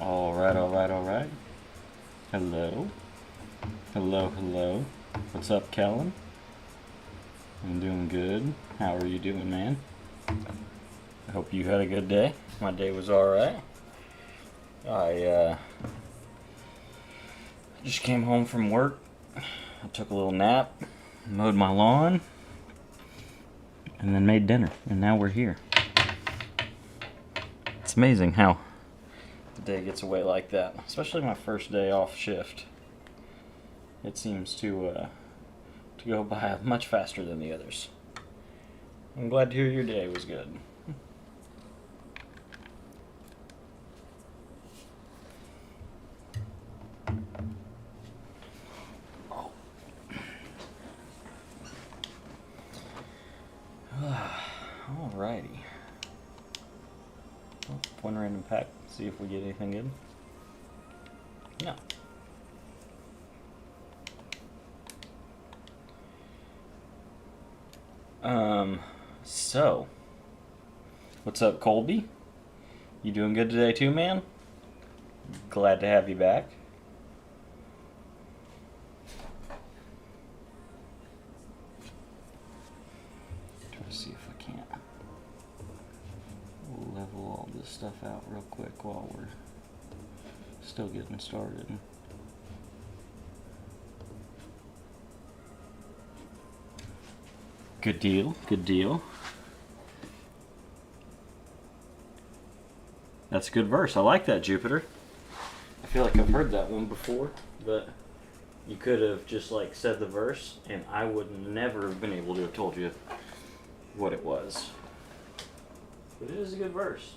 Alright, alright, alright. Hello. Hello, hello. What's up, Kellen? I'm doing good. How are you doing, man? I hope you had a good day. My day was alright. I just came home from work. I took a little nap, mowed my lawn, and then made dinner. And now we're here. It's amazing how the day gets away like that, especially my first day off shift. It seems to go by much faster than the others. I'm glad to hear your day was good. Alrighty. One random pack. See if we get anything good. No. So, what's up, Colby? You doing good today too, man? Glad to have you back. Try to see if I can't level all this stuff out real quick while we're still getting started. Good deal, good deal. That's a good verse. I like that, Jupiter. I feel like I've heard that one before, but you could have just like said the verse and I would never have been able to have told you what it was. But it is a good verse.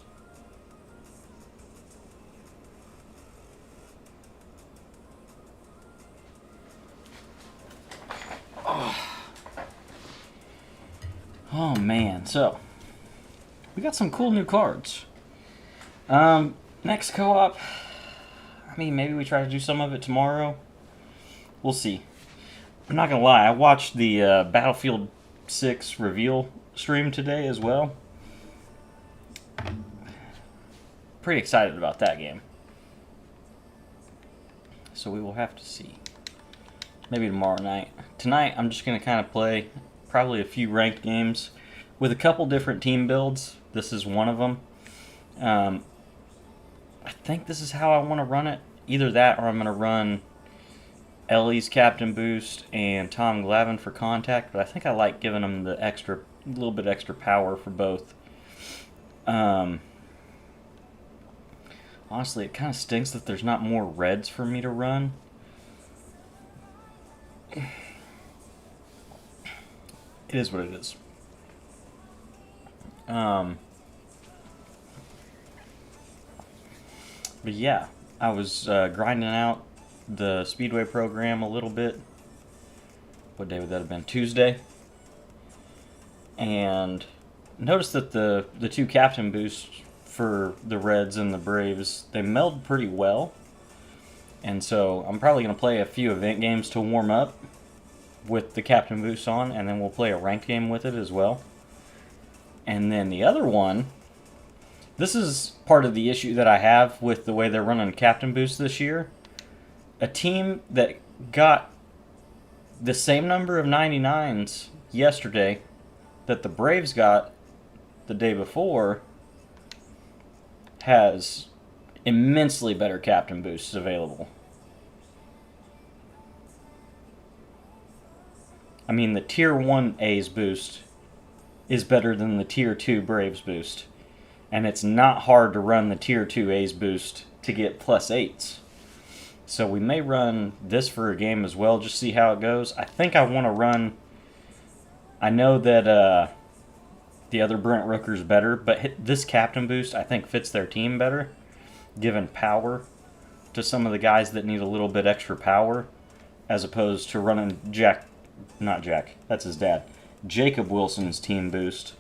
Oh man, so we got some cool new cards. Next co-op, I mean, maybe we try to do some of it tomorrow. We'll see. I'm not gonna lie, I watched the Battlefield 6 reveal stream today as well. Pretty excited about that game. So we will have to see. Maybe tomorrow night. Tonight, I'm just gonna kind of play probably a few ranked games with a couple different team builds. This is one of them. I think this is how I want to run it. Either that or I'm going to run Ellie's Captain Boost and Tom Glavine for contact, but I think I like giving them the extra, little bit extra power for both. Honestly, it kind of stinks that there's not more reds for me to run. It is what it is. But yeah, I was grinding out the Speedway program a little bit. What day would that have been? Tuesday. And noticed that the two captain boosts for the Reds and the Braves, they meld pretty well. And so I'm probably going to play a few event games to warm up with the captain boost on, and then we'll play a ranked game with it as well. And then the other one, this is part of the issue that I have with the way they're running captain boost this year. A team that got the same number of 99s yesterday that the Braves got the day before has immensely better captain boosts available. I mean, the Tier 1 A's boost is better than the Tier 2 Braves boost. And it's not hard to run the Tier 2 A's boost to get +8s. So we may run this for a game as well, just see how it goes. I think I want to run... I know that the other Brent Rooker's better, but this captain boost I think fits their team better, giving power to some of the guys that need a little bit extra power, as opposed to running that's his dad, Jacob Wilson's team boost,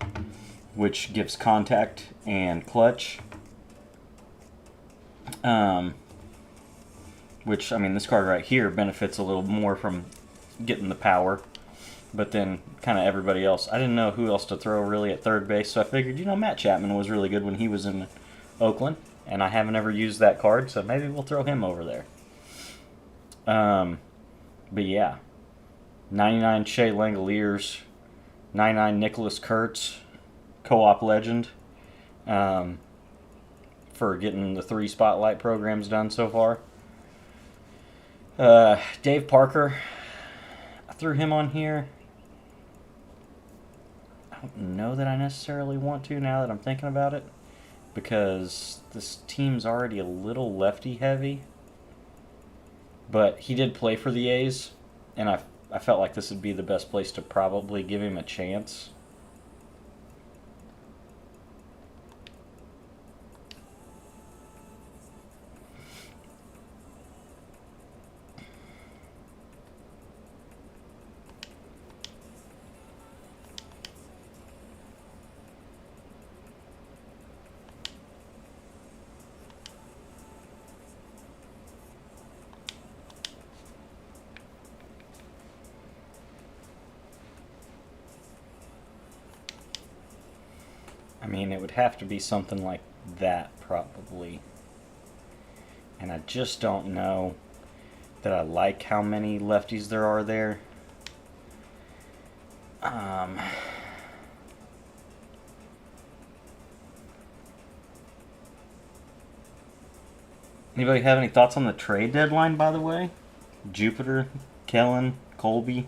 which gives contact and clutch. Which, I mean, this card right here benefits a little more from getting the power. But then kind of everybody else. I didn't know who else to throw really at third base, so I figured, Matt Chapman was really good when he was in Oakland. and I haven't ever used that card, so maybe we'll throw him over there. But yeah, 99 Shea Langoliers, 99 Nicholas Kurtz, co-op legend, for getting the 3 spotlight programs done so far. Dave Parker, I threw him on here. I don't know that I necessarily want to now that I'm thinking about it, because this team's already a little lefty heavy. But he did play for the A's, and I felt like this would be the best place to probably give him a chance. I mean, it would have to be something like that, probably. And I just don't know that I like how many lefties there are there. Anybody have any thoughts on the trade deadline, by the way? Jupiter, Kellen, Colby.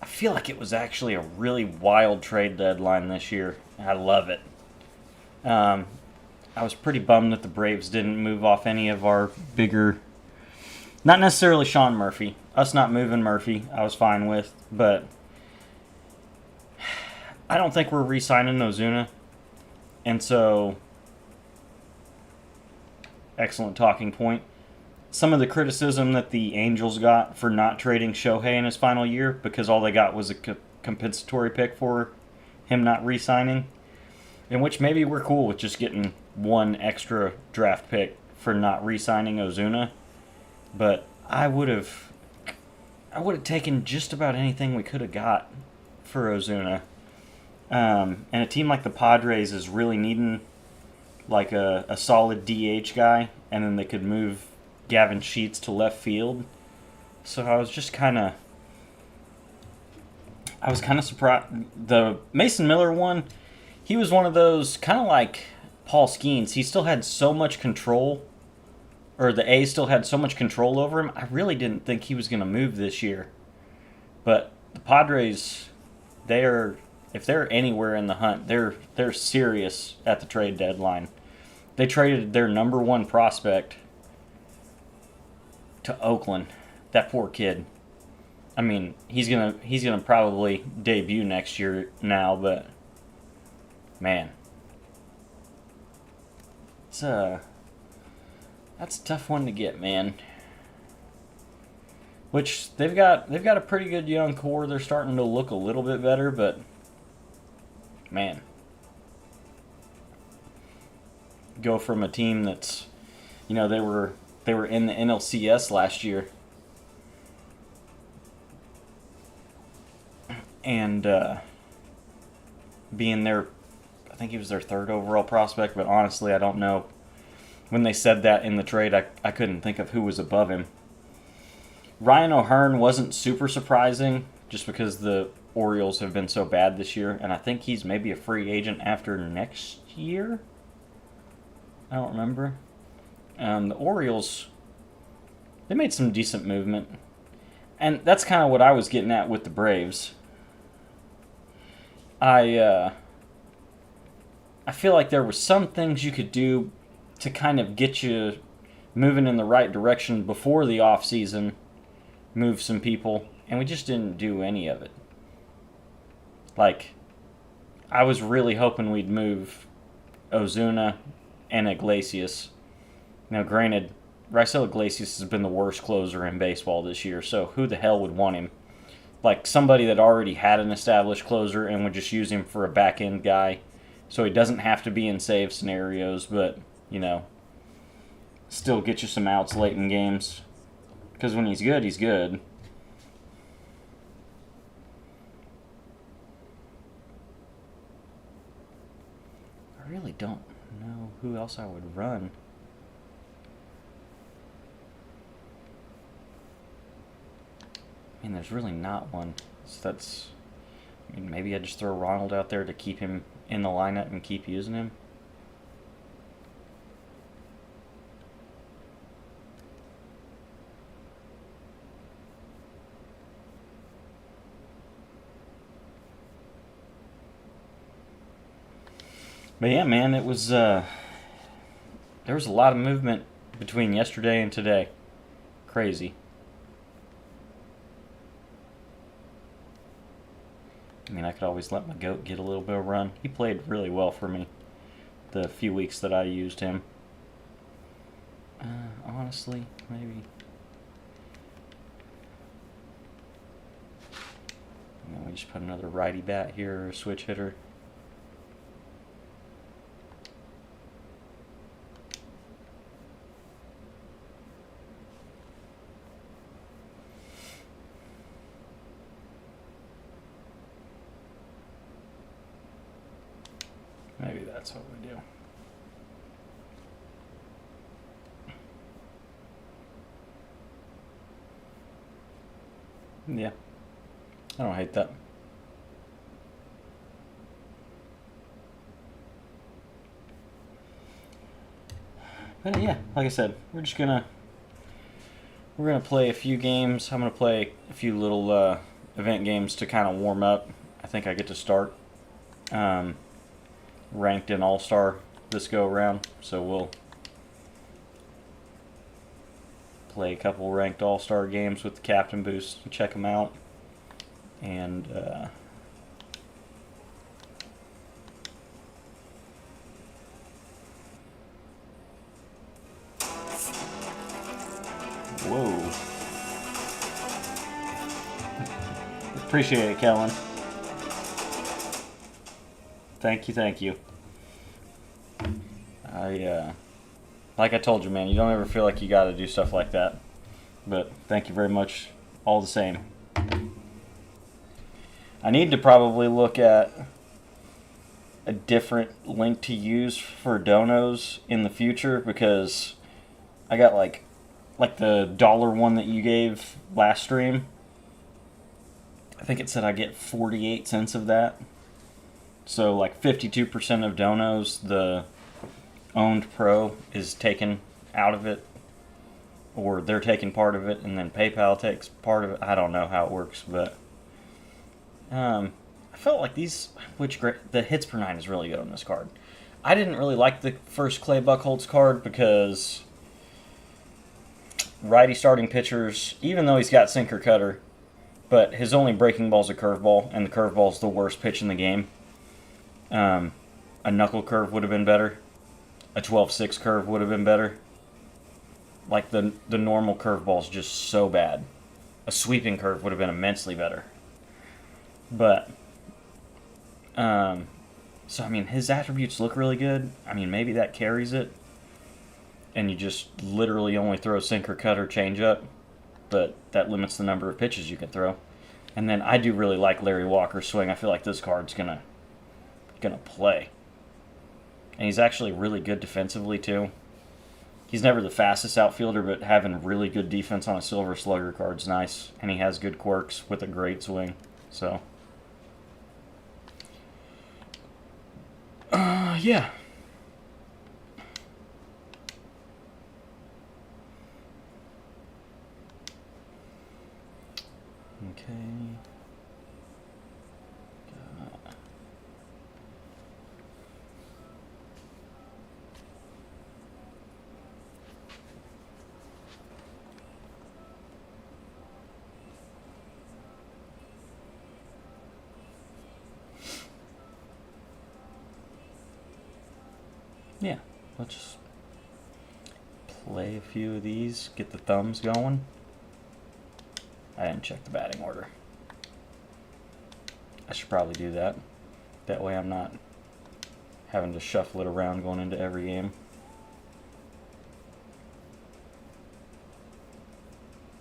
I feel like it was actually a really wild trade deadline this year. I love it. I was pretty bummed that the Braves didn't move off any of our bigger... Not necessarily Sean Murphy. Us not moving Murphy, I was fine with. But I don't think we're re-signing Ozuna. And so... Excellent talking point. Some of the criticism that the Angels got for not trading Shohei in his final year because all they got was a compensatory pick for him not re-signing, in which maybe we're cool with just getting one extra draft pick for not re-signing Ozuna, but I would have taken just about anything we could have got for Ozuna. And a team like the Padres is really needing like a solid DH guy, and then they could move Gavin Sheets to left field. So I was kind of surprised. The Mason Miller one, he was one of those kind of like Paul Skeens. He still had so much control, or the A's still had so much control over him. I really didn't think he was going to move this year. But the Padres, if they're anywhere in the hunt, they're serious at the trade deadline. They traded their number 1 prospect to Oakland. That poor kid. I mean, he's gonna probably debut next year now, but man, that's a tough one to get, man. Which they've got a pretty good young core. They're starting to look a little bit better, but man, go from a team that's, they were in the NLCS last year, and being their, I think he was their 3rd overall prospect, but honestly, I don't know. When they said that in the trade, I couldn't think of who was above him. Ryan O'Hearn wasn't super surprising, just because the Orioles have been so bad this year, and I think he's maybe a free agent after next year. I don't remember. The Orioles, they made some decent movement. And that's kind of what I was getting at with the Braves. I feel like there were some things you could do to kind of get you moving in the right direction before the offseason, move some people, and we just didn't do any of it. Like, I was really hoping we'd move Ozuna and Iglesias. Now, granted, Raisel Iglesias has been the worst closer in baseball this year, so who the hell would want him? Like, somebody that already had an established closer and would just use him for a back-end guy, so he doesn't have to be in save scenarios, but, still get you some outs late in games. Because when he's good, he's good. really don't know who else I would run. I mean, there's really not one. So that's... I mean, maybe I just throw Ronald out there to keep him in the lineup and keep using him. But yeah, man, it was... there was a lot of movement between yesterday and today. Crazy. I mean, I could always let my goat get a little bit of run. He played really well for me the few weeks that I used him. Honestly, maybe... And then we just put another righty bat here, or a switch hitter. Maybe that's what we do. Yeah. I don't hate that. But yeah, like I said, we're gonna play a few games. I'm gonna play a few little event games to kind of warm up. I think I get to start ranked in All-Star this go around, so we'll play a couple ranked All-Star games with the Captain Boost and check them out. And whoa. Appreciate it, Kellen. Thank you. Like I told you, man, you don't ever feel like you gotta do stuff like that. But thank you very much all the same. I need to probably look at a different link to use for donos in the future, because I got like the dollar one that you gave last stream. I think it said I get 48 cents of that. So like 52% of donos, the owned pro is taken out of it, or they're taking part of it, and then PayPal takes part of it. I don't know how it works, but I felt like the hits per 9 is really good on this card. I didn't really like the first Clay Buchholz card because righty starting pitchers, even though he's got sinker cutter, but his only breaking ball is a curveball, and the curveball is the worst pitch in the game. A knuckle curve would have been better. A 12-6 curve would have been better. Like, the normal curveball is just so bad. A sweeping curve would have been immensely better. But, so, I mean, his attributes look really good. I mean, maybe that carries it. And you just literally only throw sinker, cutter, changeup. But that limits the number of pitches you can throw. And then I do really like Larry Walker's swing. I feel like this card's gonna play. And he's actually really good defensively, too. He's never the fastest outfielder, but having really good defense on a Silver Slugger card's nice. And he has good quirks with a great swing. So, yeah. Okay. Yeah, let's just play a few of these, get the thumbs going. I didn't check the batting order. I should probably do that. That way I'm not having to shuffle it around going into every game.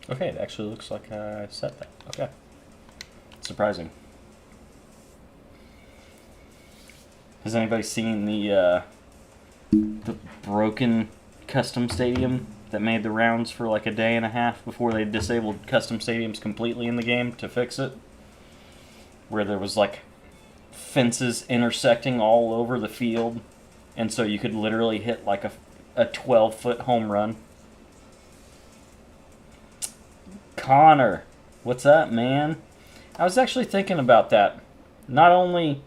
Okay, it actually looks like I set that. Okay. Surprising. Has anybody seen the broken custom stadium that made the rounds for like a day and a half before they disabled custom stadiums completely in the game to fix it? Where there was like fences intersecting all over the field, and so you could literally hit like a 12-foot home run. Connor, what's up, man? I was actually thinking about that. Not only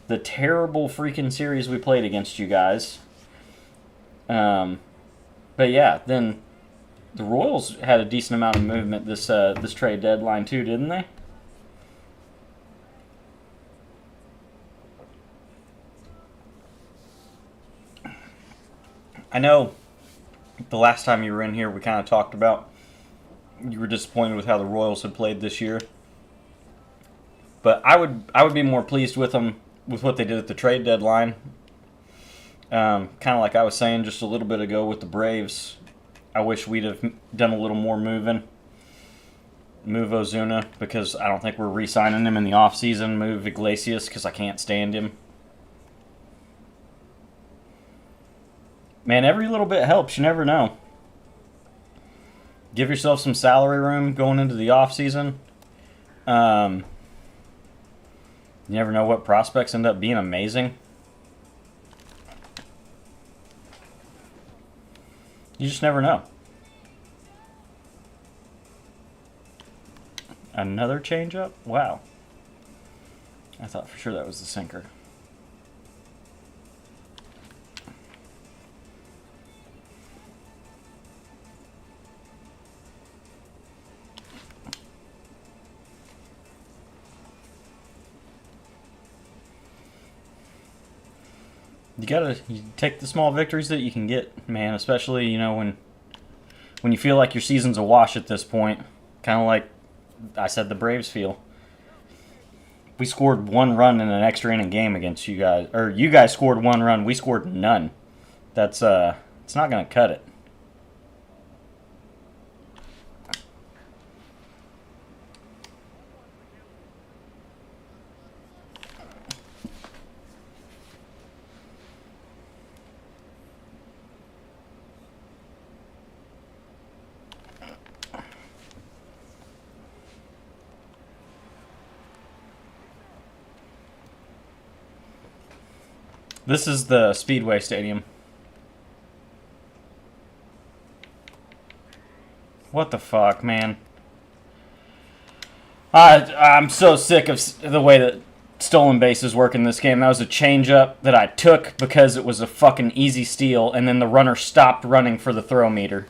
the terrible freaking series we played against you guys, but yeah, then the Royals had a decent amount of movement this trade deadline too, didn't they? I know the last time you were in here, we kind of talked about you were disappointed with how the Royals had played this year. But I would be more pleased with them with what they did at the trade deadline. Kind of like I was saying just a little bit ago with the Braves. I wish we'd have done a little more moving. Move Ozuna because I don't think we're re-signing him in the offseason. Move Iglesias because I can't stand him. Man, every little bit helps. You never know. Give yourself some salary room going into the offseason. You never know what prospects end up being amazing. You just never know. Another changeup? Wow. I thought for sure that was the sinker. You take the small victories that you can get, man. Especially when you feel like your season's a wash at this point, kind of like I said the Braves feel. We scored 1 run in an extra inning game against you guys, or you guys scored 1 run. We scored none. That's it's not gonna cut it. This is the Speedway Stadium. What the fuck, man? I'm so sick of the way that stolen bases work in this game. That was a changeup that I took because it was a fucking easy steal, and then the runner stopped running for the throw meter.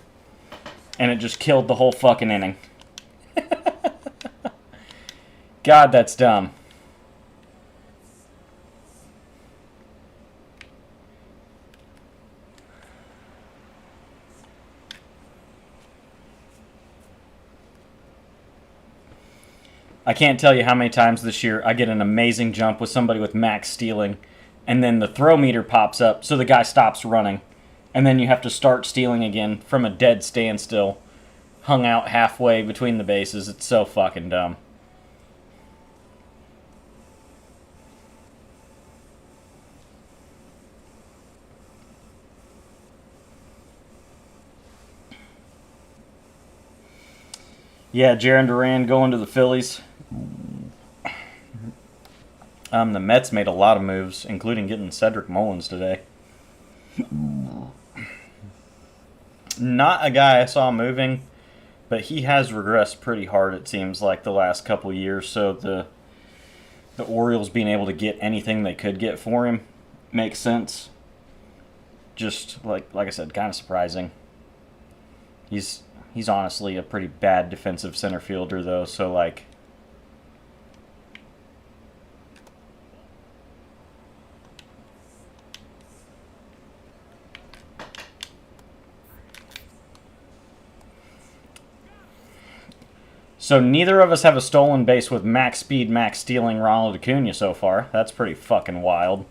And it just killed the whole fucking inning. God, that's dumb. I can't tell you how many times this year I get an amazing jump with somebody with max stealing, and then the throw meter pops up, so the guy stops running. And then you have to start stealing again from a dead standstill, hung out halfway between the bases. It's so fucking dumb. Yeah, Jarren Duran going to the Phillies. The Mets made a lot of moves, including getting Cedric Mullins today. Not a guy I saw moving, but he has regressed pretty hard, it seems like, the last couple years. So the Orioles being able to get anything they could get for him makes sense. Just like I said, kind of surprising. He's honestly a pretty bad defensive center fielder, though, so like. So neither of us have a stolen base with max speed, max stealing Ronald Acuna so far. That's pretty fucking wild.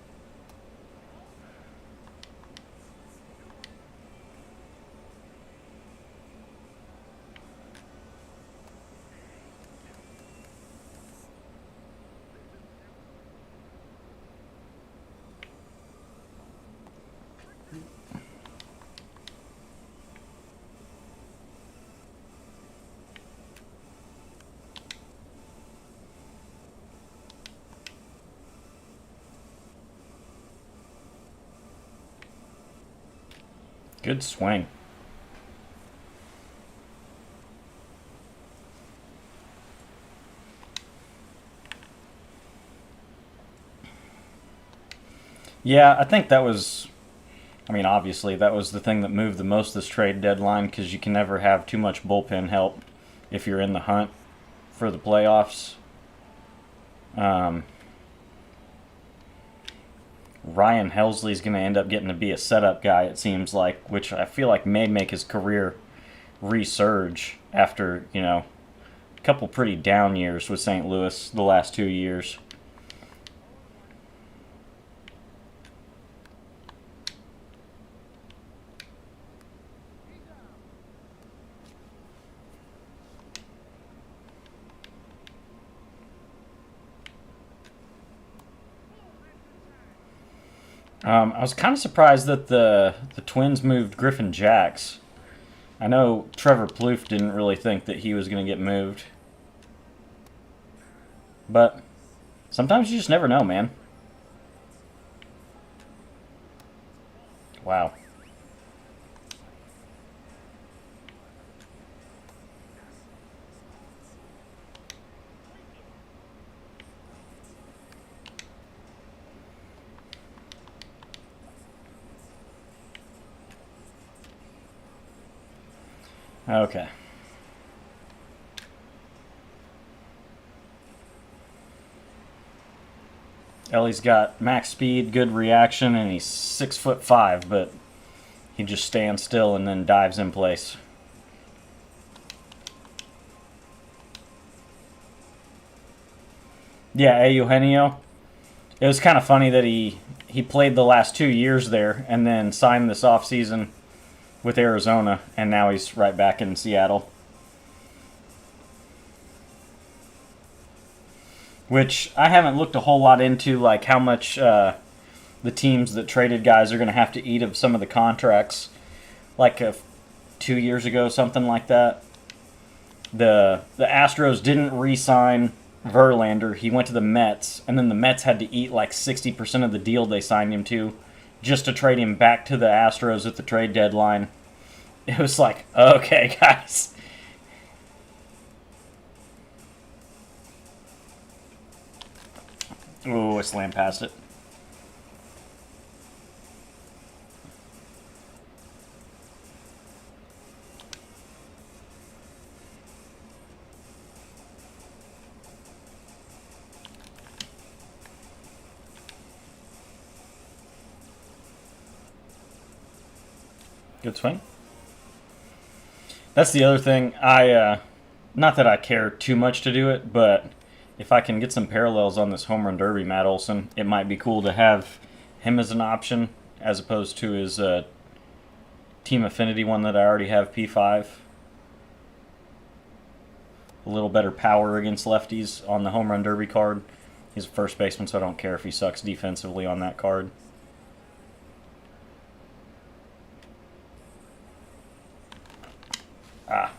Good swing. Yeah, I think that was, I mean, obviously, that was the thing that moved the most this trade deadline because you can never have too much bullpen help if you're in the hunt for the playoffs. Ryan Helsley's going to end up getting to be a setup guy, it seems like, which I feel like may make his career resurge after, a couple pretty down years with St. Louis the last 2 years. I was kind of surprised that the Twins moved Griffin Jacks. I know Trevor Plouffe didn't really think that he was going to get moved. But sometimes you just never know, man. Wow. Okay. Ellie's got max speed, good reaction, and he's 6'5", but he just stands still and then dives in place. Yeah, Eugenio. It was kind of funny that he played the last 2 years there and then signed this offseason with Arizona, and now he's right back in Seattle. Which I haven't looked a whole lot into, like how much the teams that traded guys are going to have to eat of some of the contracts. Like 2 years ago, something like that. The Astros didn't re-sign Verlander. He went to the Mets, and then the Mets had to eat like 60% of the deal they signed him to just to trade him back to the Astros at the trade deadline. It was like, okay, guys. Ooh, I slammed past it. Good swing. That's the other thing. Not that I care too much to do it, but if I can get some parallels on this home run derby, Matt Olson, it might be cool to have him as an option as opposed to his Team Affinity one that I already have, P5. A little better power against lefties on the home run derby card. He's a first baseman, so I don't care if he sucks defensively on that card. Ah.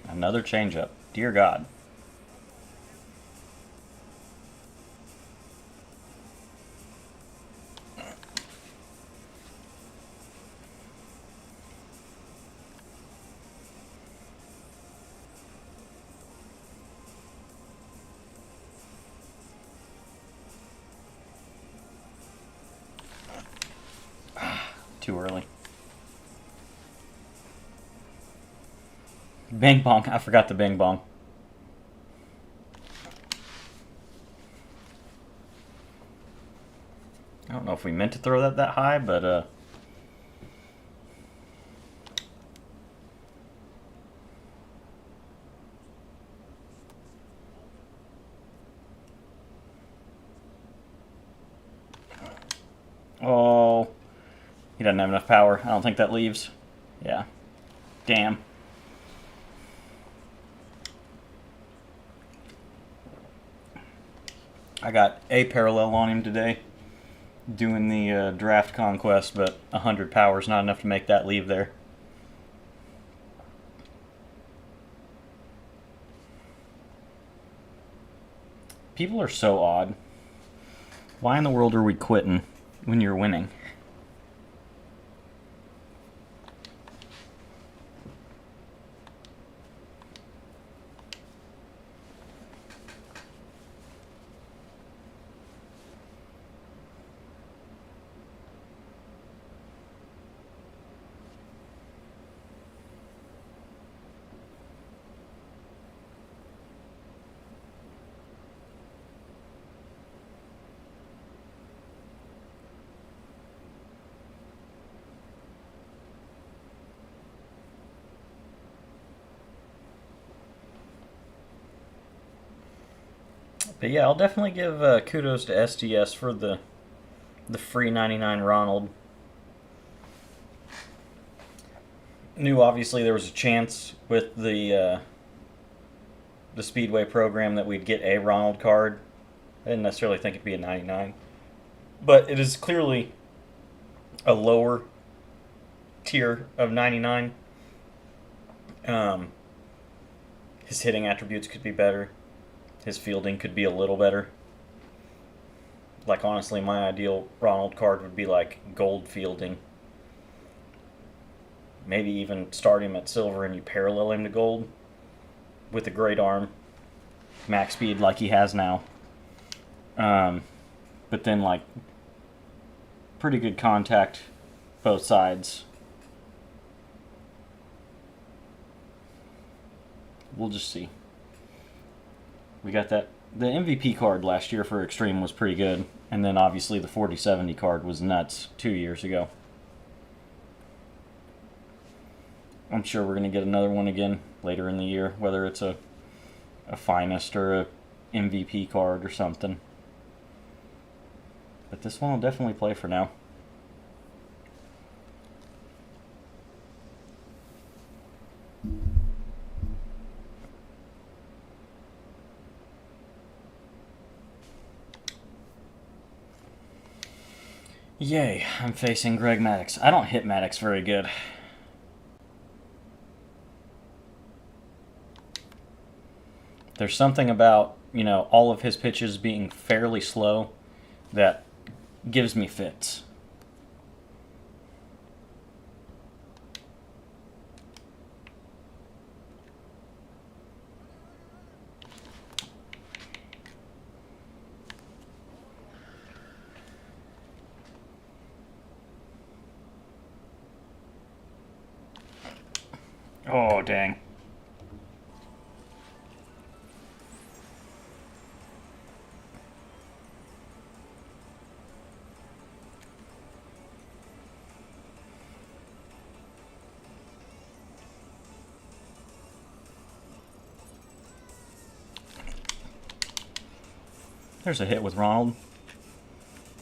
Another changeup. Dear God. Too early. Bing bong. I forgot the bing bong. I don't know if we meant to throw that high, but oh, he doesn't have enough power. I don't think that leaves. Yeah. Damn. I got a parallel on him today, doing the draft conquest, but 100 power is not enough to make that leave there. People are so odd. Why in the world are we quitting when you're winning? But yeah, I'll definitely give kudos to SDS for the free 99 Ronald. Knew obviously there was a chance with the Speedway program that we'd get a Ronald card. I didn't necessarily think it'd be a 99, but it is clearly a lower tier of 99. His hitting attributes could be better. His fielding could be a little better. Like, honestly, my ideal Ronald card would be like gold fielding. Maybe even start him at silver and you parallel him to gold with a great arm, max speed like he has now. But then, like, pretty good contact both sides. We'll just see. We got that. The MVP card last year for Extreme was pretty good. And then obviously the 4070 card was nuts 2 years ago. I'm sure we're going to get another one again later in the year, whether it's a finest or a MVP card or something. But this one will definitely play for now. Yay, I'm facing Greg Maddux. I don't hit Maddux very good. There's something about, all of his pitches being fairly slow that gives me fits. Oh, dang. There's a hit with Ronald.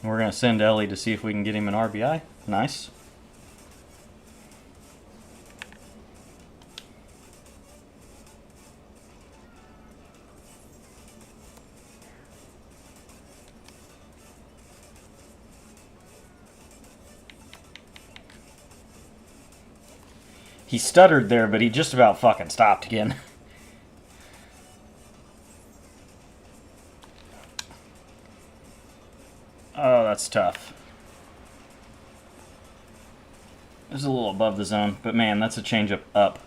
We're going to send Ellie to see if we can get him an RBI. Nice. He stuttered there, but he just about fucking stopped again. Oh, that's tough. It was a little above the zone, but man, that's a changeup up.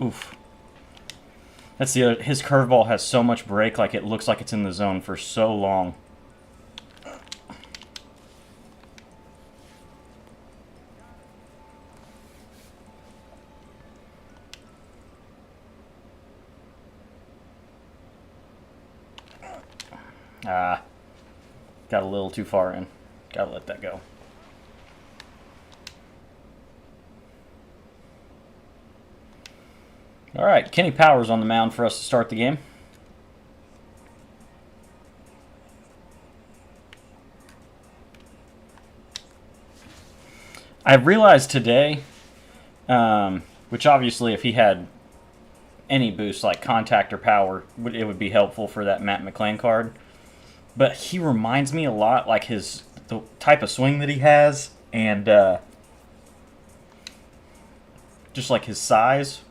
Oof. That's his curveball has so much break, like it looks like it's in the zone for so long. Got a little too far in. Gotta let that go. All right, Kenny Powers on the mound for us to start the game. I realized today, which obviously if he had any boost, like contact or power, it would be helpful for that Matt McClain card. But he reminds me a lot, like the type of swing that he has, and just like his size.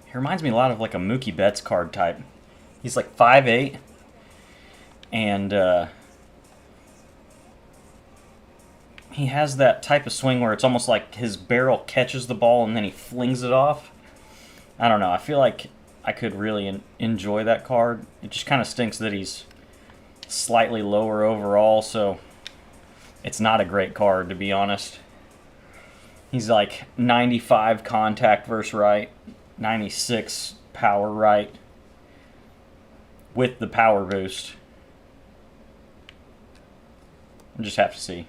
He reminds me a lot of like a Mookie Betts card type. He's like 5'8", and he has that type of swing where it's almost like his barrel catches the ball and then he flings it off. I don't know. I feel like I could really enjoy that card. It just kind of stinks that he's slightly lower overall, so it's not a great card, to be honest. He's like 95 contact versus right, 96 power right with the power boost. We'll just have to see.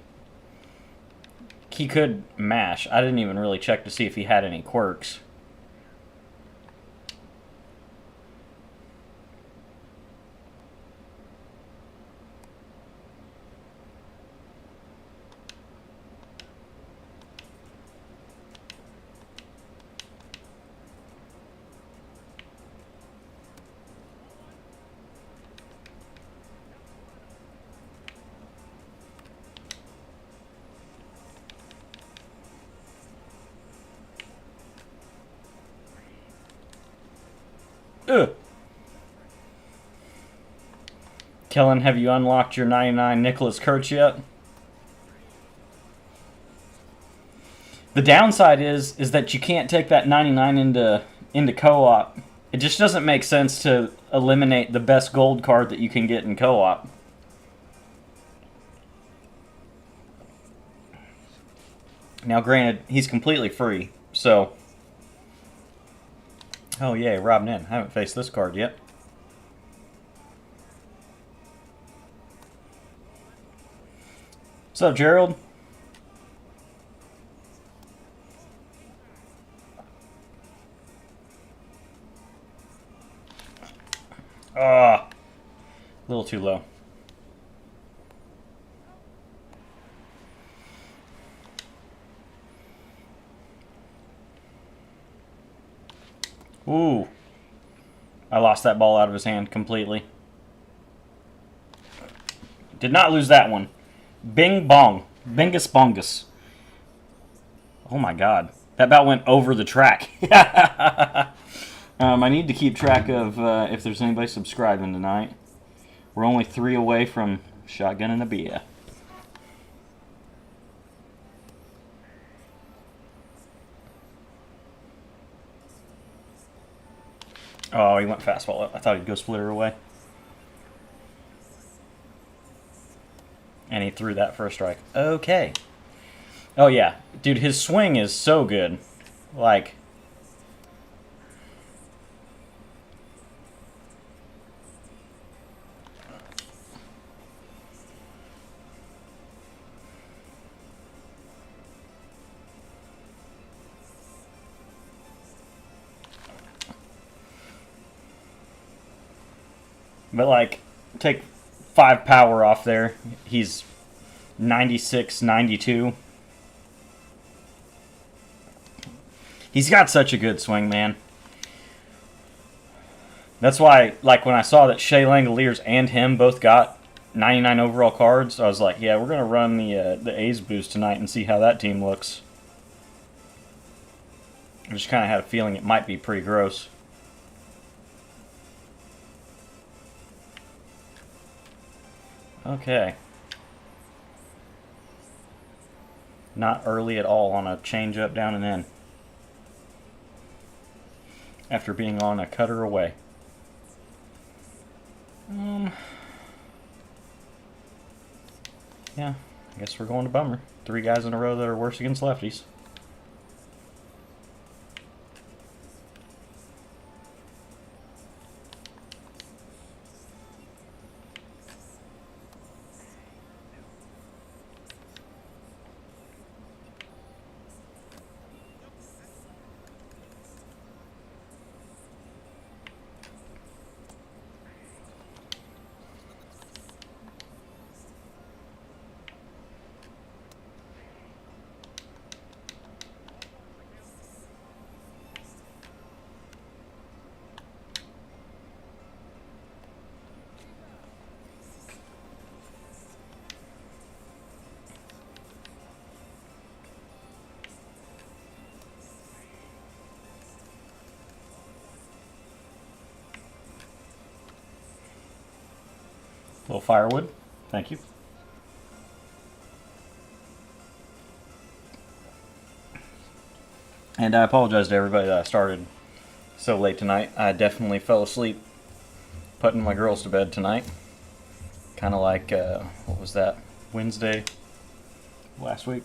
He could mash. I didn't even really check to see if he had any quirks. Ugh. Kellen, have you unlocked your 99 Nicholas Kurtz yet? The downside is that you can't take that 99 into co-op. It just doesn't make sense to eliminate the best gold card that you can get in co-op. Now, granted, he's completely free, so... Oh, yay, Rob Nen. I haven't faced this card yet. What's up, Gerald? Ah, a little too low. Ooh. I lost that ball out of his hand completely. Did not lose that one. Bing bong. Bingus bongus. Oh my god. That about went over the track. I need to keep track of if there's anybody subscribing tonight. We're only 3 away from shotgun and a beer. Oh, he went fastball. I thought he'd go splitter away. And he threw that for a strike. Okay. Oh, yeah. Dude, his swing is so good. Like... But, like, take 5 power off there. He's 96, 92. He's got such a good swing, man. That's why, like, when I saw that Shea Langoliers and him both got 99 overall cards, I was like, yeah, we're going to run the A's boost tonight and see how that team looks. I just kind of had a feeling it might be pretty gross. Okay. Not early at all on a change-up down and in. After being on a cutter away. Yeah, I guess we're going to bummer. 3 guys in a row that are worse against lefties. A little firewood. Thank you. And I apologize to everybody that I started so late tonight. I definitely fell asleep putting my girls to bed tonight. Kind of like, what was that? Wednesday last week?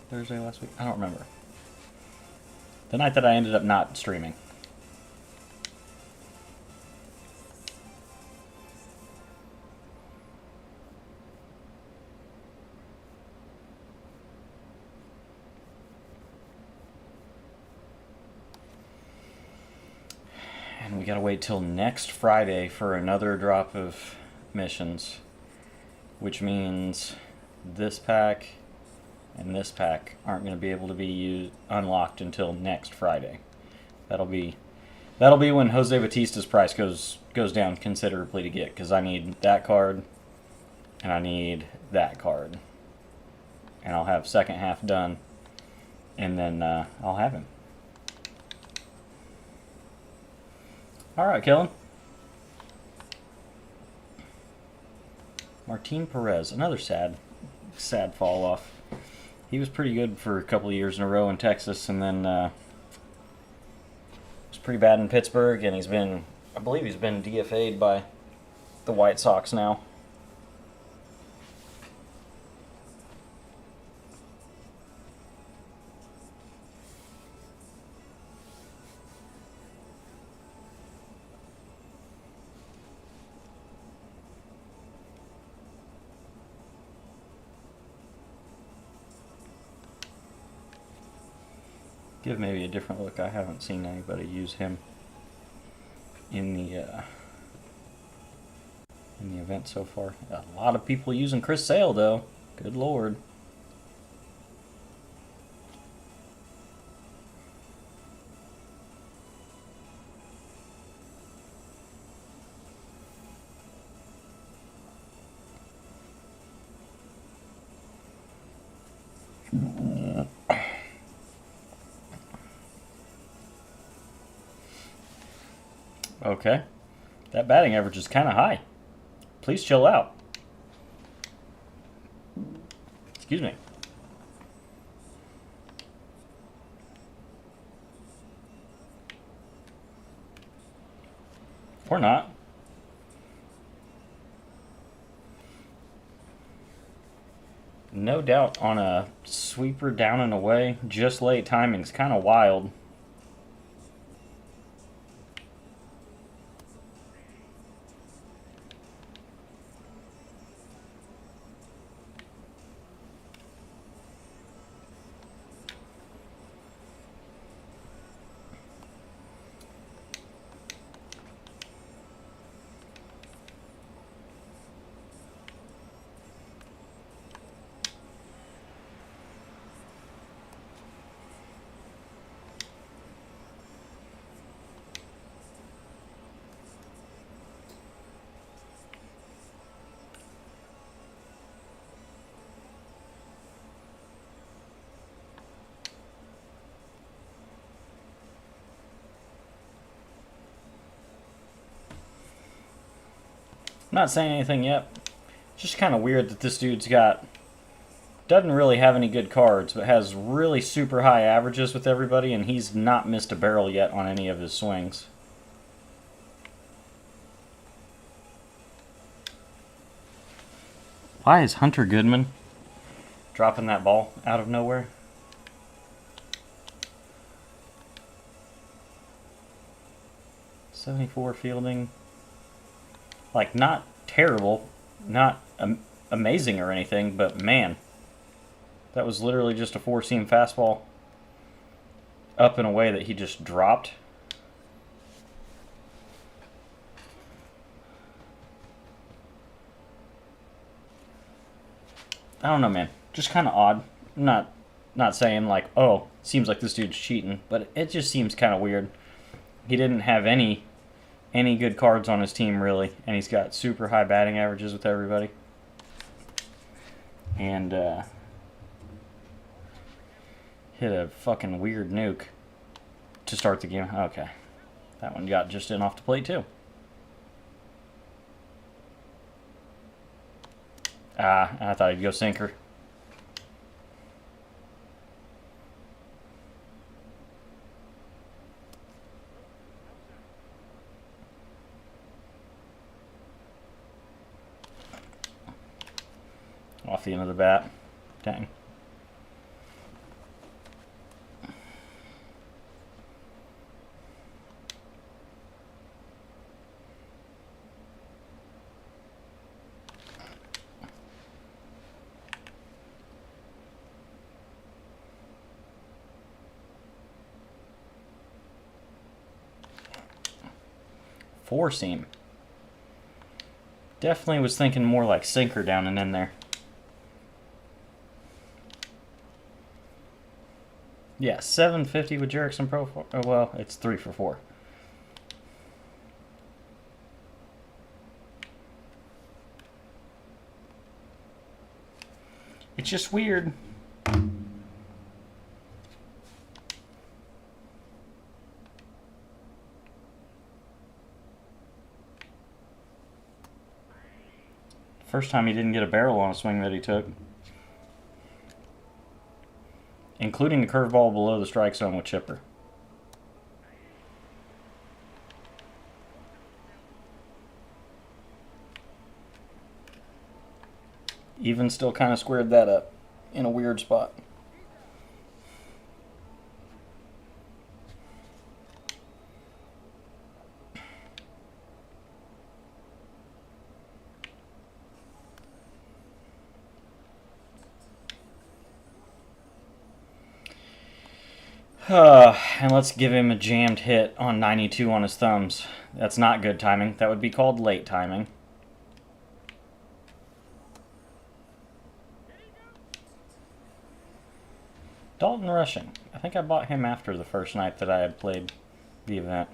Thursday last week? I don't remember. The night that I ended up not streaming. And we gotta wait till next Friday for another drop of missions. Which means this pack and this pack aren't going to be able to be unlocked until next Friday. That'll be when Jose Batista's price goes down considerably to get, because I need that card and I need that card, and I'll have second half done, and then I'll have him. All right, Kellen. Martin Perez, another sad fall off. He was pretty good for a couple of years in a row in Texas, and then was pretty bad in Pittsburgh, and I believe he's been DFA'd by the White Sox now. Give maybe a different look. I haven't seen anybody use him in the event so far. A lot of people using Chris Sale though. Good lord. Okay. That batting average is kind of high. Please chill out. Excuse me. Or not. No doubt on a sweeper down and away. Just late timing's kind of wild. I'm not saying anything yet. It's just kind of weird that this dude's doesn't really have any good cards, but has really super high averages with everybody, and he's not missed a barrel yet on any of his swings. Why is Hunter Goodman dropping that ball out of nowhere? .74 fielding. Like, not terrible, not amazing or anything, but man, that was literally just a four-seam fastball up and away that he just dropped. I don't know, man. Just kind of odd. I'm not saying like, oh, seems like this dude's cheating, but it just seems kind of weird. He didn't have any good cards on his team, really, and he's got super high batting averages with everybody. And hit a fucking weird nuke to start the game. Okay. That one got just in off the plate, too. Ah, I thought he'd go sinker. Off the end of the bat. Dang. Four seam. Definitely was thinking more like sinker down and in there. Yeah, 750 with Jerickson Pro. Oh, well, it's 3 for 4. It's just weird. First time he didn't get a barrel on a swing that he took. Including the curveball below the strike zone with chipper. Even still kind of squared that up in a weird spot. And let's give him a jammed hit on 92 on his thumbs. That's not good timing. That would be called late timing. Dalton Rushing. I think I bought him after the first night that I had played the event.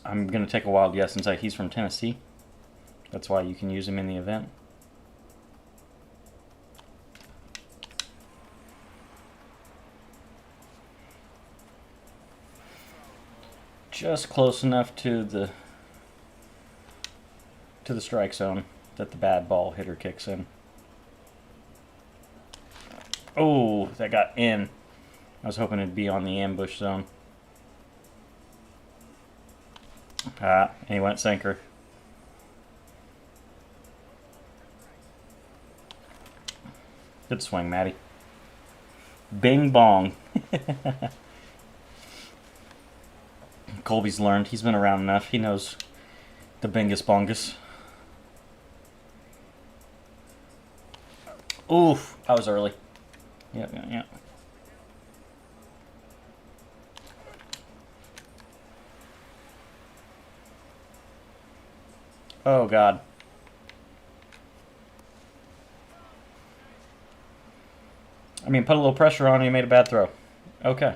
I'm going to take a wild guess and say he's from Tennessee. That's why you can use him in the event. Just close enough to the strike zone that the bad ball hitter kicks in. Oh, that got in. I was hoping it'd be on the ambush zone. And he went sinker. Good swing, Matty. Bing bong. Colby's learned. He's been around enough. He knows the bingus bongus. Oof, I was early. Yep. Oh, God. I mean, put a little pressure on him, he made a bad throw. Okay.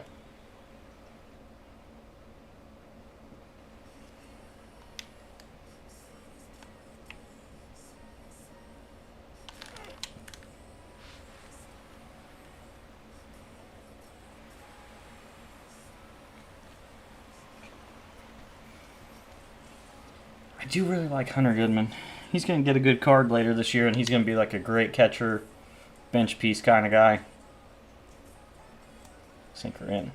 I do really like Hunter Goodman. He's going to get a good card later this year, and he's going to be like a great catcher, bench piece kind of guy. Sinker in.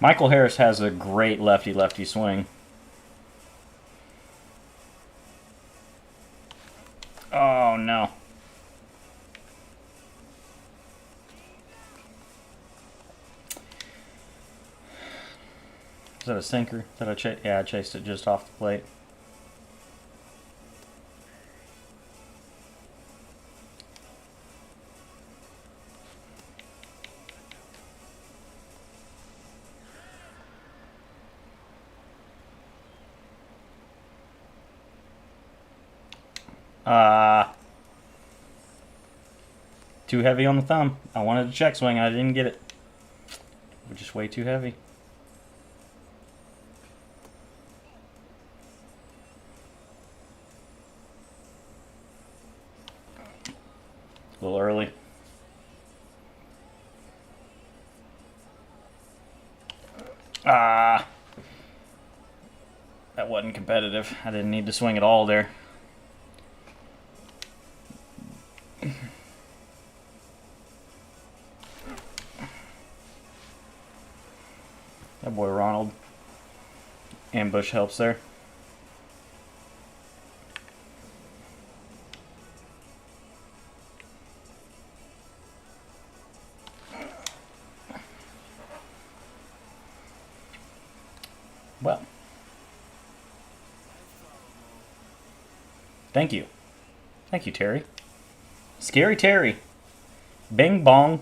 Michael Harris has a great lefty-lefty swing. Oh, no. Is that a sinker? I chased it just off the plate. Too heavy on the thumb. I wanted a check swing. I didn't get it. We're just way too heavy. A little early. Ah. That wasn't competitive. I didn't need to swing at all there. That boy Ronald. Ambush helps there. Well. Thank you. Thank you, Terry. Scary Terry. Bing bong.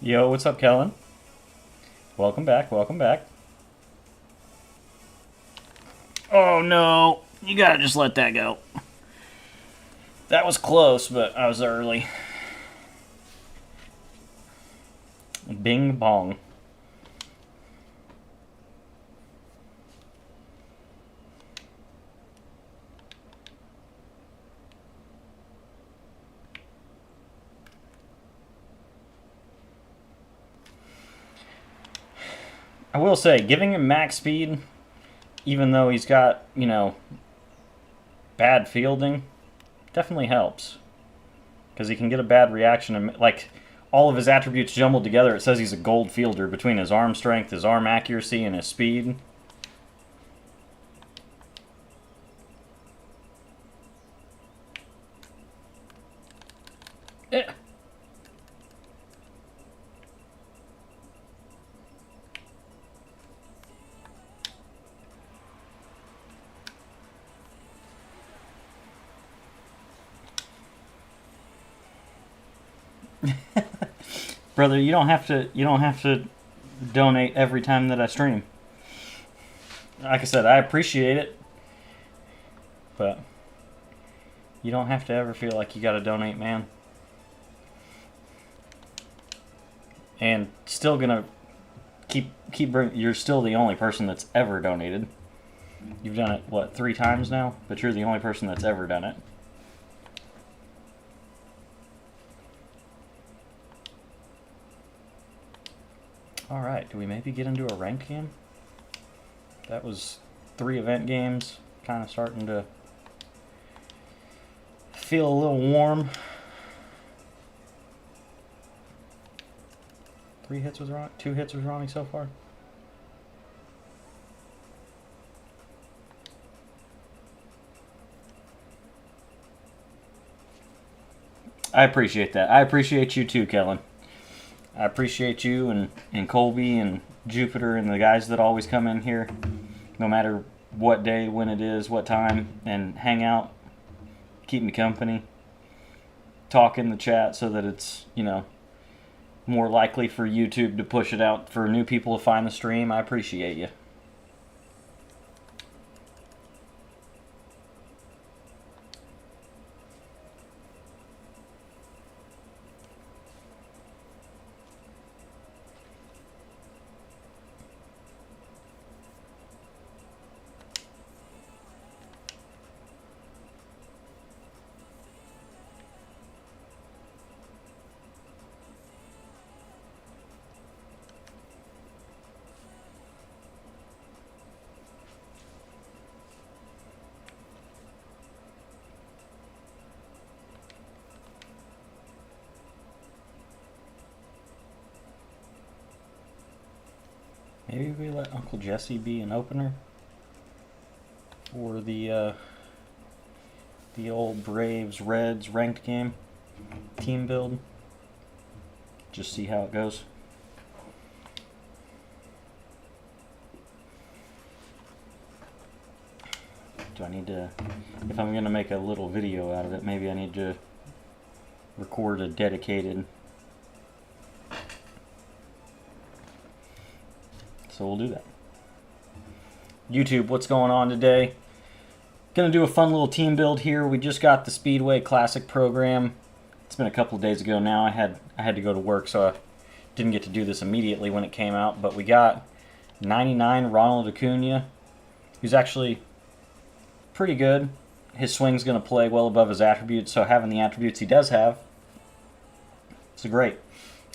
Yo, what's up, Kellen? Welcome back, welcome back. Oh no, you gotta just let that go. That was close, but I was early. Bing bong. I will say, giving him max speed, even though he's got, you know, bad fielding, definitely helps. Because he can get a bad reaction, and like, all of his attributes jumbled together, it says he's a gold fielder between his arm strength, his arm accuracy, and his speed. Eh. Brother, you don't have to donate every time that I stream. Like I said, I appreciate it, but you don't have to ever feel like you got to donate, man. And still gonna keep bring. You're still the only person that's ever donated. You've done it what 3 times now, but you're the only person that's ever done it. Alright, do we maybe get into a ranked game? That was 3 event games. Kind of starting to feel a little warm. 3 hits with Ronnie? 2 hits with Ronnie so far? I appreciate that. I appreciate you too, Kellen. I appreciate you and Colby and Jupiter and the guys that always come in here, no matter what day, when it is, what time, and hang out, keep me company, talk in the chat so that it's, you know, more likely for YouTube to push it out for new people to find the stream. I appreciate you. Maybe we let Uncle Jesse be an opener for the old Braves Reds ranked game team build. Just see how it goes. Do I need to, if I'm going to make a little video out of it, maybe I need to record a dedicated So we'll do that. YouTube, what's going on today? Gonna do a fun little team build here. We just got the Speedway Classic program. It's been a couple of days ago now. I had to go to work, so I didn't get to do this immediately when it came out. But we got 99 Ronald Acuna, who's actually pretty good. His swing's gonna play well above his attributes, so having the attributes he does have, it's great.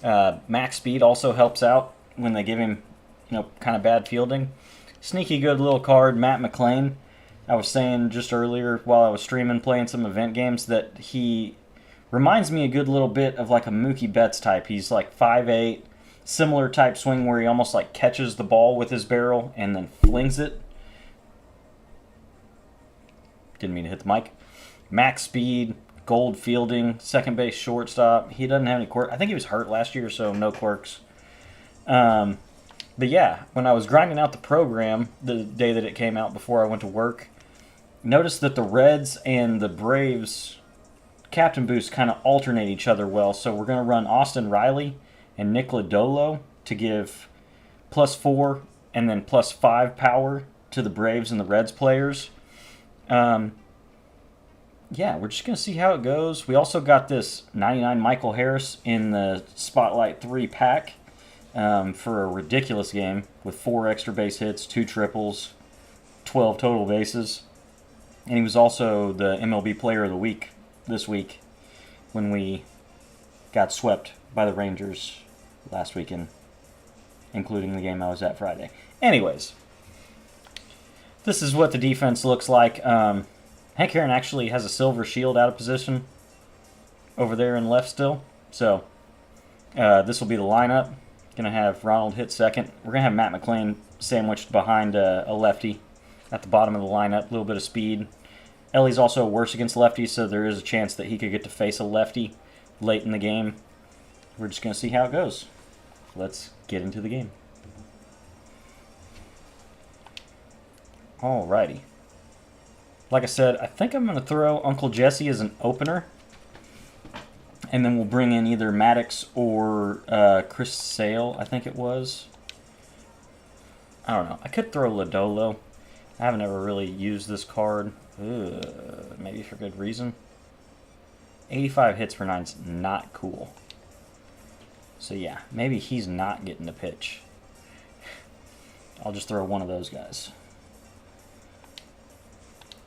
Max speed also helps out when they give him, kind of bad fielding. Sneaky good little card, Matt McClain. I was saying just earlier while I was streaming, playing some event games, that he reminds me a good little bit of like a Mookie Betts type. He's like 5'8", similar type swing where he almost like catches the ball with his barrel and then flings it. Didn't mean to hit the mic. Max speed, gold fielding, second base, shortstop. He doesn't have any quirks. I think he was hurt last year, so no quirks. But yeah, when I was grinding out the program the day that it came out before I went to work, noticed that the Reds and the Braves captain boosts kind of alternate each other well. So we're going to run Austin Riley and Nick Lodolo to give +4 and then +5 power to the Braves and the Reds players. Yeah, we're just going to see how it goes. We also got this 99 Michael Harris in the Spotlight 3 pack for a ridiculous game with 4 extra base hits, 2 triples, 12 total bases. And he was also the MLB Player of the Week this week when we got swept by the Rangers last weekend, including the game I was at Friday. Anyways, this is what the defense looks like. Hank Aaron actually has a silver shield out of position over there in left still. So this will be the lineup. Going to have Ronald hit second. We're going to have Matt McClain sandwiched behind a lefty at the bottom of the lineup. A little bit of speed. Ellie's also worse against lefties, so there is a chance that he could get to face a lefty late in the game. We're just going to see how it goes. Let's get into the game. Alrighty. Like I said, I think I'm going to throw Uncle Jesse as an opener. And then we'll bring in either Maddox or Chris Sale, I think it was. I don't know. I could throw Lodolo. I haven't ever really used this card. Maybe for good reason. 85 hits per 9's not cool. So yeah, maybe he's not getting to pitch. I'll just throw one of those guys.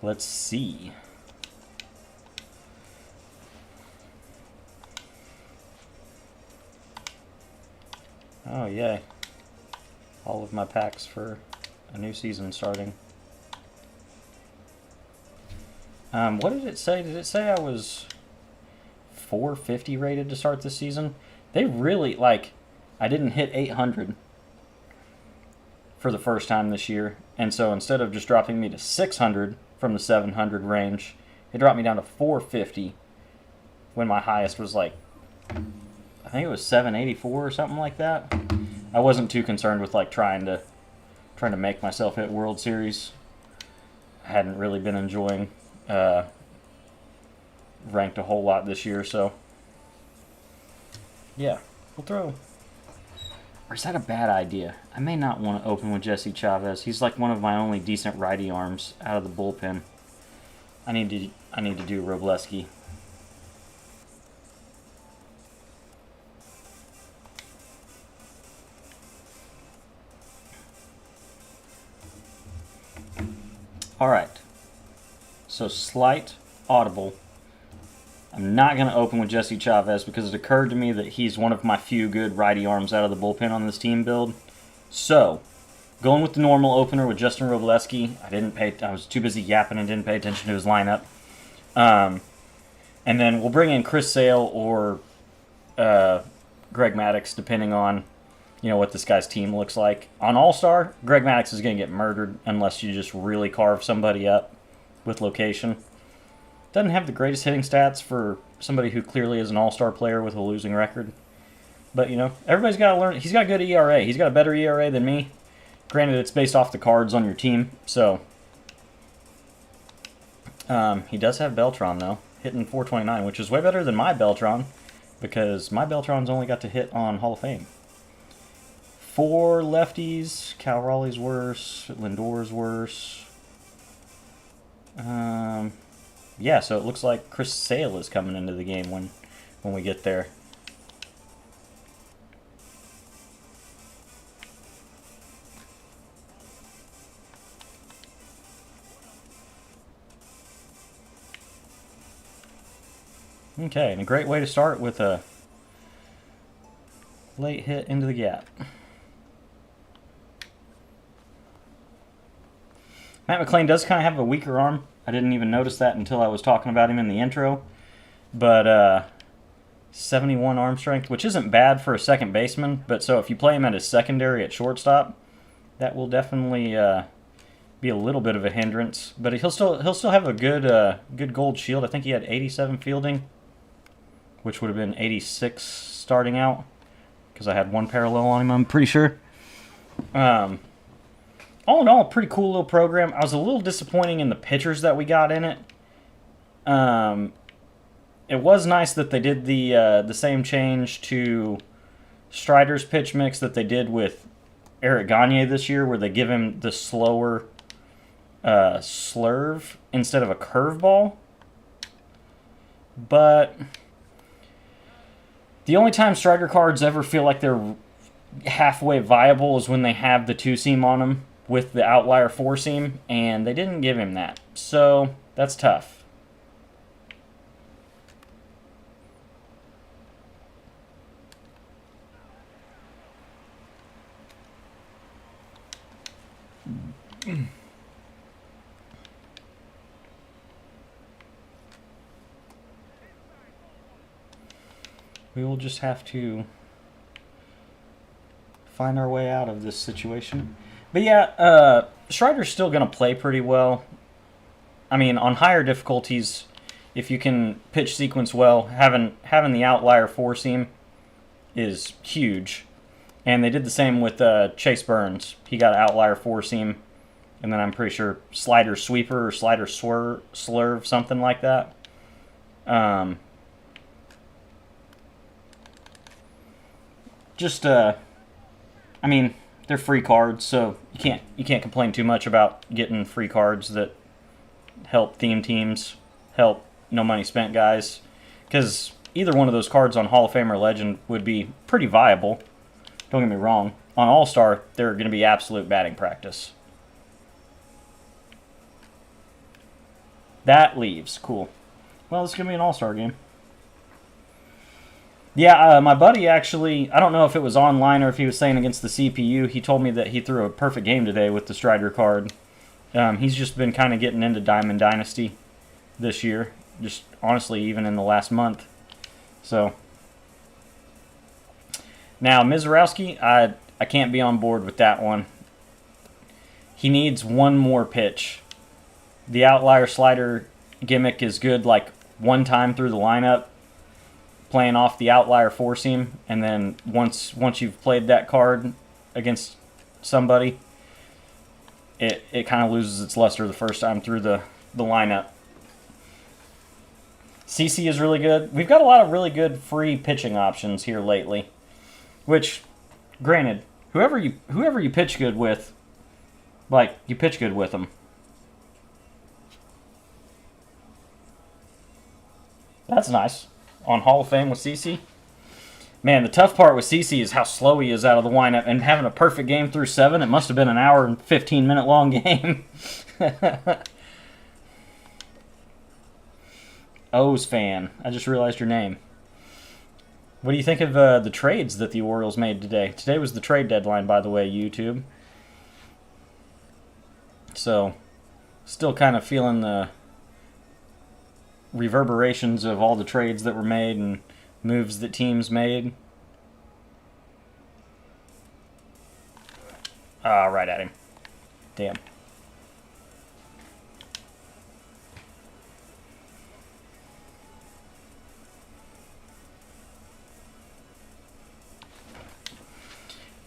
Let's see. Oh, yay. All of my packs for a new season starting. What did it say? Did it say I was 450 rated to start this season? They really, I didn't hit 800 for the first time this year. And so instead of just dropping me to 600 from the 700 range, it dropped me down to 450 when my highest was I think it was 784 or something like that. I wasn't too concerned with trying to make myself hit World Series. I hadn't really been enjoying ranked a whole lot this year, so yeah, we'll throw. Or is that a bad idea? I may not want to open with Jesse Chavez. He's one of my only decent righty arms out of the bullpen. I need to do Robleski. All right. So slight audible. I'm not going to open with Jesse Chavez because it occurred to me that he's one of my few good righty arms out of the bullpen on this team build. So, going with the normal opener with Justin Robleski. I was too busy yapping and didn't pay attention to his lineup. And then we'll bring in Chris Sale or Greg Maddux, depending on what this guy's team looks like. On All-Star, Greg Maddux is going to get murdered unless you just really carve somebody up with location. Doesn't have the greatest hitting stats for somebody who clearly is an all-star player with a losing record. But, everybody's got to learn. He's got a good ERA. He's got a better ERA than me. Granted, it's based off the cards on your team. So, he does have Beltran, though, hitting .429, which is way better than my Beltran because my Beltran's only got to hit on Hall of Fame. 4 lefties. Cal Raleigh's worse. Lindor's worse. Yeah, so it looks like Chris Sale is coming into the game when we get there. Okay, and a great way to start with a late hit into the gap. Matt McLean does kind of have a weaker arm. I didn't even notice that until I was talking about him in the intro. But 71 arm strength, which isn't bad for a second baseman. But so if you play him at his secondary at shortstop, that will definitely be a little bit of a hindrance. But he'll still have a good gold shield. I think he had 87 fielding, which would have been 86 starting out, because I had one parallel on him, I'm pretty sure. All in all, pretty cool little program. I was a little disappointing in the pitchers that we got in it. It was nice that they did the same change to Strider's pitch mix that they did with Eric Gagne this year, where they give him the slower slurve instead of a curveball. But the only time Strider cards ever feel like they're halfway viable is when they have the 2-seam on them with the outlier 4-seam, and they didn't give him that. So that's tough. We will just have to find our way out of this situation. But yeah, Strider's still going to play pretty well. I mean, on higher difficulties, if you can pitch sequence well, having the outlier 4-seam is huge. And they did the same with Chase Burns. He got an outlier 4-seam, and then I'm pretty sure slider sweeper or slider slurve, something like that. I mean, they're free cards, so you can't complain too much about getting free cards that help theme teams, help no money spent guys, because either one of those cards on Hall of Fame or Legend would be pretty viable. Don't get me wrong. On All-Star, they're going to be absolute batting practice. That leaves. Cool. Well, it's going to be an All-Star game. Yeah, my buddy actually, I don't know if it was online or if he was saying against the CPU, he told me that he threw a perfect game today with the Strider card. He's just been kind of getting into Diamond Dynasty this year, just honestly even in the last month. So, now Mizorowski, I can't be on board with that one. He needs one more pitch. The outlier slider gimmick is good like one time through the lineup, playing off the outlier 4-seam, and then once you've played that card against somebody, it kind of loses its luster the first time through the lineup. CC is really good. We've got a lot of really good free pitching options here lately, which, granted, whoever you pitch good with, like, you pitch good with them. That's nice. On Hall of Fame with CC. Man, the tough part with CC is how slow he is out of the windup, and having a perfect game through 7, it must have been an hour and 15-minute long game. O's fan. I just realized your name. What do you think of the trades that the Orioles made today? Today was the trade deadline, by the way, YouTube. So, still kind of feeling the reverberations of all the trades that were made and moves that teams made. Right at him. Damn.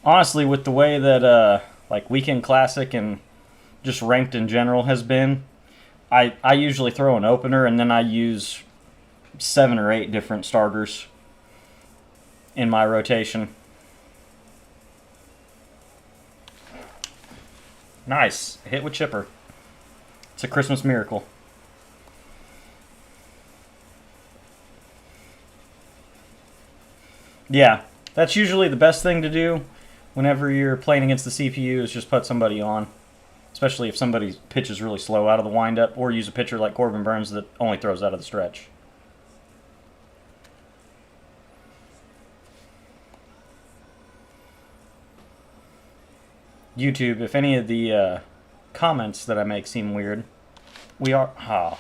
Honestly, with the way that like Weekend Classic and just ranked in general has been, I usually throw an opener and then I use 7 or 8 different starters in my rotation. Nice. Hit with chipper. It's a Christmas miracle. Yeah, that's usually the best thing to do whenever you're playing against the CPU is just put somebody on. Especially if somebody pitches really slow out of the windup, or use a pitcher like Corbin Burns that only throws out of the stretch. YouTube, if any of the comments that I make seem weird, we are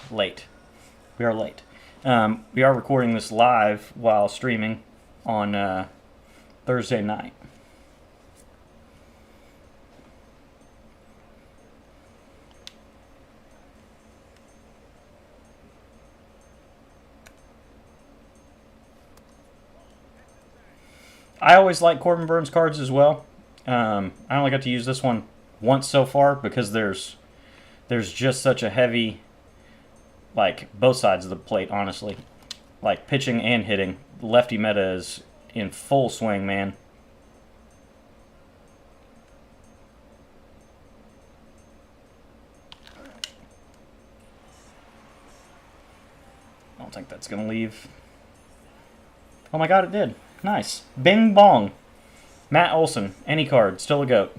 late. We are late. We are recording this live while streaming on Thursday night. I always like Corbin Burns cards as well. I only got to use this one once so far because there's just such a heavy, like, both sides of the plate, honestly. Like, pitching and hitting. Lefty meta is in full swing, man. I don't think that's going to leave. Oh my god, it did. Nice. Bing bong. Matt Olson, any card, still a GOAT.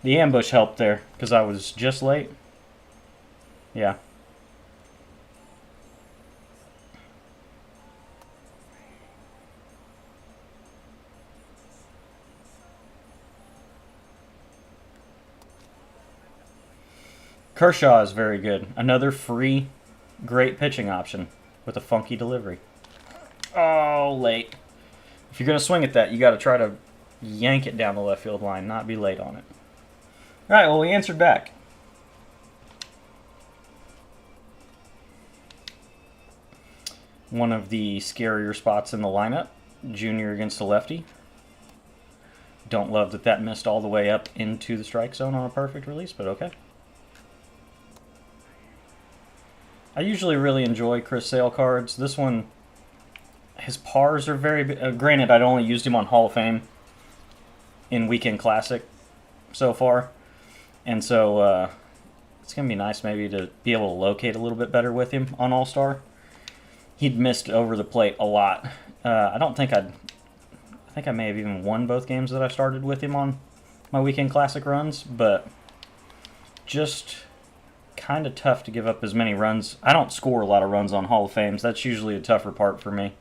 The ambush helped there, because I was just late. Yeah. Kershaw is very good. Another free, great pitching option with a funky delivery. Oh, late. If you're going to swing at that, you got to try to yank it down the left field line, not be late on it. All right, well, we answered back. One of the scarier spots in the lineup, Junior against the lefty. Don't love that that missed all the way up into the strike zone on a perfect release, but okay. I usually really enjoy Chris Sale cards. This one, his pars are very... granted, I'd only used him on Hall of Fame in Weekend Classic so far. And so it's going to be nice maybe to be able to locate a little bit better with him on All-Star. He'd missed over the plate a lot. I think I may have even won both games that I started with him on my Weekend Classic runs, but just kind of tough to give up as many runs. I don't score a lot of runs on Hall of Fames. That's usually a tougher part for me.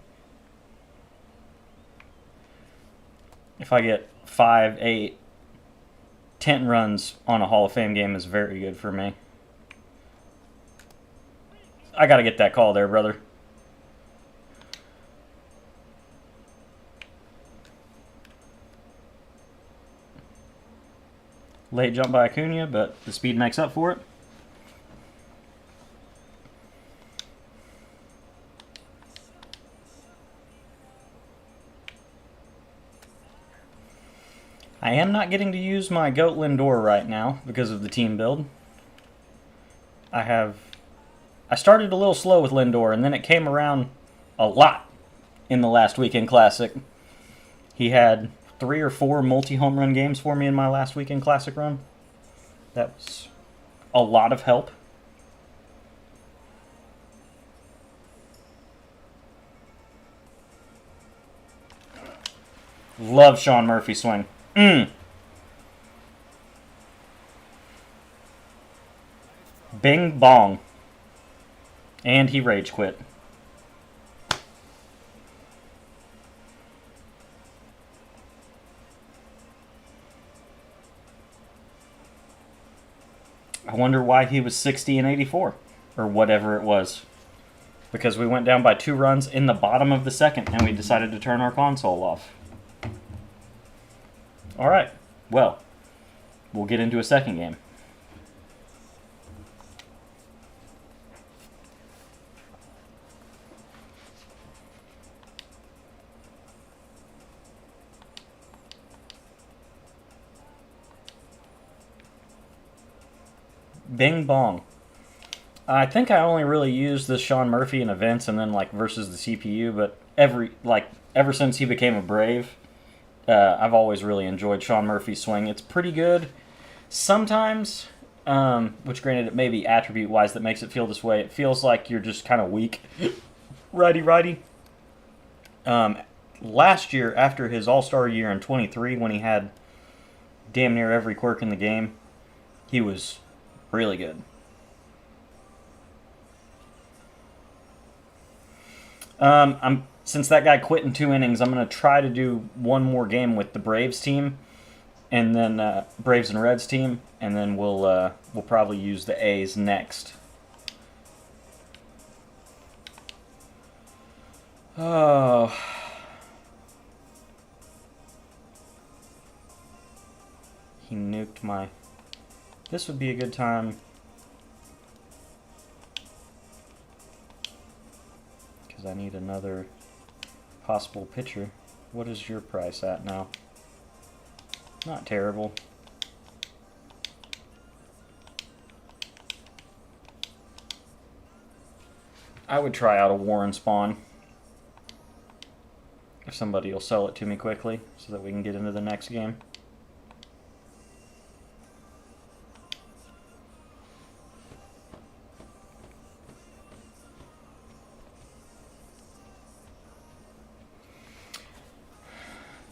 If I get 5, 8, 10 runs on a Hall of Fame game is very good for me. I got to get that call there, brother. Late jump by Acuna, but the speed makes up for it. I am not getting to use my GOAT Lindor right now because of the team build. I started a little slow with Lindor, and then it came around a lot in the last Weekend Classic. He had 3 or 4 multi-home run games for me in my last Weekend Classic run. That was a lot of help. Love Sean Murphy's swing. Bing bong. And he rage quit. I wonder why he was 60 and 84, or whatever it was. Because we went down by 2 runs in the bottom of the second, and we decided to turn our console off. All right, well, we'll get into a second game. Bing bong. I think I only really used this Sean Murphy in events and then like versus the CPU, but ever since he became a Brave, I've always really enjoyed Sean Murphy's swing. It's pretty good. Sometimes, which granted it may be attribute-wise that makes it feel this way, it feels like you're just kind of weak. Righty. Last year, after his All-Star year in 23, when he had damn near every quirk in the game, he was really good. Since that guy quit in 2 innings, I'm going to try to do one more game with the Braves team, and then Braves and Reds team, and then we'll probably use the A's next. Oh. He nuked my... This would be a good time. Because I need another possible pitcher. What is your price at now? Not terrible. I would try out a Warren Spawn. If somebody will sell it to me quickly so that we can get into the next game.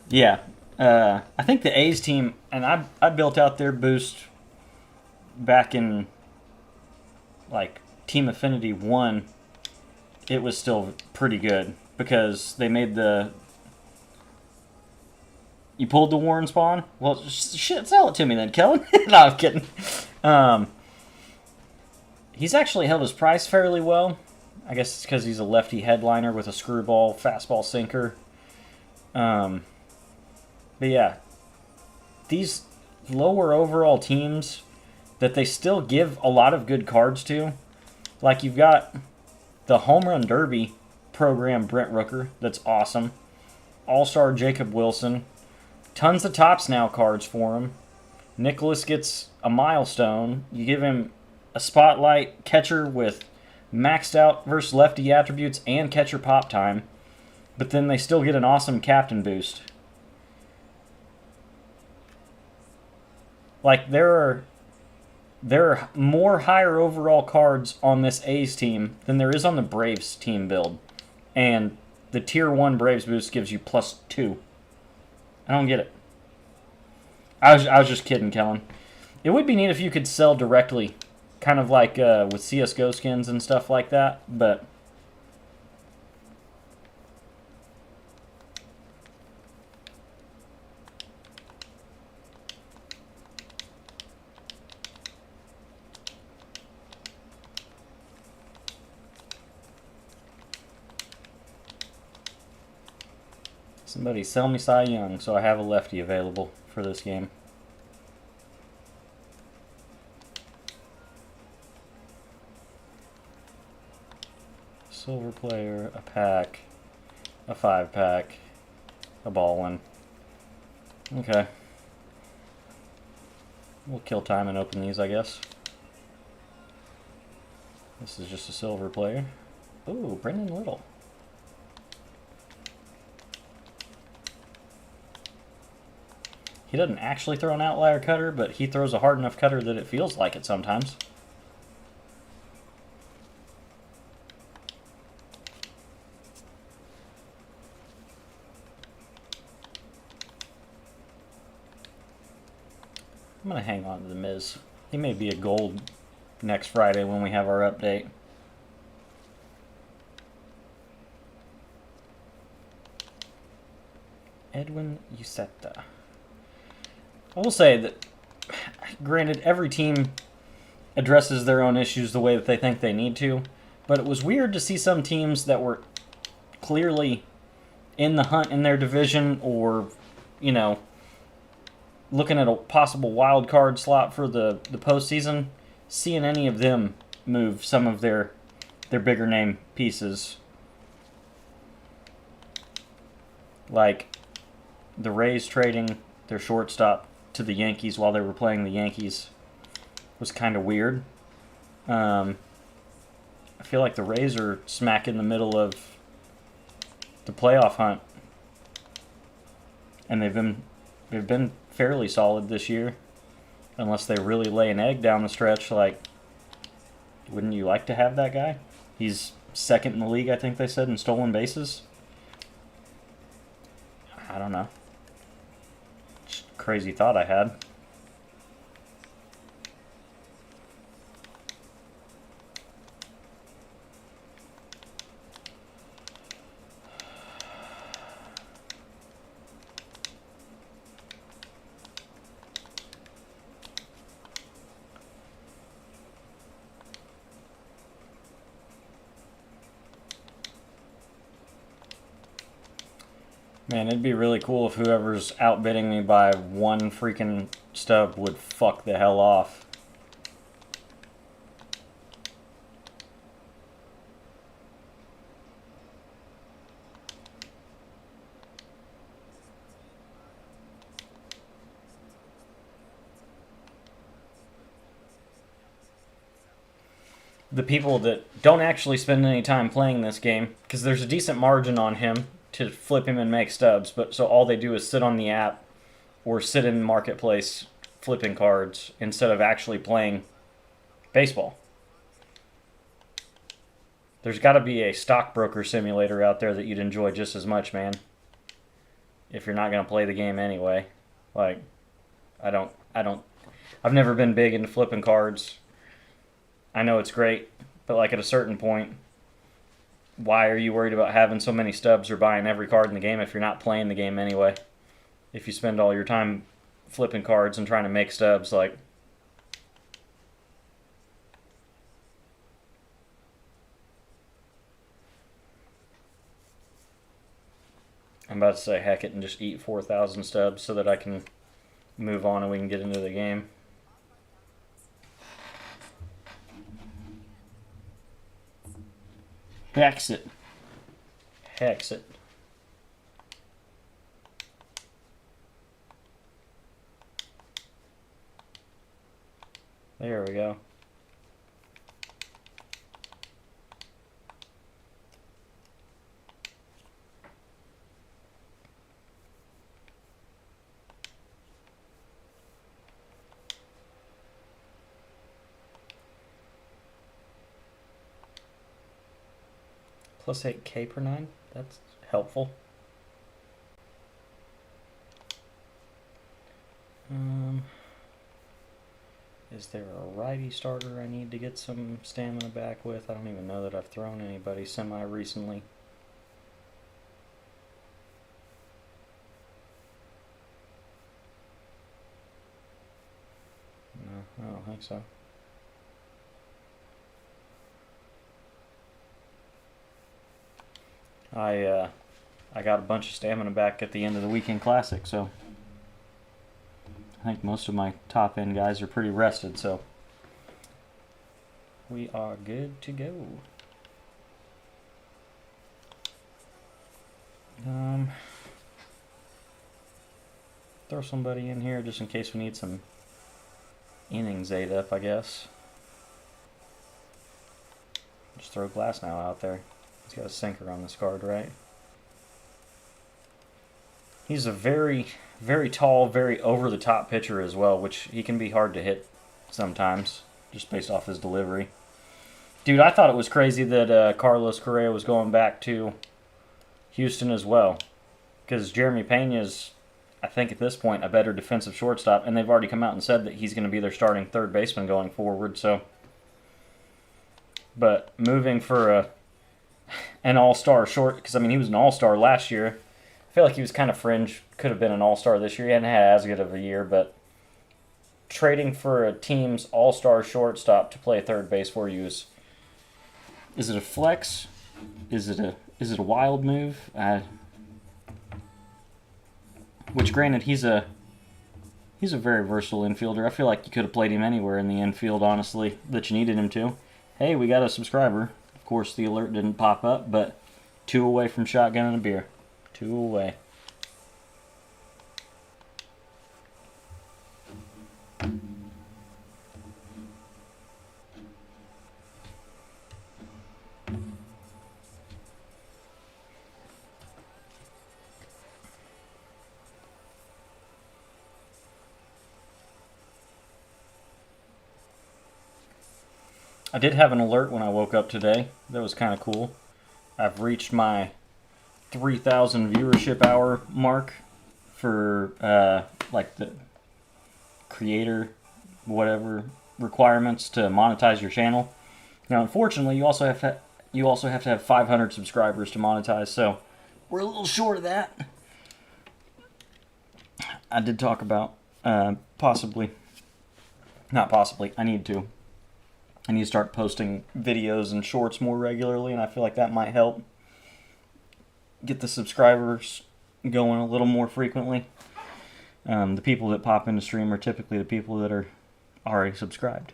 Yeah, I think the A's team, and I built out their boost back in like Team Affinity 1. It was still pretty good because they made the... You pulled the Warren Spawn? Well, shit, sell it to me then, Kellen. No, I'm kidding. He's actually held his price fairly well. I guess it's because he's a lefty headliner with a screwball, fastball, sinker. But yeah, these lower overall teams that they still give a lot of good cards to, like you've got the Home Run Derby program Brent Rooker, that's awesome. All-Star Jacob Wilson, tons of Tops Now cards for him. Nicholas gets a milestone. You give him a spotlight catcher with maxed out versus lefty attributes and catcher pop time, but then they still get an awesome captain boost. Like, there are more higher overall cards on this A's team than there is on the Braves team build. And the Tier 1 Braves boost gives you +2. I don't get it. I was just kidding, Kellen. It would be neat if you could sell directly, kind of like with CSGO skins and stuff like that, but... Somebody sell me Cy Young so I have a lefty available for this game. Silver player, a pack, a 5-pack, a ballin'. Okay. We'll kill time and open these, I guess. This is just a silver player. Ooh, Brendan Little. He doesn't actually throw an outlier cutter, but he throws a hard enough cutter that it feels like it sometimes. I'm going to hang on to the Miz. He may be a gold next Friday when we have our update. Edwin Uceta. I will say that, granted, every team addresses their own issues the way that they think they need to, but it was weird to see some teams that were clearly in the hunt in their division or, you know, looking at a possible wild card slot for the postseason, seeing any of them move some of their bigger name pieces. Like the Rays trading their shortstop to the Yankees while they were playing the Yankees was kind of weird. I feel like the Rays are smack in the middle of the playoff hunt, and they've been fairly solid this year. Unless they really lay an egg down the stretch, like, wouldn't you like to have that guy? He's second in the league, I think they said, in stolen bases. I don't know. Just a crazy thought I had. Man, it'd be really cool if whoever's outbidding me by one freaking stub would fuck the hell off. The people that don't actually spend any time playing this game, because there's a decent margin on him to flip him and make stubs, but so all they do is sit on the app or sit in marketplace flipping cards instead of actually playing baseball. There's got to be a stockbroker simulator out there that you'd enjoy just as much, man. If you're not going to play the game anyway. Like, I've never been big into flipping cards. I know it's great, but like at a certain point, why are you worried about having so many stubs or buying every card in the game if you're not playing the game anyway? If you spend all your time flipping cards and trying to make stubs, like... I'm about to say heck it and just eat 4,000 stubs so that I can move on and we can get into the game. Hex it. Hex it. There we go. Plus 8k per 9? That's helpful. Is there a righty starter I need to get some stamina back with? I don't even know that I've thrown anybody semi-recently. No, I don't think so. I got a bunch of stamina back at the end of the weekend classic, so I think most of my top end guys are pretty rested, so we are good to go. Throw somebody in here just in case we need some innings ate up, I guess. Just throw Glasnow out there. He's got a sinker on this card, right? He's a very, very tall, very over-the-top pitcher as well, which he can be hard to hit sometimes, just based off his delivery. Dude, I thought it was crazy that Carlos Correa was going back to Houston as well, because Jeremy Pena is, I think at this point, a better defensive shortstop, and they've already come out and said that he's going to be their starting third baseman going forward, so... But moving for an all-star short, because, I mean, he was an all-star last year. I feel like he was kind of fringe, could have been an all-star this year. He hadn't had as good of a year, but trading for a team's all-star shortstop to play third base for you is it a flex? Is it a wild move? Which, granted, he's a very versatile infielder. I feel like you could have played him anywhere in the infield, honestly, that you needed him to. Hey, we got a subscriber. Of course, the alert didn't pop up, but 2 away from shotgun and a beer. 2 away. I did have an alert when I woke up today. That was kind of cool. I've reached my 3,000 viewership hour mark for like the creator whatever requirements to monetize your channel. Now, unfortunately, you also have to have 500 subscribers to monetize, so we're a little short of that. I did talk about possibly, not possibly, I need to start posting videos and shorts more regularly, and I feel like that might help get the subscribers going a little more frequently. The people that pop into stream are typically the people that are already subscribed.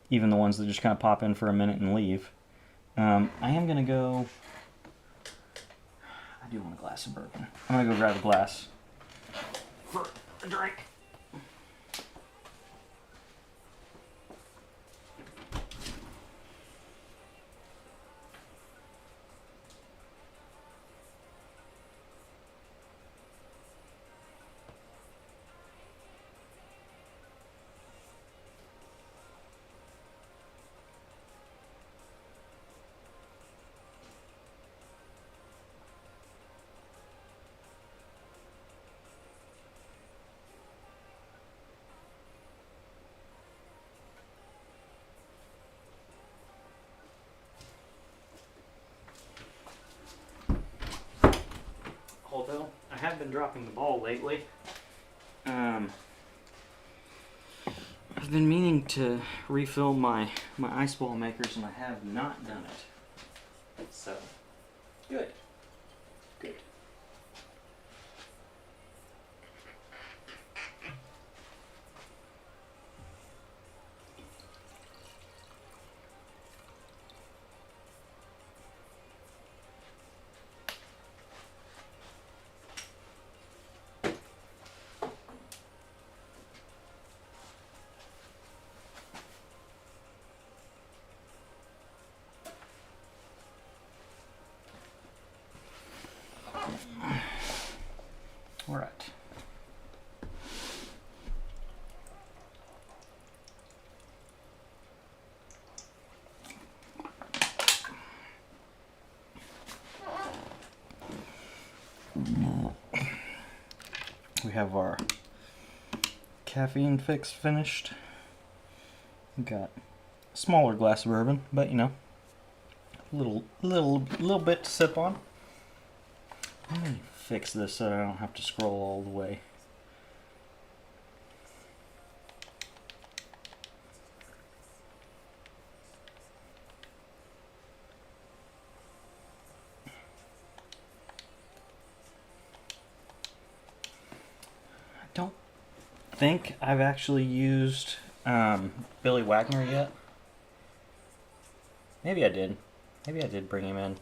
Even the ones that just kind of pop in for a minute and leave. I am going to go... I do want a glass of bourbon. I'm going to go grab a glass for a drink. Although I have been dropping the ball lately, I've been meaning to refill my ice ball makers, and I have not done it. So, good. Good. All right. We have our caffeine fix finished. We got a smaller glass of bourbon, but you know, a little bit to sip on. Let me fix this so I don't have to scroll all the way. I don't think I've actually used Billy Wagner yet. Maybe I did. Maybe I did bring him in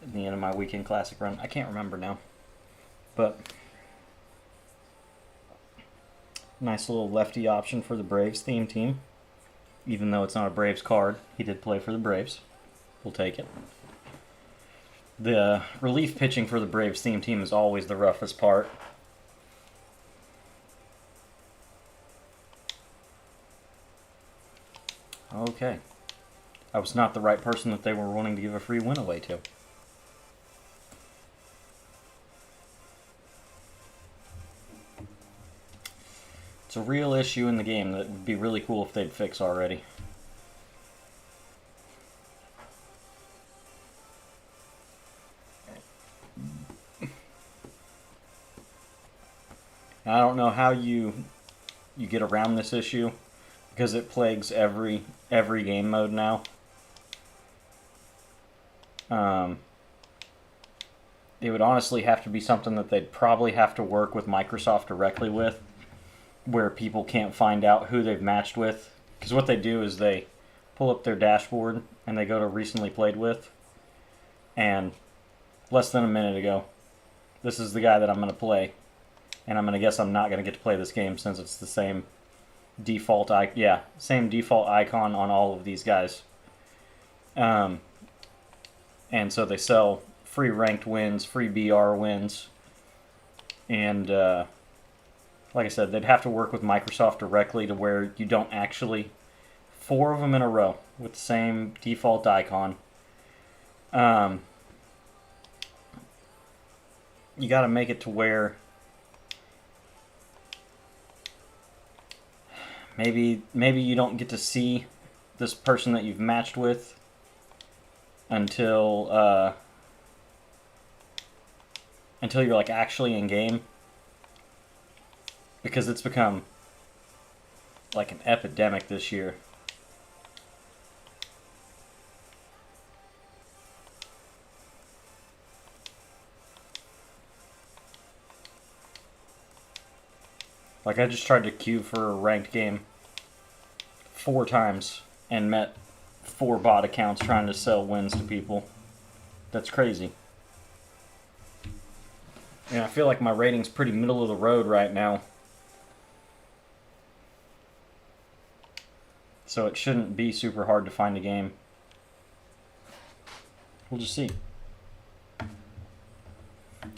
at the end of my weekend classic run. I can't remember now. But nice little lefty option for the Braves theme team. Even though it's not a Braves card, he did play for the Braves. We'll take it. The relief pitching for the Braves theme team is always the roughest part. Okay. I was not the right person that they were wanting to give a free win away to. It's a real issue in the game that would be really cool if they'd fix already. I don't know how you get around this issue because it plagues every game mode now. It would honestly have to be something that they'd probably have to work with Microsoft directly with, where people can't find out who they've matched with. Because what they do is they pull up their dashboard and they go to recently played with, and less than a minute ago, this is the guy that I'm going to play, and I'm going to guess I'm not going to get to play this game since it's the same default same default icon on all of these guys. And so they sell free ranked wins, free BR wins, and like I said, they'd have to work with Microsoft directly to where you don't actually 4 of them in a row with the same default icon. You got to make it to where maybe you don't get to see this person that you've matched with until you're like actually in game, because it's become like an epidemic this year. Like, I just tried to queue for a ranked game 4 times and met 4 bot accounts trying to sell wins to people. That's crazy. And I feel like my rating's pretty middle of the road right now. So it shouldn't be super hard to find a game. We'll just see.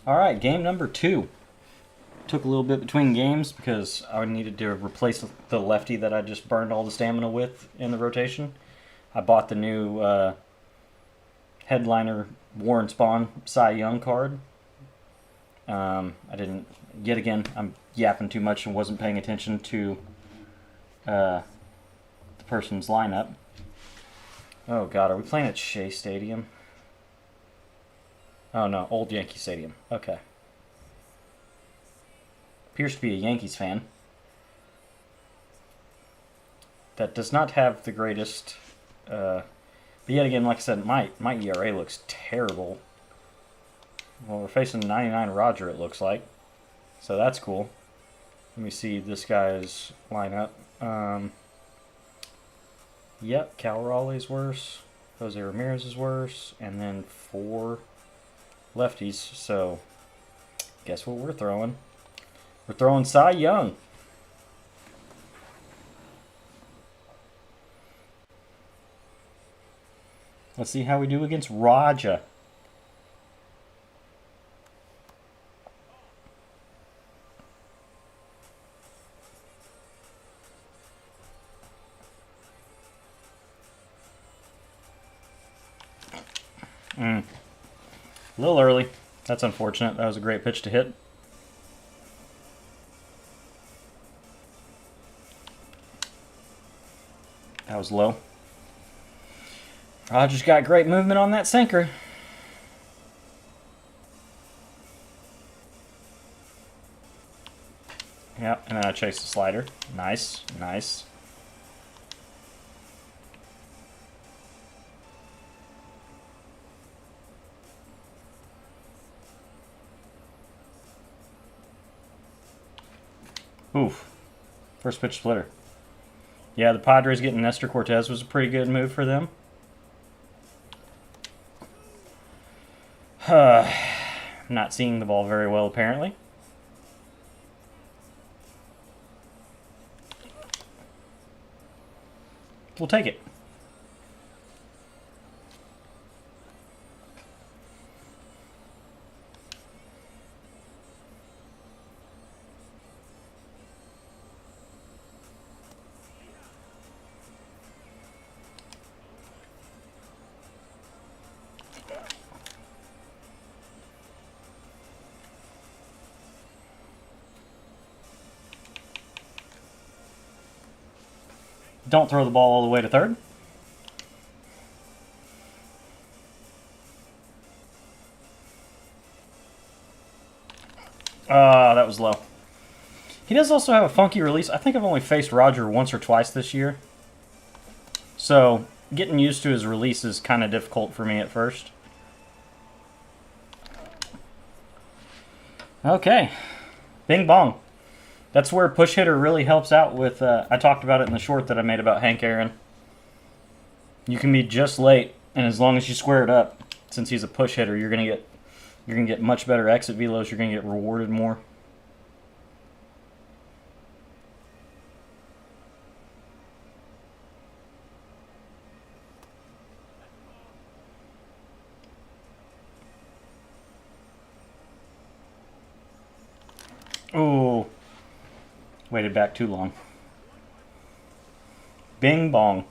Alright, game number 2. Took a little bit between games because I needed to replace the lefty that I just burned all the stamina with in the rotation. I bought the new headliner Warren Spawn Cy Young card. I didn't, yet again, I'm yapping too much and wasn't paying attention to the person's lineup. Oh god, are we playing at Shea Stadium? Oh no, Old Yankee Stadium. Okay. Appears to be a Yankees fan. That does not have the greatest... but yet again, like I said, my ERA looks terrible. Well, we're facing 99 Roger, it looks like. So that's cool. Let me see this guy's lineup. Yep, Cal Raleigh's worse. Jose Ramirez is worse. And then 4 lefties. So, guess what we're throwing? We're throwing Cy Young. Let's see how we do against Raja. A little early. That's unfortunate. That was a great pitch to hit. That was low. Rogers got great movement on that sinker. Yep, and then I chased the slider. Nice, nice. Oof. First pitch splitter. Yeah, the Padres getting Nestor Cortez was a pretty good move for them. Not seeing the ball very well, apparently. We'll take it. Don't throw the ball all the way to third. That was low. He does also have a funky release. I think I've only faced Roger once or twice this year. So, getting used to his release is kind of difficult for me at first. Okay. Bing bong. That's where push hitter really helps out with, I talked about it in the short that I made about Hank Aaron. You can be just late, and as long as you square it up, since he's a push hitter, you're gonna get much better exit velos, you're gonna get rewarded more. Ooh. Waited back too long. Bing bong.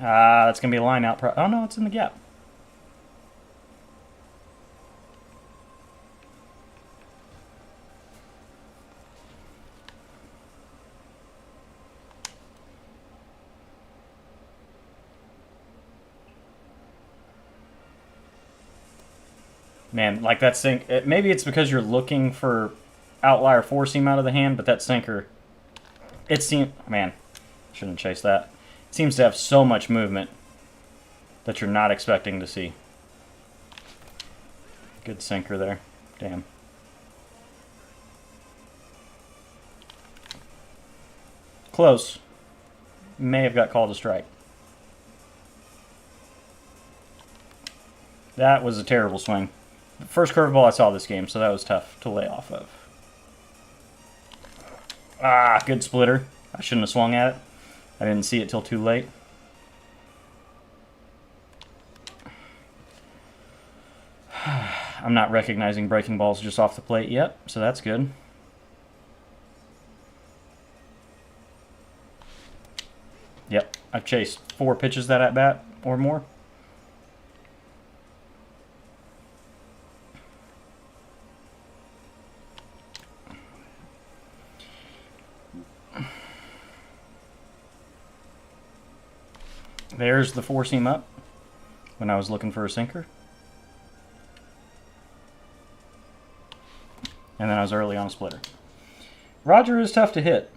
That's going to be a line out. Oh, no, it's in the gap. Man, like that sink, maybe it's because you're looking for outlier four seam out of the hand, but that sinker, it seems, man, shouldn't chase that. It seems to have so much movement that you're not expecting to see. Good sinker there. Damn. Close. May have got called a strike. That was a terrible swing. First curveball I saw this game, so that was tough to lay off of. Good splitter. I shouldn't have swung at it. I didn't see it till too late. I'm not recognizing breaking balls just off the plate yet, so that's good. Yep, I've chased 4 pitches that at bat or more. There's the 4 seam up when I was looking for a sinker. And then I was early on a splitter. Roger is tough to hit.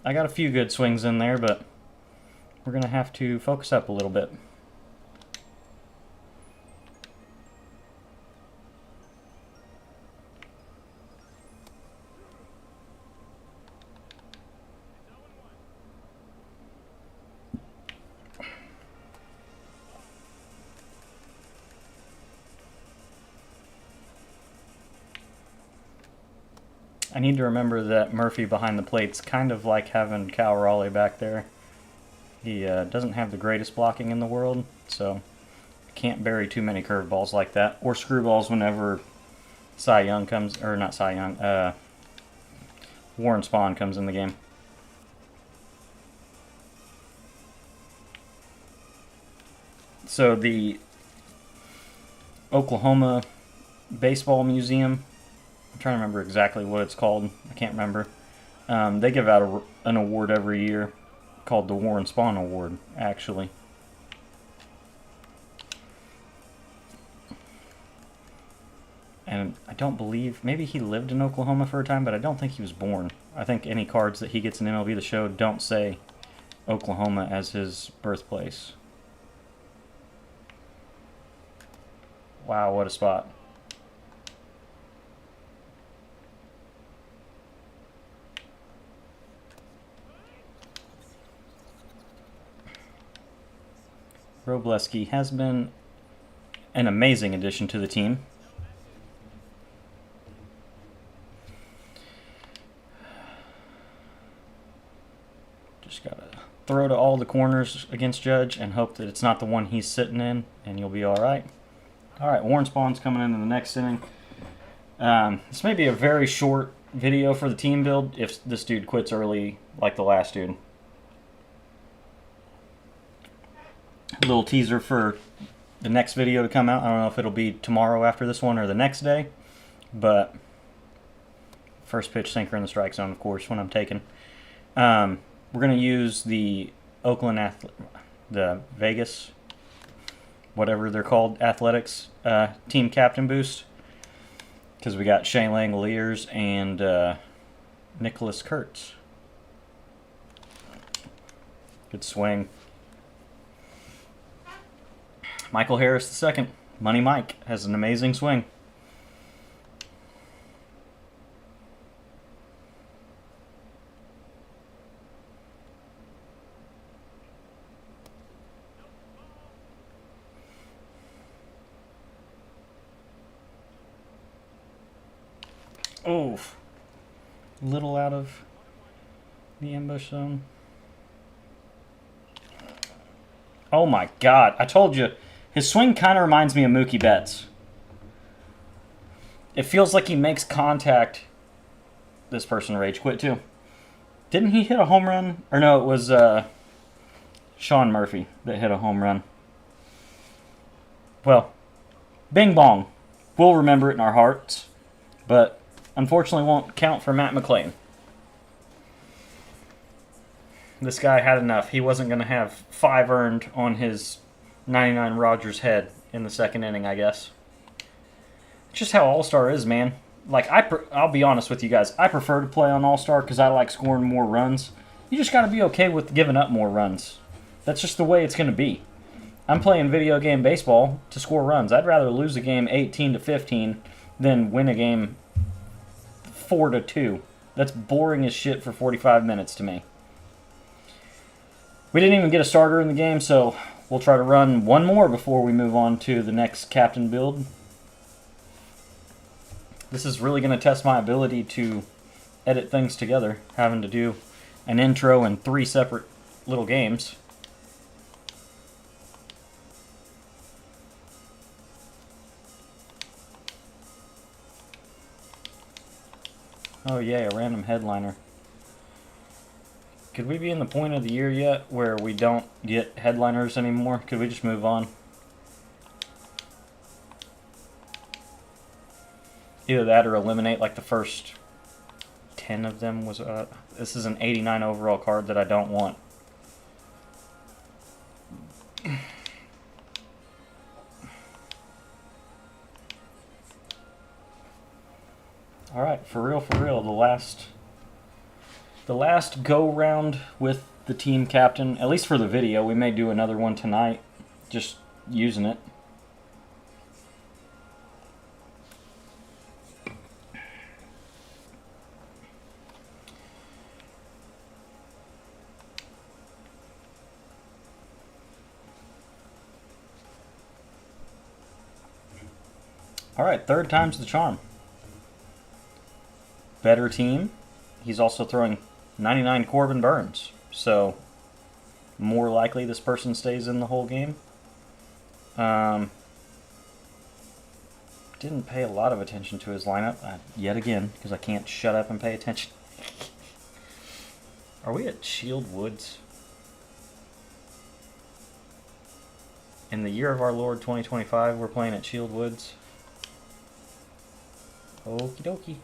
I got a few good swings in there, but we're going to have to focus up a little bit. I need to remember that Murphy behind the plate's kind of like having Cal Raleigh back there. He doesn't have the greatest blocking in the world, so can't bury too many curveballs like that. Or screwballs whenever Cy Young comes, or not Cy Young, Warren Spahn comes in the game. So the Oklahoma Baseball Museum, I'm trying to remember exactly what it's called. I can't remember. They give out an award every year called the Warren Spahn Award, actually. And I don't believe, maybe he lived in Oklahoma for a time, but I don't think he was born. I think any cards that he gets in MLB The Show don't say Oklahoma as his birthplace. Wow, what a spot. Robleski has been an amazing addition to the team. Just gotta throw to all the corners against Judge and hope that it's not the one he's sitting in, and you'll be all right. All right, Warren Spahn's coming in the next inning. This may be a very short video for the team build if this dude quits early like the last dude. A little teaser for the next video to come out. I don't know if it'll be tomorrow after this one or the next day, but first pitch sinker in the strike zone, of course, when I'm taking. We're going to use the the Vegas, whatever they're called, Athletics team captain boost, because we got Shane Langoliers and Nicholas Kurtz. Good swing. Michael Harris II, Money Mike, has an amazing swing. Oof. Little out of the ambush zone. Oh my God, I told you. His swing kind of reminds me of Mookie Betts. It feels like he makes contact. This person rage quit too. Didn't he hit a home run? Or no, it was Sean Murphy that hit a home run. Well, bing bong. We'll remember it in our hearts, but unfortunately won't count for Matt McClain. This guy had enough. He wasn't going to have 5 earned on his 99 Rogers head in the second inning, I guess. It's just how All-Star is, man. Like, I'll be honest with you guys. I prefer to play on All-Star because I like scoring more runs. You just got to be okay with giving up more runs. That's just the way it's going to be. I'm playing video game baseball to score runs. I'd rather lose a game 18-15 than win a game 4-2. That's boring as shit for 45 minutes to me. We didn't even get a starter in the game, so we'll try to run one more before we move on to the next captain build. This is really going to test my ability to edit things together, having to do an intro and 3 separate little games. Oh yeah, a random headliner. Could we be in the point of the year yet where we don't get headliners anymore? Could we just move on? Either that or eliminate like the first 10 of them. This is an 89 overall card that I don't want. All right, for real, the last go round with the team captain, at least for the video. We may do another one tonight, just using it. All right, 3rd time's the charm. Better team. He's also throwing 99 Corbin Burns, so more likely this person stays in the whole game. Didn't pay a lot of attention to his lineup, yet again, because I can't shut up and pay attention. Are we at Shield Woods? In the year of our Lord 2025, we're playing at Shield Woods. Okie dokie.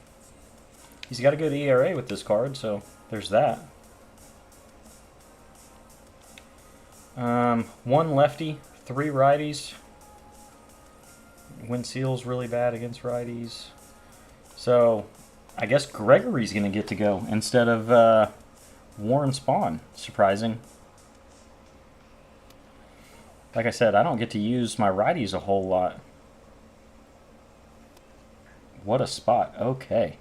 He's got a good ERA with this card, so there's that. 1 lefty, 3 righties. Winseal's really bad against righties. So I guess Gregory's going to get to go instead of Warren Spahn. Surprising. Like I said, I don't get to use my righties a whole lot. What a spot. Okay.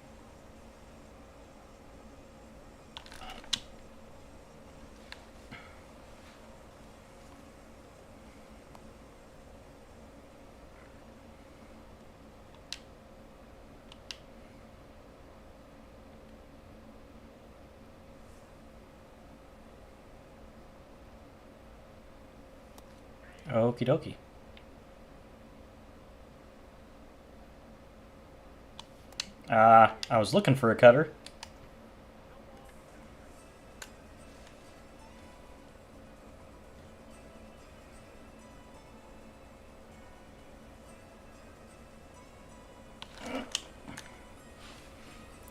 Okie dokie. I was looking for a cutter.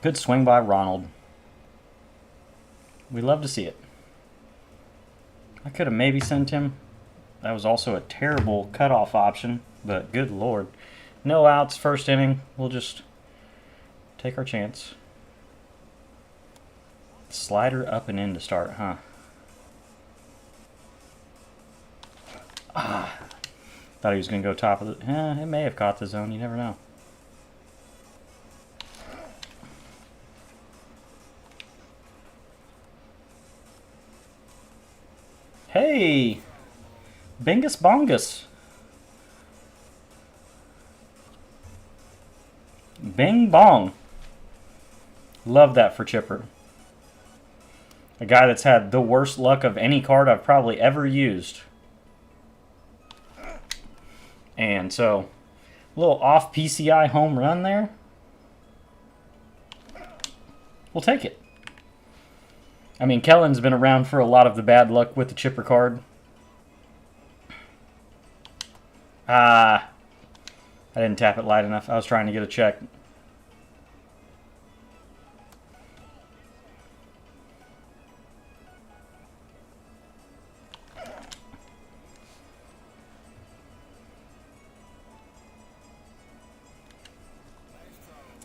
Good swing by Ronald. We love to see it. I could have maybe sent him. That was also a terrible cutoff option, but good lord. No outs, 1st inning. We'll just take our chance. Slider up and in to start, huh? Thought he was going to go top of it. It may have caught the zone. You never know. Hey! Bingus Bongus. Bing bong. Love that for Chipper. A guy that's had the worst luck of any card I've probably ever used. And so, a little off PCI home run there. We'll take it. I mean, Kellen's been around for a lot of the bad luck with the Chipper card. Ah, I didn't tap it light enough. I was trying to get a check.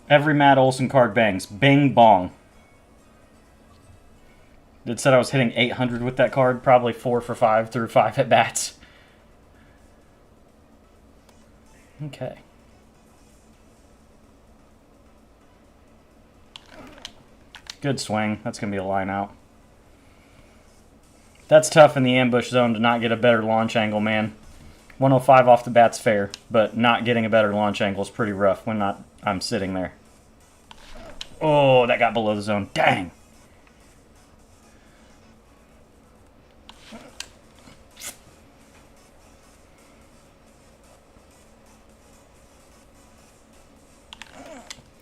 Every Matt Olson card bangs. Bing bong. It said I was hitting 800 with that card. Probably 4 for 5 through 5 at bats. Okay. Good swing. That's going to be a line out. That's tough in the ambush zone to not get a better launch angle, man. 105 off the bat's fair, but not getting a better launch angle is pretty rough when I'm sitting there. Oh, that got below the zone. Dang.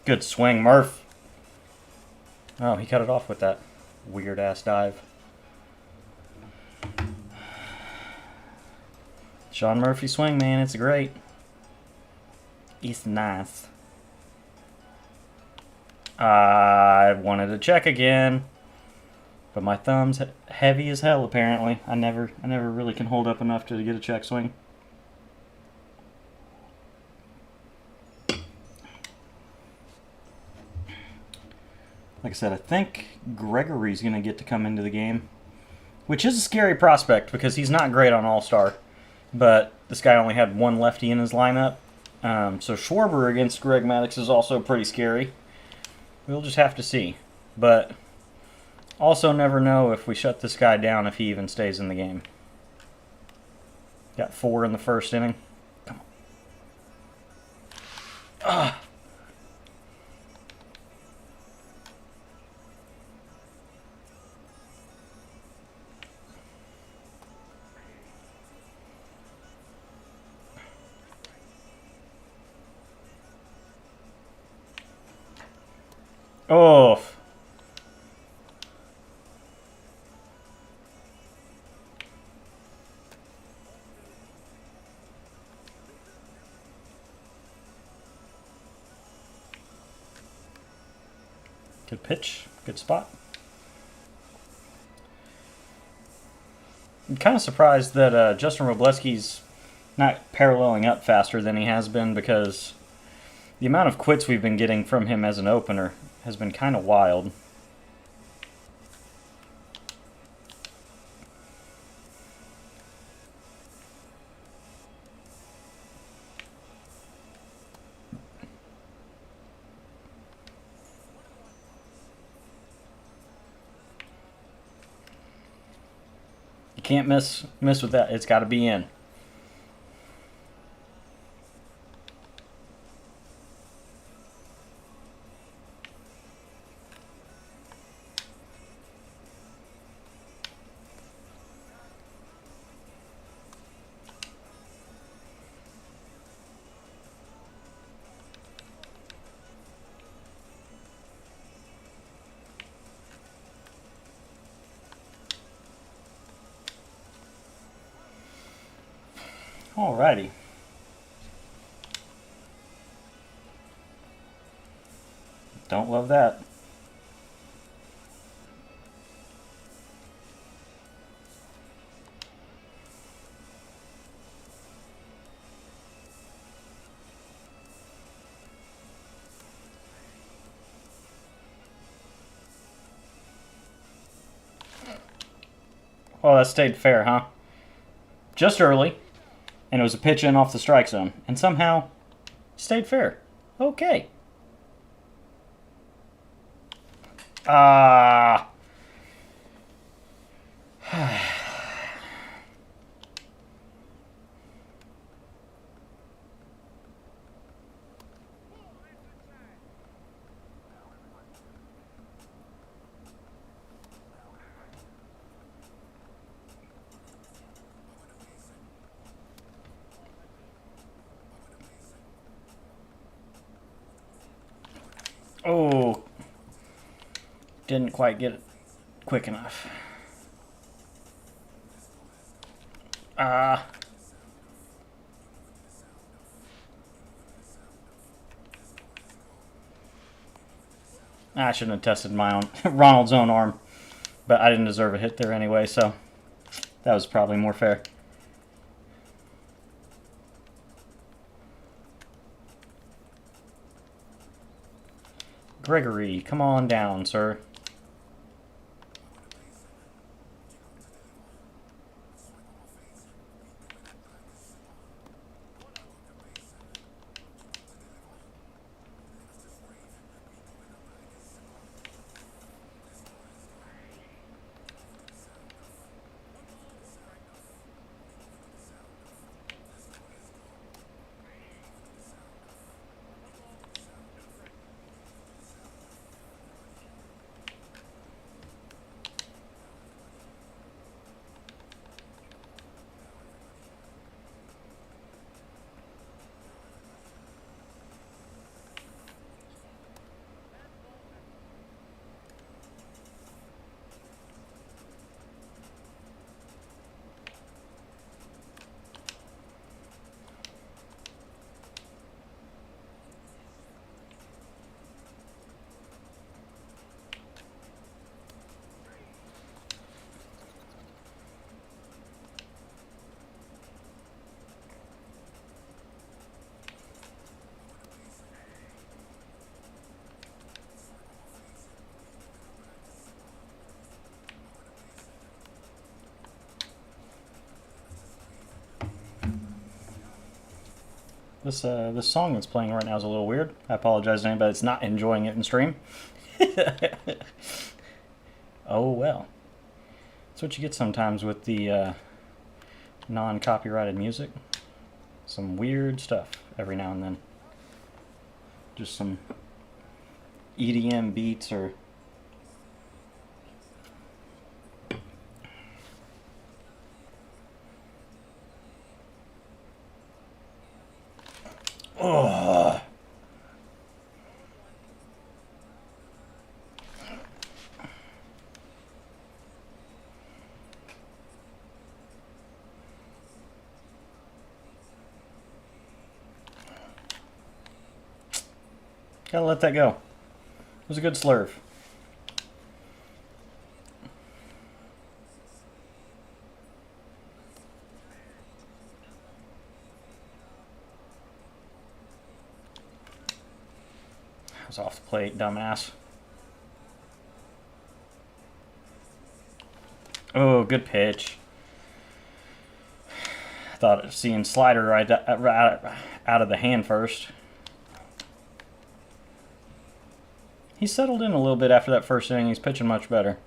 Good swing, Murph. Oh, he cut it off with that weird-ass dive. Sean Murphy swing, man. It's great. It's nice. I wanted to check again, but my thumb's heavy as hell. Apparently, I never really can hold up enough to get a check swing. Like I said, I think Gregory's going to get to come into the game, which is a scary prospect because he's not great on All-Star, but this guy only had one lefty in his lineup. So Schwarber against Greg Maddux is also pretty scary. We'll just have to see. But also never know if we shut this guy down if he even stays in the game. Got 4 in the first inning. Come on. Ah. Oh. Good pitch. Good spot. I'm kind of surprised that Justin Robleski's not paralleling up faster than he has been, because the amount of quits we've been getting from him as an opener has been kind of wild. You can't miss with that. It's got to be in. Alrighty. Don't love that. Oh, that stayed fair, huh? Just early. And it was a pitch in off the strike zone. And somehow stayed fair. Okay. Ah. Oh, didn't quite get it quick enough. I shouldn't have tested my own Ronald's own arm, but I didn't deserve a hit there anyway, so that was probably more fair. Gregory, come on down, sir. This song that's playing right now is a little weird. I apologize to anybody that's not enjoying it in stream. Oh well. That's what you get sometimes with the non-copyrighted music. Some weird stuff every now and then. Just some EDM beats or... Ugh. Gotta let that go. It was a good slurve. I was off the plate, dumbass. Oh, good pitch. I thought of seeing slider right out of the hand first. He settled in a little bit after that first inning. He's pitching much better.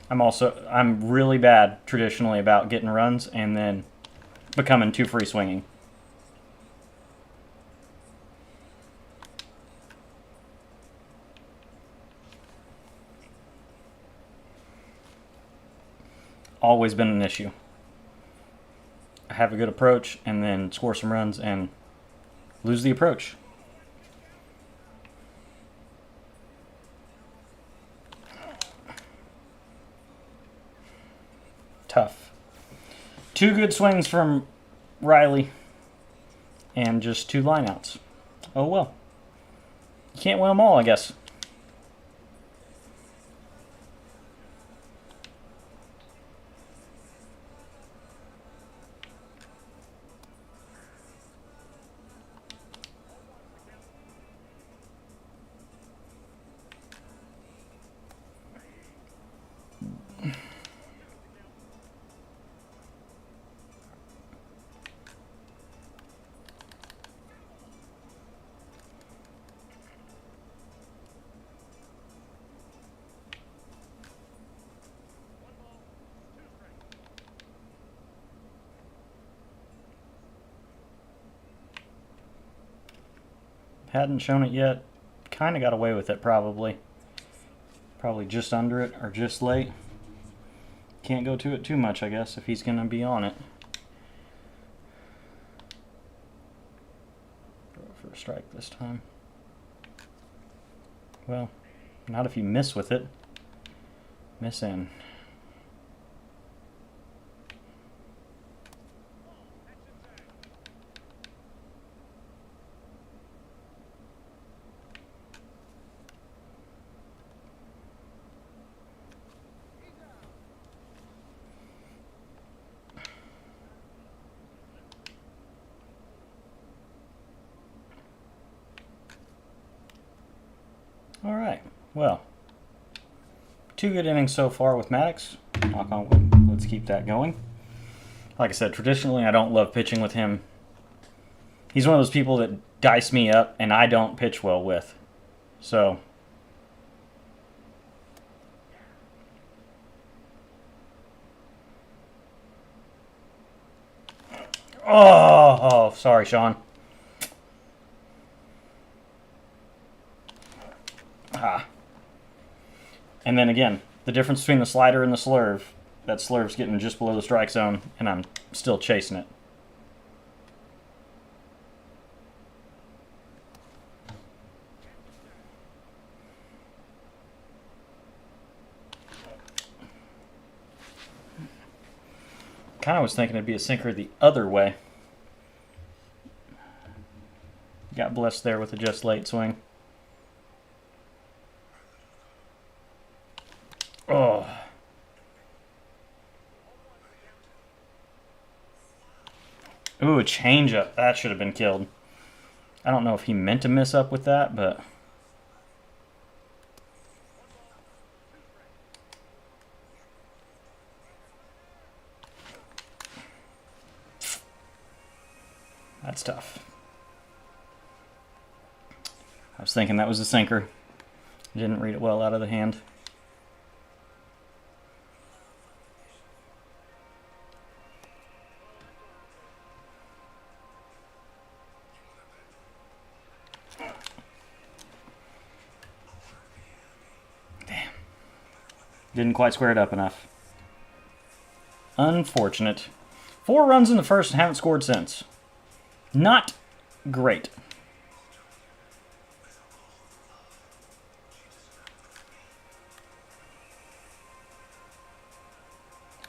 I'm really bad traditionally about getting runs and then becoming too free swinging. Always been an issue. I have a good approach and then score some runs and lose the approach. Tough. 2 good swings from Riley and just 2 lineouts. Oh well. You can't win them all, I guess. Hadn't shown it yet. Kind of got away with it, probably. Probably just under it or just late. Can't go to it too much, I guess, if he's going to be on it. Go for a strike this time. Well, not if you miss with it. Miss in. All right. Well, 2 good innings so far with Maddox. Knock on wood. Let's keep that going. Like I said, traditionally I don't love pitching with him. He's one of those people that dice me up and I don't pitch well with. So, oh, sorry, Sean. Ah. And then again, the difference between the slider and the slurve. That slurve's getting just below the strike zone, and I'm still chasing it. Kind of was thinking it'd be a sinker the other way. Got blessed there with a just late swing. Oh. Ooh, a changeup. That should have been killed. I don't know if he meant to miss up with that, but... That's tough. I was thinking that was a sinker. Didn't read it well out of the hand. Damn. Didn't quite square it up enough. Unfortunate. 4 runs in the first and haven't scored since. Not great.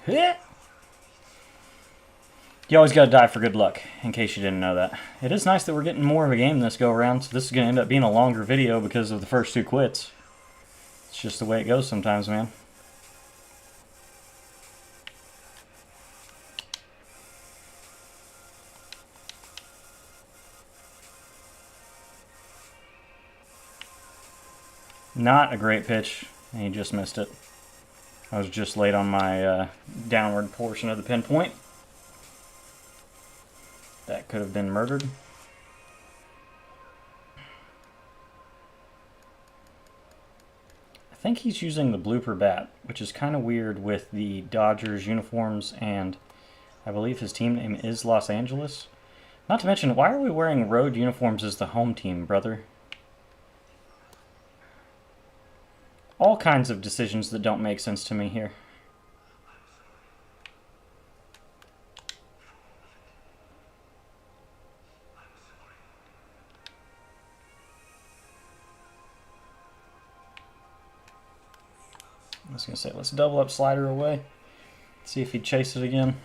Hit. You always got to die for good luck, in case you didn't know that. It is nice that we're getting more of a game this go-around, so this is going to end up being a longer video because of the first 2 quits. It's just the way it goes sometimes, man. Not a great pitch, and he just missed it. I was just late on my downward portion of the pinpoint. That could have been murdered. I think he's using the blooper bat, which is kind of weird with the Dodgers uniforms, and I believe his team name is Los Angeles. Not to mention, why are we wearing road uniforms as the home team, brother? All kinds of decisions that don't make sense to me here. I was going to say, let's double up slider away. See if he'd chase it again.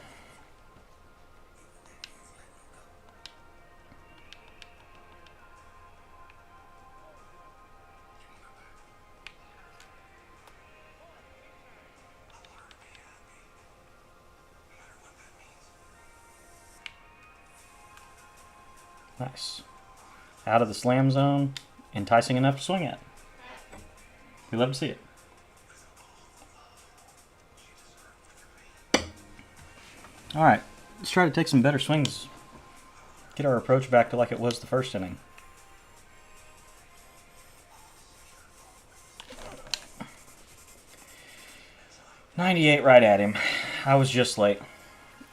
Nice. Out of the slam zone, enticing enough to swing at. We love to see it. Alright, let's try to take some better swings. Get our approach back to like it was the first inning. .98 right at him. I was just late.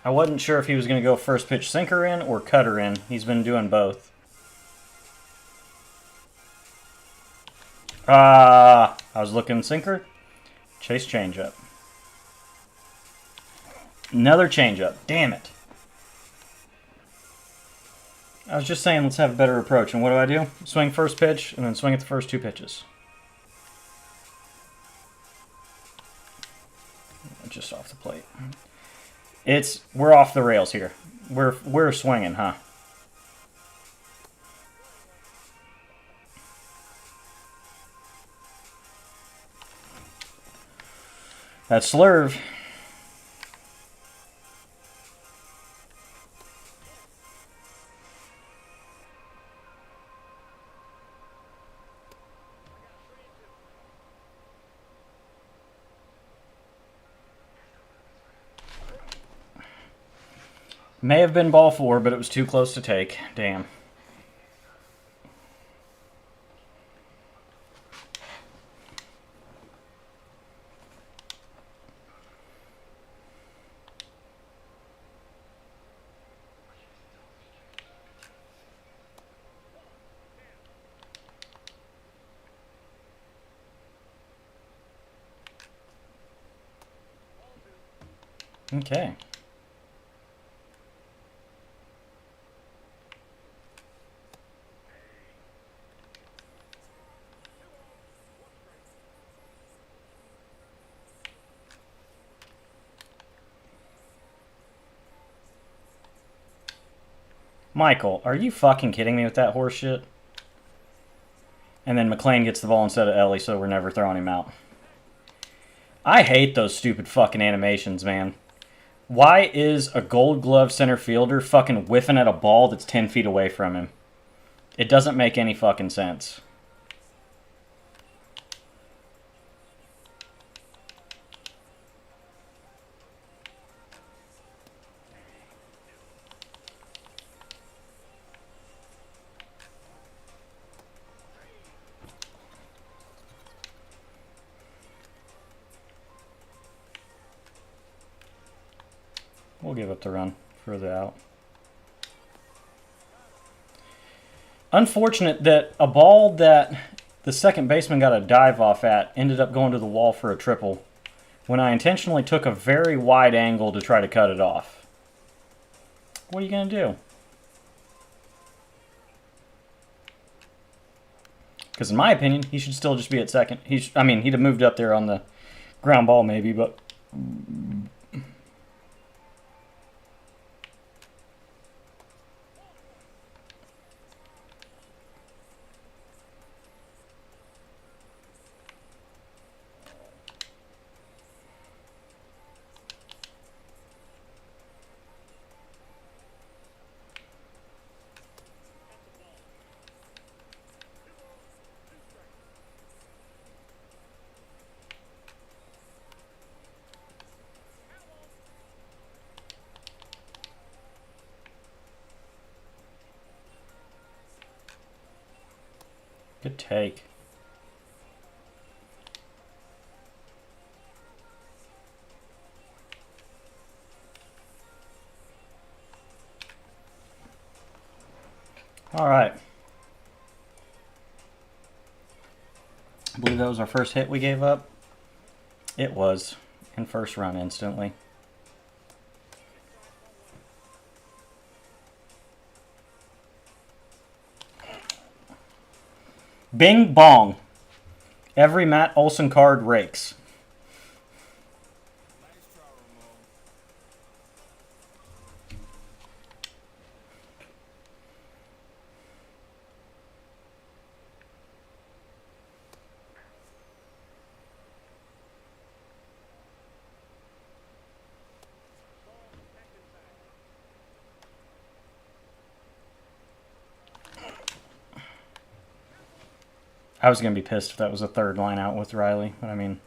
I wasn't sure if he was going to go first pitch sinker in or cutter in. He's been doing both. I was looking sinker. Chase changeup. Another changeup. Damn it. I was just saying let's have a better approach. And what do? Swing first pitch and then swing at the first 2 pitches. Just off the plate. We're off the rails here. We're swinging, huh? That slurve. May have been ball 4, but it was too close to take. Damn. Okay. Michael, are you fucking kidding me with that horse shit? And then McLean gets the ball instead of Ellie, so we're never throwing him out. I hate those stupid fucking animations, man. Why is a gold glove center fielder fucking whiffing at a ball that's 10 feet away from him? It doesn't make any fucking sense. We'll give up the run further out. Unfortunate that a ball that the second baseman got a dive off at ended up going to the wall for a triple when I intentionally took a very wide angle to try to cut it off. What are you going to do? Because in my opinion, he should still just be at second. I mean, he'd have moved up there on the ground ball maybe, but... Good take. All right. I believe that was our first hit we gave up. It was. In first run instantly. Bing bong. Every Matt Olson card rakes. I was going to be pissed if that was a third line out with Riley, but I mean...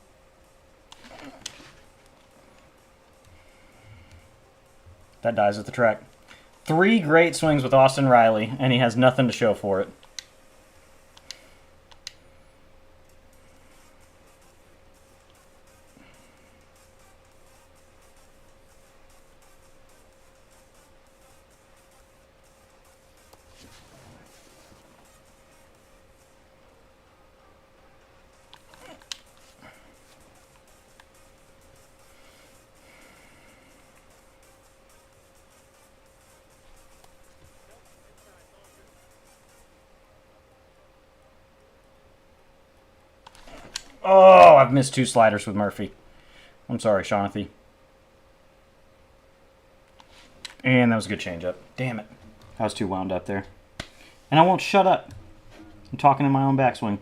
That dies at the track. 3 great swings with Austin Riley, and he has nothing to show for it. Oh, I've missed 2 sliders with Murphy. I'm sorry, Shaughnessy. And that was a good changeup. Damn it. I was too wound up there. And I won't shut up. I'm talking in my own backswing.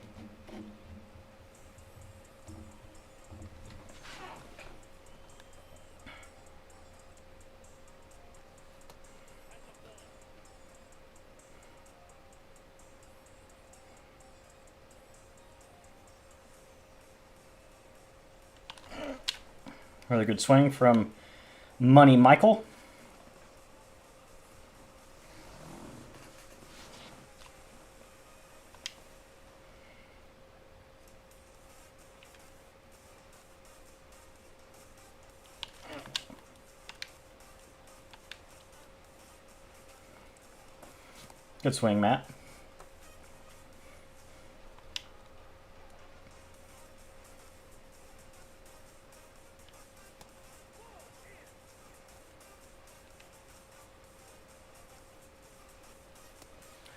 Really good swing from Money Michael. Good swing, Matt.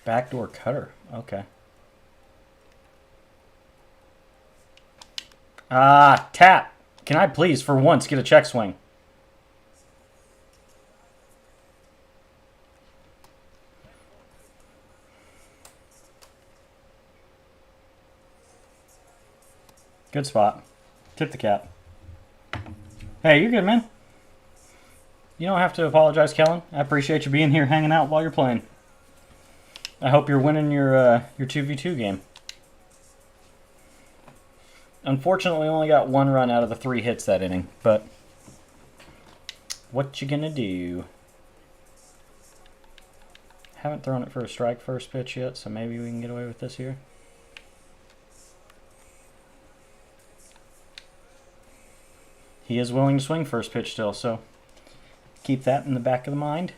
Backdoor cutter. Okay. Tap. Can I please, for once, get a check swing? Good spot. Tip the cap. Hey, you're good, man. You don't have to apologize, Kellen. I appreciate you being here hanging out while you're playing. I hope you're winning your 2v2 game. Unfortunately, we only got 1 run out of the 3 hits that inning, but what you gonna do? Haven't thrown it for a strike first pitch yet, so maybe we can get away with this here. He is willing to swing first pitch still, so keep that in the back of the mind.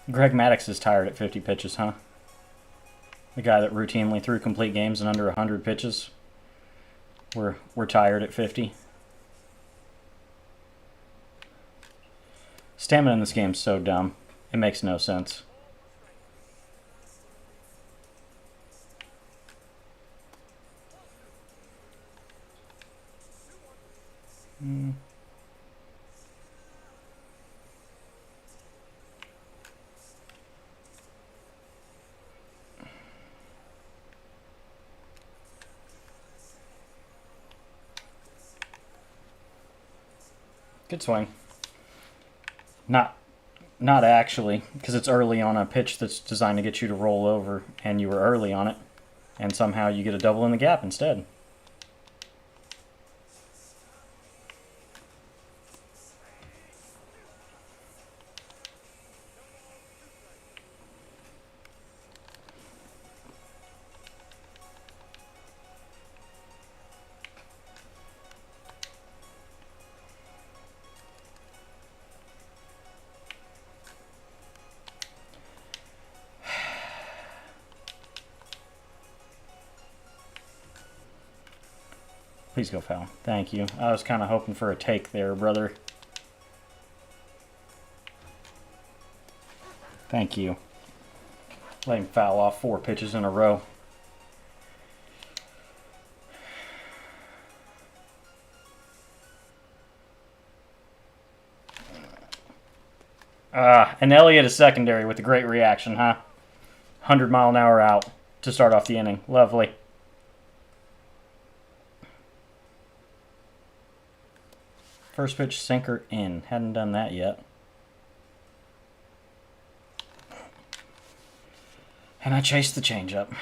Greg Maddux is tired at 50 pitches, huh? The guy that routinely threw complete games in under 100 pitches. We're tired at 50. Stamina in this game is so dumb. It makes no sense. Good swing. Not actually, because it's early on a pitch that's designed to get you to roll over, and you were early on it, and somehow you get a double in the gap instead. Please go foul. Thank you. I was kind of hoping for a take there, brother. Thank you. Let him foul off 4 pitches in a row. And Elliott is secondary with a great reaction, huh? 100-mile-an-hour out to start off the inning. Lovely. First pitch sinker in. Hadn't done that yet. And I chased the changeup.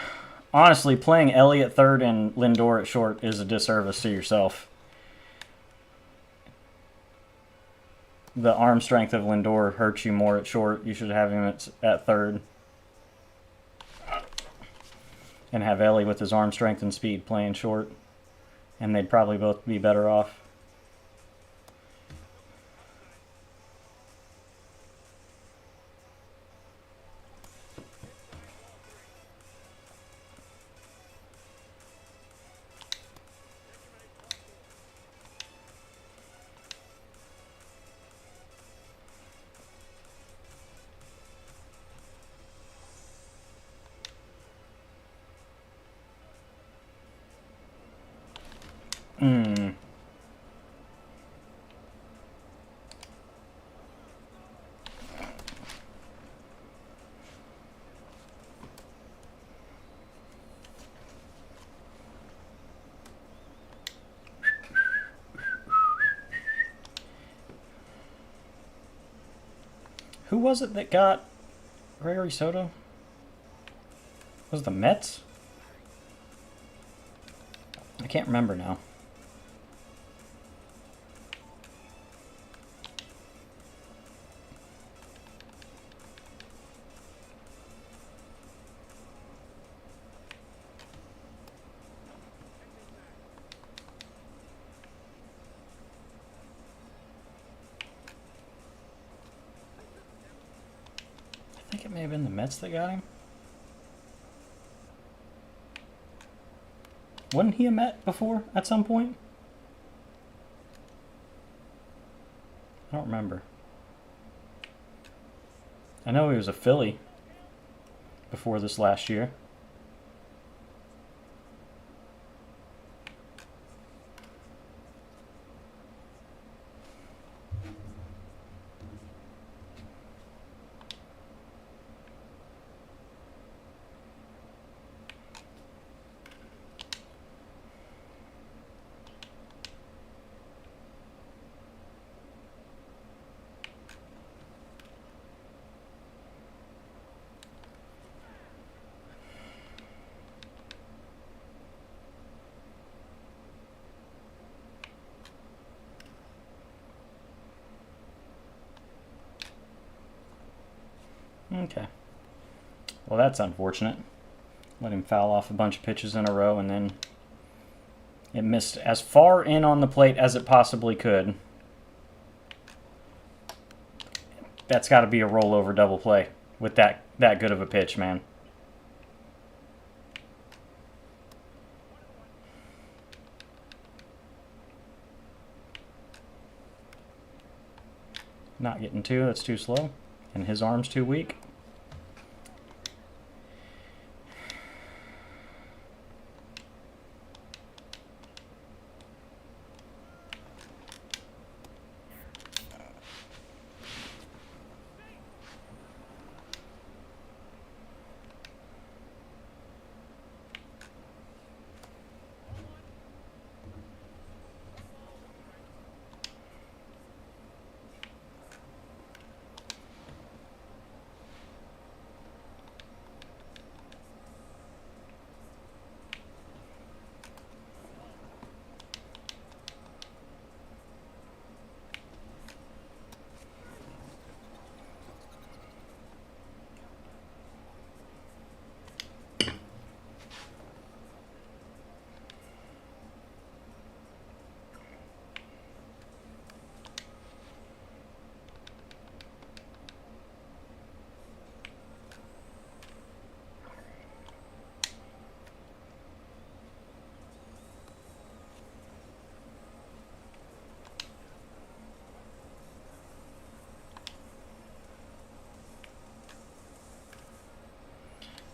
Honestly, playing Elliott third and Lindor at short is a disservice to yourself. The arm strength of Lindor hurts you more at short. You should have him at third. And have Ellie with his arm strength and speed playing short. And they'd probably both be better off. Who was it that got Gregory Soto? Was it the Mets? I can't remember now. I think it may have been the Mets that got him. Wasn't he a Met before at some point? I don't remember. I know he was a Philly before this last year. Okay. Well, that's unfortunate. Let him foul off a bunch of pitches in a row, and then it missed as far in on the plate as it possibly could. That's got to be a rollover double play with that good of a pitch, man. Not getting two, that's too slow. And his arm's too weak.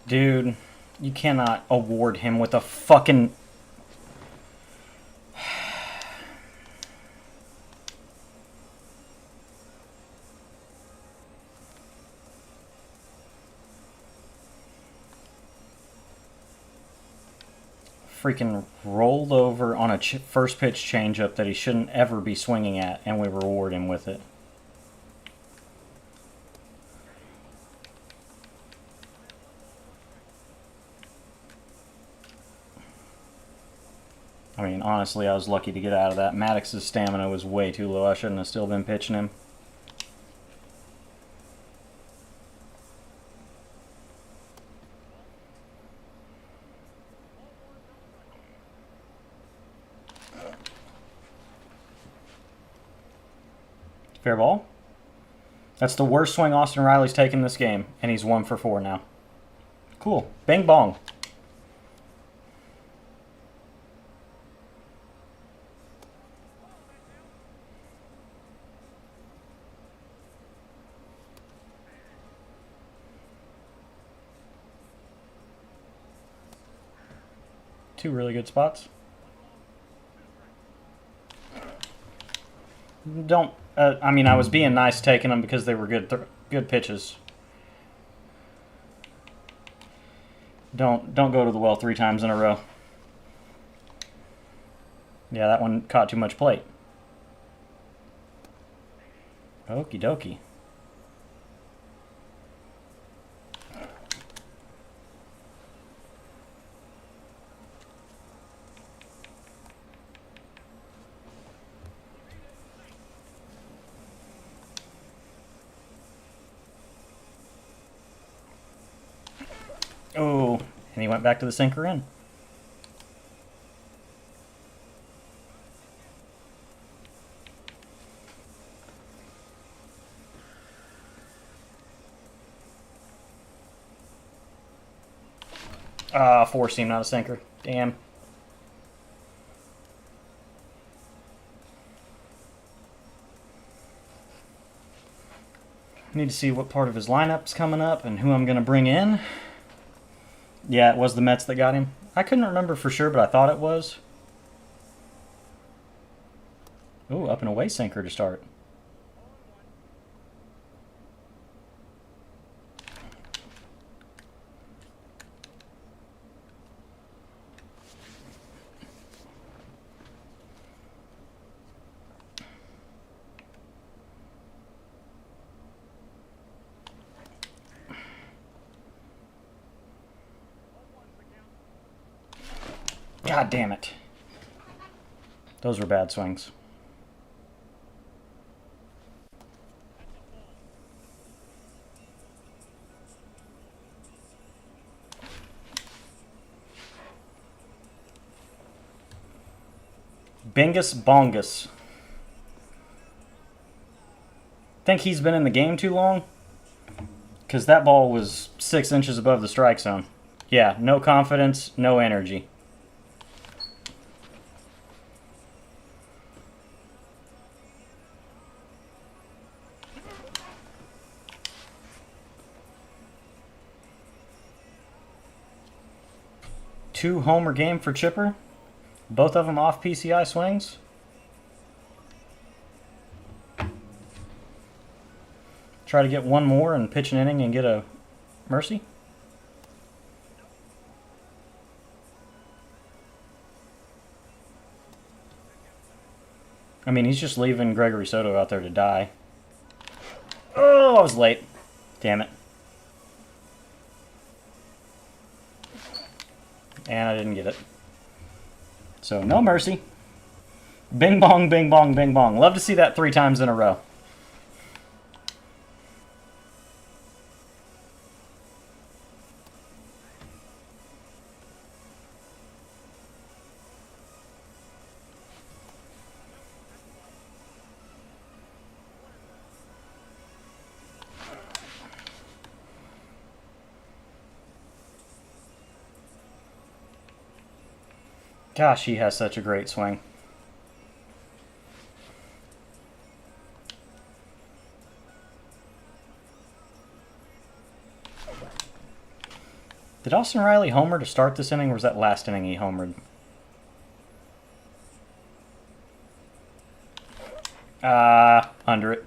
Dude, you cannot award him with a fucking... freaking rolled over on a first pitch changeup that he shouldn't ever be swinging at, and we reward him with it. I mean, honestly, I was lucky to get out of that. Maddox's stamina was way too low. I shouldn't have still been pitching him. Fair ball. That's the worst swing Austin Riley's taken this game, and he's 1 for 4 now. Cool. Bing bong. Two really good spots. Don't. I mean, I was being nice taking them because they were good pitches. Don't go to the well 3 times in a row. Yeah, that one caught too much plate. Okie dokie. Oh, and he went back to the sinker in. Ah, four seam, not a sinker. Damn. Need to see what part of his lineup's coming up and who I'm going to bring in. Yeah, it was the Mets that got him. I couldn't remember for sure, but I thought it was. Ooh, up and away sinker to start. God damn it. Those were bad swings. Bingus Bongus. Think he's been in the game too long? Because that ball was 6 inches above the strike zone. Yeah, no confidence, no energy. Two homer game for Chipper. Both of them off PCI swings. Try to get one more and pitch an inning and get a mercy. I mean, he's just leaving Gregory Soto out there to die. Oh, I was late. Damn it. And I didn't get it. So, no mercy. Bing bong, bing bong, bing bong. Love to see that 3 times in a row. Gosh, he has such a great swing. Did Austin Riley homer to start this inning, or was that last inning he homered? Under it.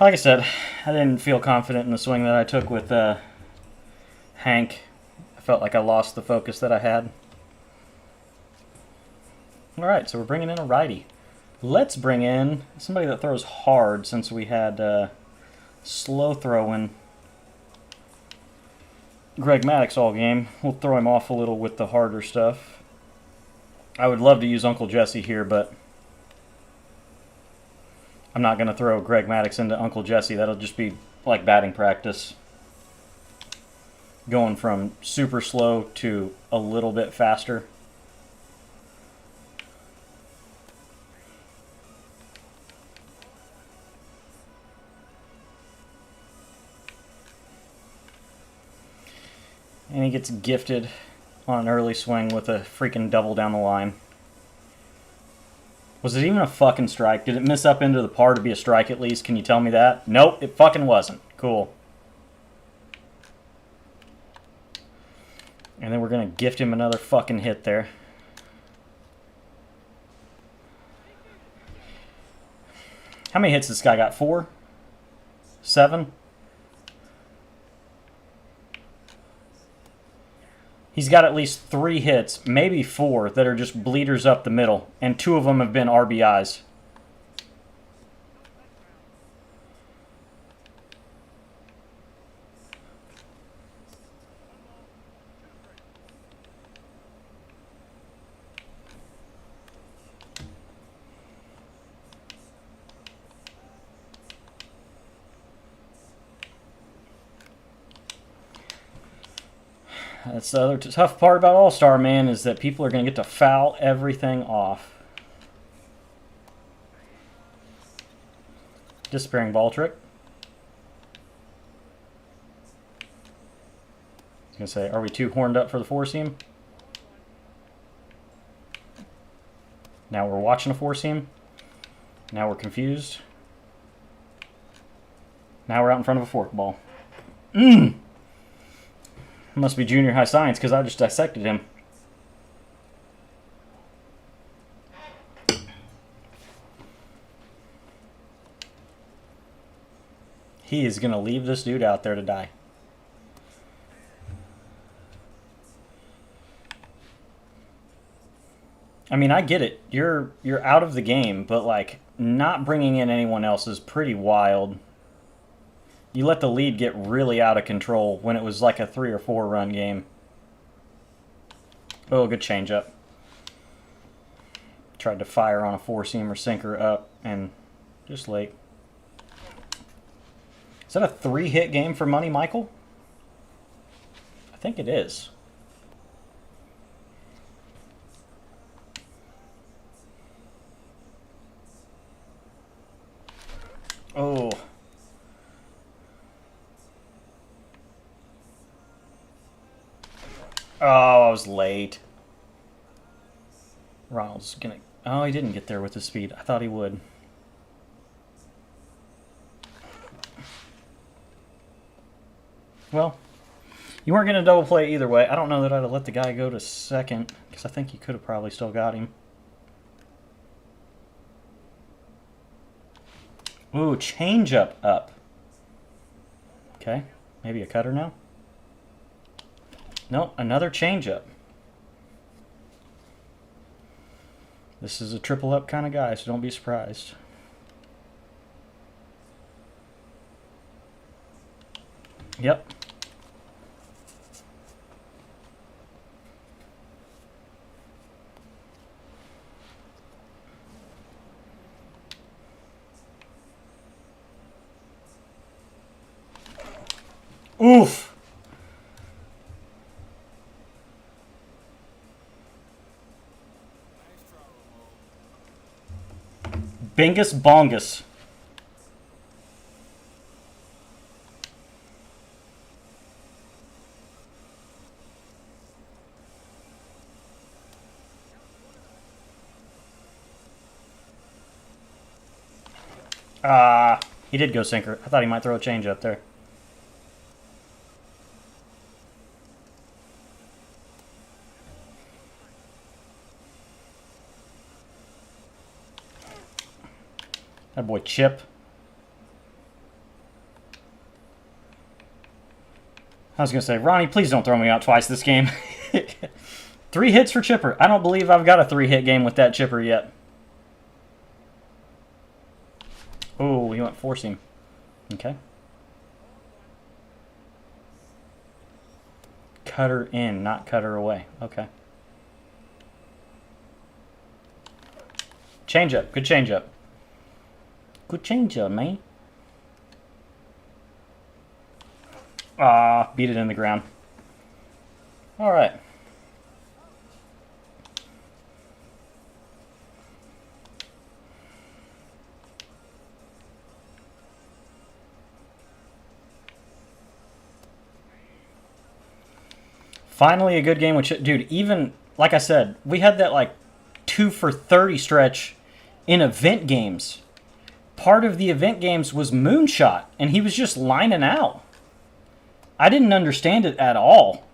Like I said, I didn't feel confident in the swing that I took with Hank. I felt like I lost the focus that I had. Alright, so we're bringing in a righty. Let's bring in somebody that throws hard, since we had slow throwing Greg Maddux all game. We'll throw him off a little with the harder stuff. I would love to use Uncle Jesse here, but I'm not going to throw Greg Maddux into Uncle Jesse. That'll just be like batting practice. Going from super slow to a little bit faster. And he gets gifted on an early swing with a freaking double down the line. Was it even a fucking strike? Did it miss up into the par to be a strike at least? Can you tell me that? Nope, it fucking wasn't. Cool. And then we're going to gift him another fucking hit there. How many hits this guy got? 4? 7? He's got at least 3 hits, maybe 4, that are just bleeders up the middle, and 2 of them have been RBIs. That's the other tough part about All-Star, man, is that people are going to get to foul everything off. Disappearing ball trick. I was going to say, are we too horned up for the four-seam? Now we're watching a four-seam. Now we're confused. Now we're out in front of a fork ball. Must be junior high science because I just dissected him. He is going to leave this dude out there to die. I mean, I get it. You're out of the game, but like not bringing in anyone else is pretty wild. You let the lead get really out of control when it was like a 3 or 4 run game. Oh, good changeup. Tried to fire on a four-seam or sinker up and just late. Is that a 3-hit game for Money Michael? I think it is. Oh. Oh, I was late. Ronald's gonna... Oh, he didn't get there with the speed. I thought he would. Well, you weren't going to double play either way. I don't know that I'd have let the guy go to second, because I think you could have probably still got him. Ooh, changeup up. Okay, maybe a cutter now? Nope, another changeup. This is a triple up kind of guy, so don't be surprised. Yep. Oof. Bingus bongus. He did go sinker. I thought he might throw a change up there. That boy Chip. I was going to say, Ronnie, please don't throw me out twice this game. 3 hits for Chipper. I don't believe I've got a 3-hit game with that Chipper yet. Oh, he went four-seam. Okay. Cutter in, not cutter away. Okay. Change up. Good change up. Good change up, man. Beat it in the ground. All right. Finally a good game with dude, even like I said, we had that like 2 for 30 stretch in event games. Part of the event games was moonshot, and he was just lining out. I didn't understand it at all.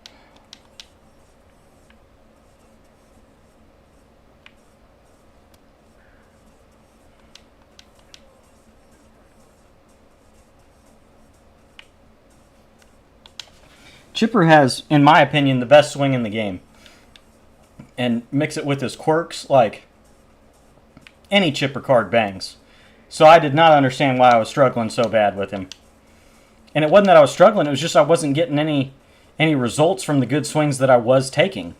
Chipper has, in my opinion, the best swing in the game. And mix it with his quirks, like any Chipper card bangs. So I did not understand why I was struggling so bad with him. And it wasn't that I was struggling, it was just I wasn't getting any results from the good swings that I was taking.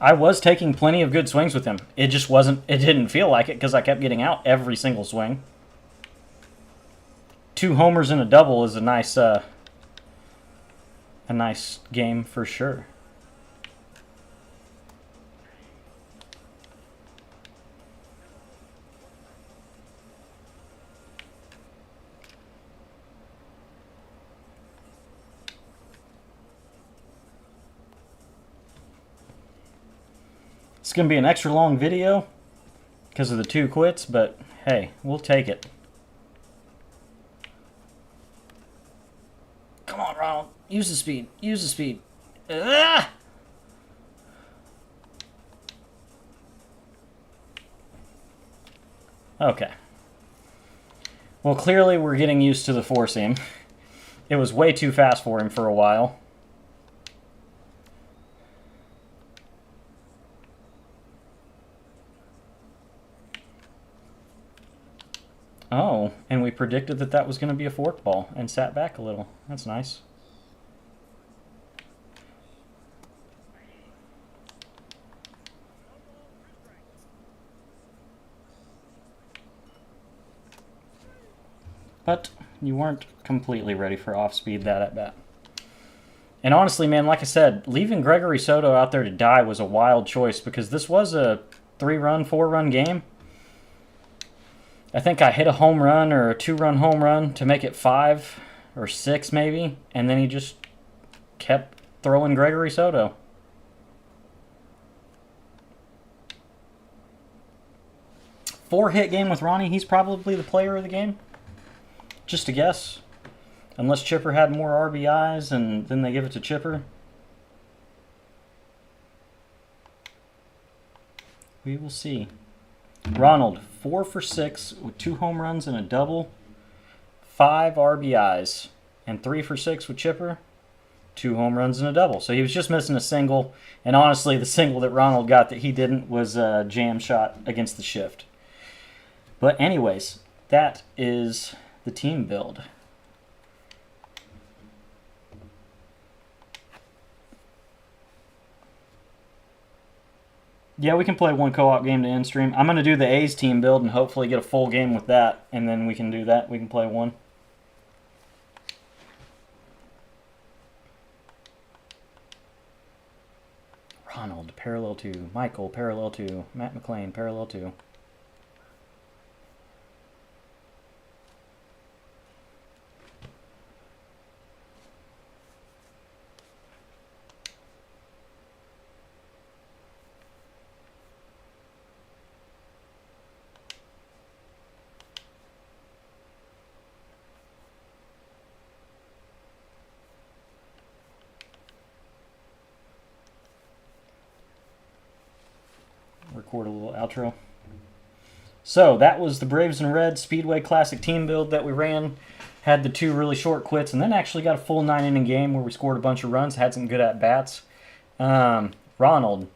I was taking plenty of good swings with him. It just wasn't, it didn't feel like it because I kept getting out every single swing. 2 homers and a double is a nice game for sure. It's going to be an extra long video because of the 2 quits, but hey, we'll take it. Come on, Ronald. Use the speed. Use the speed. Ah! Okay. Well, clearly we're getting used to the 4-seam. It was way too fast for him for a while. Oh, and we predicted that that was going to be a forkball and sat back a little. That's nice. But you weren't completely ready for off-speed that at bat. And honestly, man, like I said, leaving Gregory Soto out there to die was a wild choice because this was a 3-run, 4-run game. I think I hit a home run or a 2-run home run to make it 5 or 6 maybe, and then he just kept throwing Gregory Soto. Four-hit game with Ronnie. He's probably the player of the game. Just a guess. Unless Chipper had more RBIs and then they give it to Chipper. We will see. Ronald, 4 for 6 with 2 home runs and a double, 5 RBIs, and 3 for 6 with Chipper, 2 home runs and a double. So he was just missing a single, and honestly, the single that Ronald got that he didn't was a jam shot against the shift. But anyways, that is the team build. Yeah, we can play one co-op game to end stream. I'm going to do the A's team build and hopefully get a full game with that, and then we can do that. We can play one. Ronald, parallel to. Michael, parallel to. Matt McClain, parallel to. Record a little outro. So that was the Braves and Reds Speedway Classic team build that we ran. Had the 2 really short quits and then actually got a full 9-inning game where we scored a bunch of runs, had some good at-bats. Ronald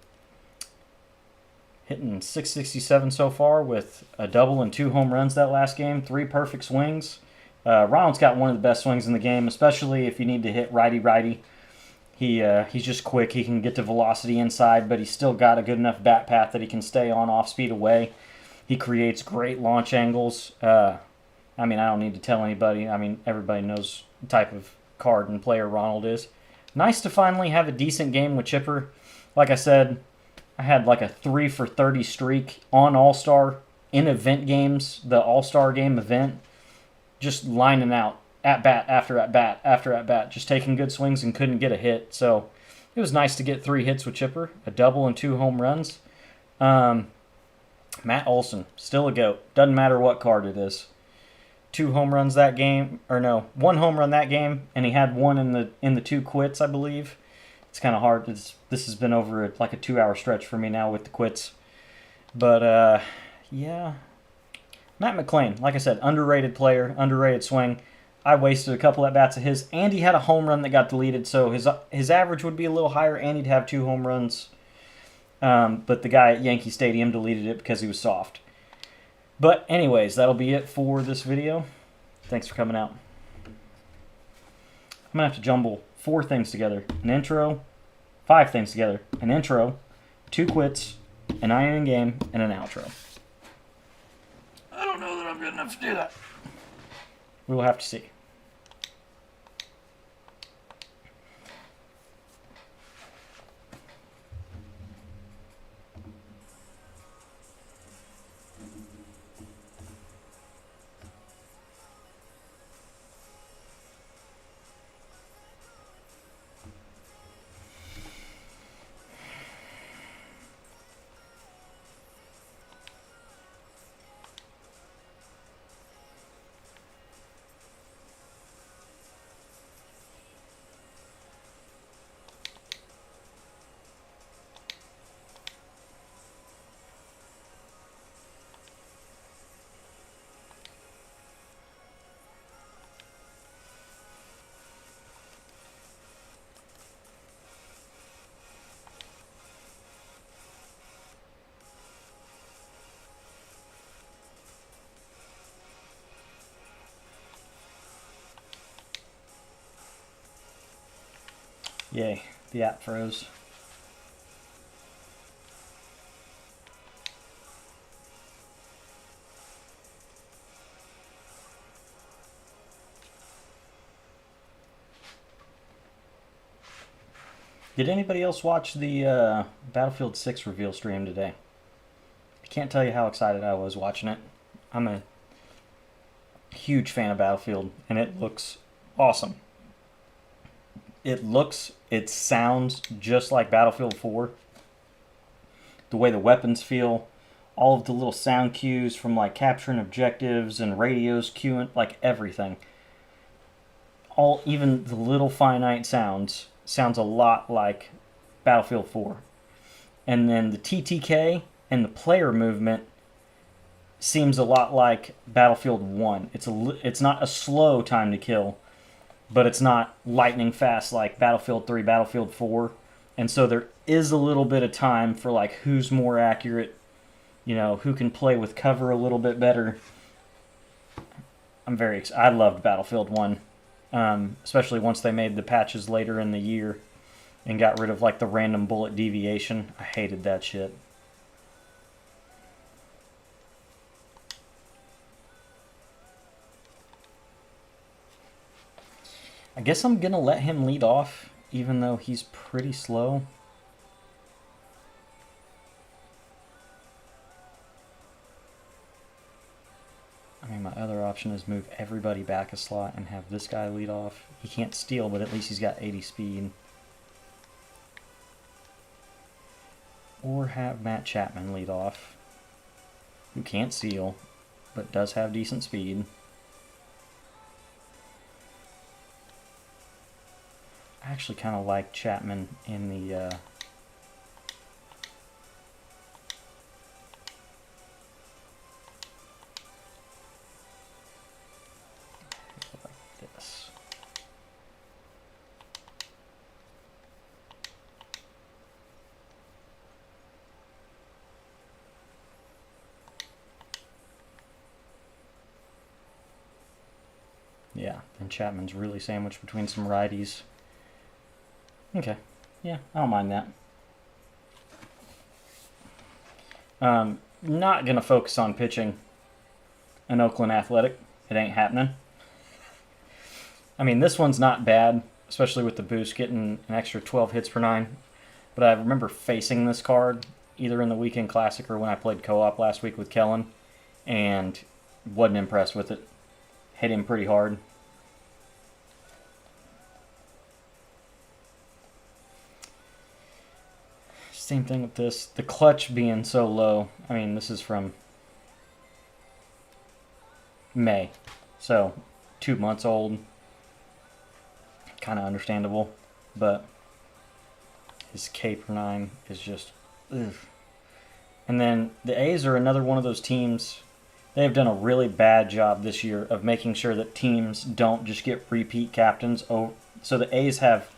hitting .667 so far with a double and 2 home runs that last game, 3 perfect swings. Ronald's got one of the best swings in the game, especially if you need to hit righty-righty. He's just quick. He can get to velocity inside, but he's still got a good enough bat path that he can stay on off-speed away. He creates great launch angles. I don't need to tell anybody. Everybody knows the type of card and player Ronald is. Nice to finally have a decent game with Chipper. Like I said, I had like a 3 for 30 streak on All-Star in event games, the All-Star game event, just lining out. At-bat after at-bat after at-bat, just taking good swings and couldn't get a hit. So it was nice to get 3 hits with Chipper, a double and 2 home runs. Matt Olson, still a GOAT. Doesn't matter what card it is. 2 home runs that game, or no, 1 home run that game, and he had 1 in the 2 quits, I believe. It's kind of hard. This has been over like a 2-hour stretch for me now with the quits. But, yeah. Matt McClain, like I said, underrated player, underrated swing. I wasted a couple at-bats of his, and he had a home run that got deleted, so his average would be a little higher, and he'd have 2 home runs. But the guy at Yankee Stadium deleted it because he was soft. But anyways, that'll be it for this video. Thanks for coming out. I'm going to have to jumble 4 things together. An intro, 5 things together. An intro, 2 quits, an 9-inning game, and an outro. I don't know that I'm good enough to do that. We will have to see. Yay, the app froze. Did anybody else watch the Battlefield 6 reveal stream today? I can't tell you how excited I was watching it. I'm a huge fan of Battlefield, and it looks awesome. It sounds just like Battlefield 4. The way the weapons feel, all of the little sound cues from like capturing objectives and radios cueing, like everything. Even the little finite sounds a lot like Battlefield 4. And then the TTK and the player movement seems a lot like Battlefield 1. It's not a slow time to kill, but it's not lightning fast like Battlefield 3, Battlefield 4. And so there is a little bit of time for like who's more accurate, who can play with cover a little bit better. I'm very excited. I loved Battlefield 1, especially once they made the patches later in the year and got rid of like the random bullet deviation. I hated that shit. I guess I'm going to let him lead off, even though he's pretty slow. I mean, my other option is move everybody back a slot and have this guy lead off. He can't steal, but at least he's got 80 speed. Or have Matt Chapman lead off, who can't steal, but does have decent speed. I actually kind of like Chapman in the like this. Yeah, and Chapman's really sandwiched between some righties. Okay, yeah, I don't mind that. Not going to focus on pitching an Oakland Athletic. It ain't happening. I mean, this one's not bad, especially with the boost getting an extra 12 hits per 9. But I remember facing this card either in the Weekend Classic or when I played co-op last week with Kellen, and wasn't impressed with it. Hit him pretty hard. Same thing with this. The clutch being so low. I mean, this is from May. So, 2 months old. Kind of understandable. But his K per 9 is just... ugh. And then the A's are another one of those teams. They have done a really bad job this year of making sure that teams don't just get repeat captains. So the A's have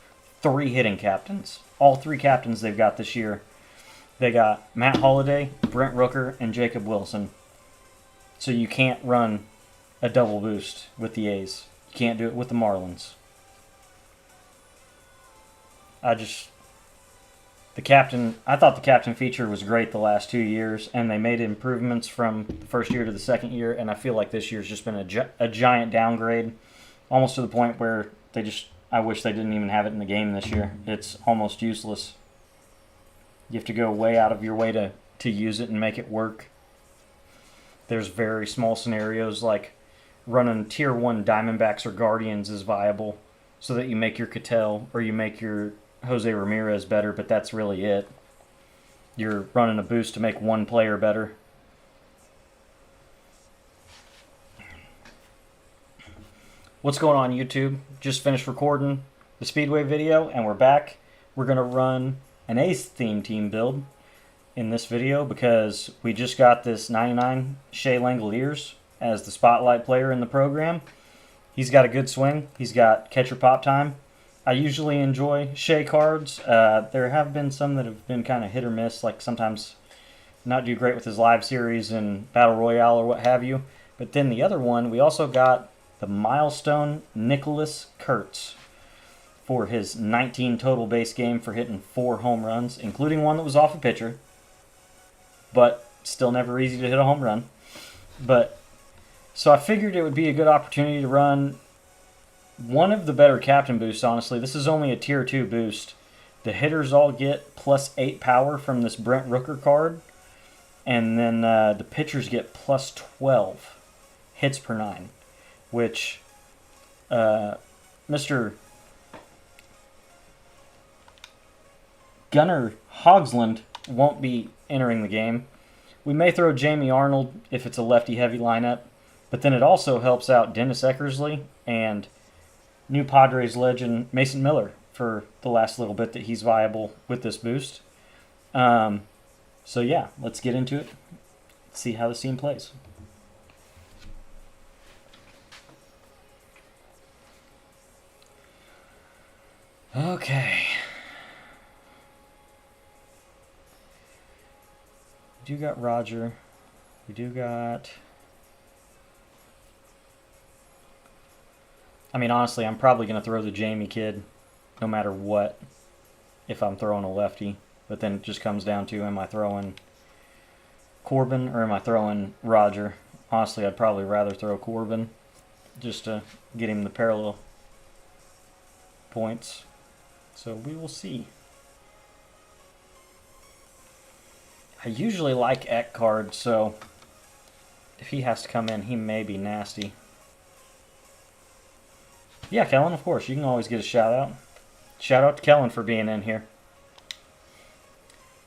3 hitting captains. All 3 captains they've got this year. They got Matt Holliday, Brent Rooker, and Jacob Wilson. So you can't run a double boost with the A's. You can't do it with the I thought the captain feature was great the last 2 years, and they made improvements from the first year to the second year, and I feel like this year's just been a giant downgrade, almost to the point where I wish they didn't even have it in the game this year. It's almost useless. You have to go way out of your way to use it and make it work. There's very small scenarios like running tier 1 Diamondbacks or Guardians is viable so that you make your Cattell or you make your Jose Ramirez better, but that's really it. You're running a boost to make one player better. What's going on, YouTube? Just finished recording the Speedway video and we're back. We're going to run an Ace theme team build in this video because we just got this 99 Shea Langoliers as the spotlight player in the program. He's got a good swing. He's got catcher pop time. I usually enjoy Shea cards. There have been some that have been kind of hit or miss, like sometimes not do great with his live series and Battle Royale or what have you. But then the other one, we also got the milestone Nicholas Kurtz for his 19 total base game for hitting 4 home runs, including one that was off a pitcher. But still never easy to hit a home run. So I figured it would be a good opportunity to run one of the better captain boosts, honestly. This is only a tier 2 boost. The hitters all get plus 8 power from this Brent Rooker card. And then the pitchers get plus 12 hits per 9. Which Mr. Gunnar Hogsland won't be entering the game. We may throw Jamie Arnold if it's a lefty-heavy lineup, but then it also helps out Dennis Eckersley and new Padres legend Mason Miller for the last little bit that he's viable with this boost. So yeah, let's get into it. See how this team plays. Okay. We do got Roger. We do got... I mean, honestly, I'm probably going to throw the Jamie kid no matter what if I'm throwing a lefty. But then it just comes down to, am I throwing Corbin or am I throwing Roger? Honestly, I'd probably rather throw Corbin just to get him the parallel points. So we will see. I usually like Eck cards, so if he has to come in, he may be nasty. Yeah, Kellen, of course. You can always get a shout out. Shout out to Kellen for being in here.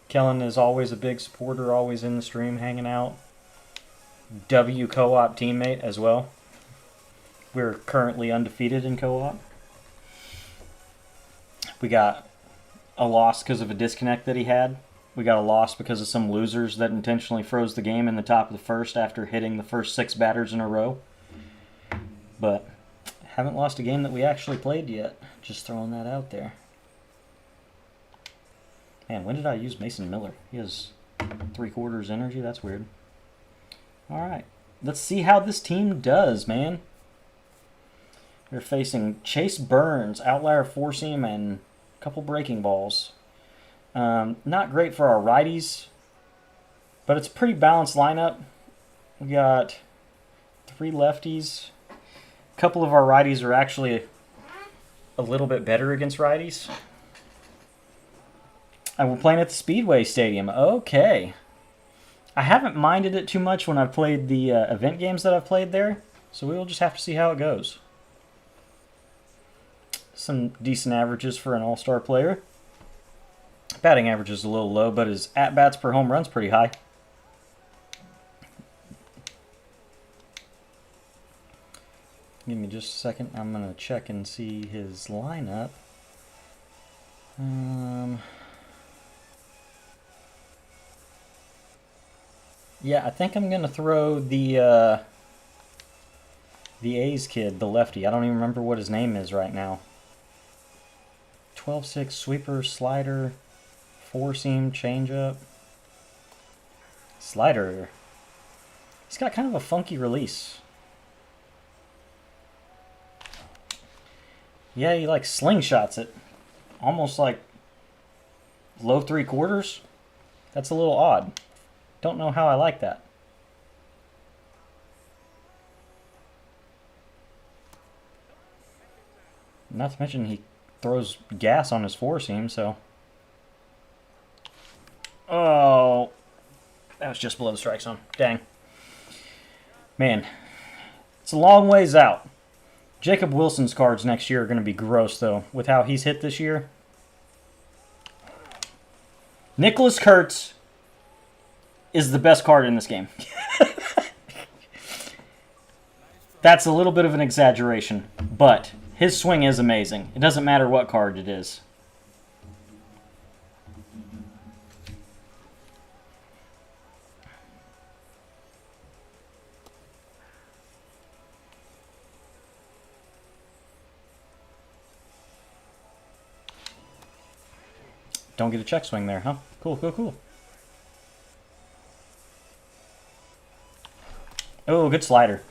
Kellen is always a big supporter, always in the stream, hanging out. W co-op teammate as well. We're currently undefeated in co-op. We got a loss because of a disconnect that he had. We got a loss because of some losers that intentionally froze the game in the top of the first after hitting the first 6 batters in a row. But haven't lost a game that we actually played yet. Just throwing that out there. Man, when did I use Mason Miller? He has 3/4 energy. That's weird. Alright. Let's see how this team does, man. We're facing Chase Burns, Outlier 4-seam, and a couple breaking balls. Not great for our righties, but it's a pretty balanced lineup. We got 3 lefties. A couple of our righties are actually a little bit better against righties. And we're playing at the Speedway Stadium. Okay. I haven't minded it too much when I've played the event games that I've played there, so we will just have to see how it goes. Some decent averages for an all-star player. Batting average is a little low, but his at-bats per home run's pretty high. Give me just a second. I'm going to check and see his lineup. Yeah, I think I'm going to throw the A's kid, the lefty. I don't even remember what his name is right now. 12-6 sweeper, slider, 4-seam, changeup. Slider. He's got kind of a funky release. Yeah, he like slingshots it. Almost like low 3/4. That's a little odd. Don't know how I like that. Not to mention he throws gas on his four seam, so. Oh, that was just below the strike zone. Dang. Man, it's a long ways out. Jacob Wilson's cards next year are going to be gross, though, with how he's hit this year. Nicholas Kurtz is the best card in this game. That's a little bit of an exaggeration, but his swing is amazing. It doesn't matter what card it is. Don't get a check swing there, huh? Cool, cool, cool. Oh, good slider.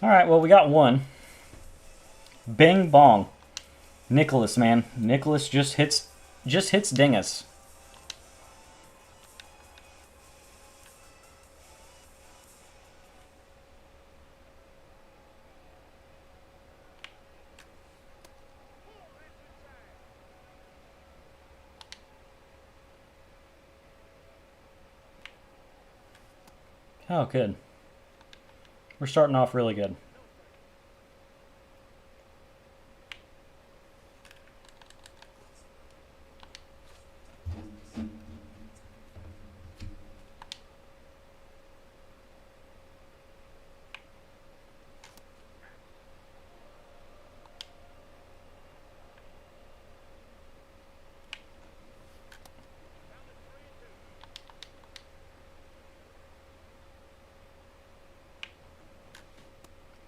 All right, well, we got one. Bing bong. Nicholas, man. Nicholas just hits dingus. Oh, good. We're starting off really good.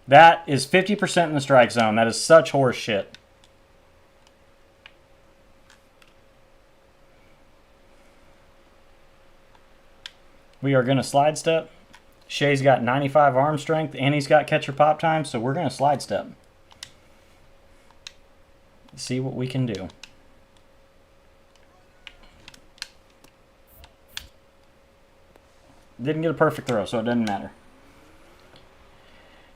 That is 50% in the strike zone. That is such horse shit. We are going to slide step. Shea's got 95 arm strength, and he's got catcher pop time, so we're going to slide step. See what we can do. Didn't get a perfect throw, so it doesn't matter.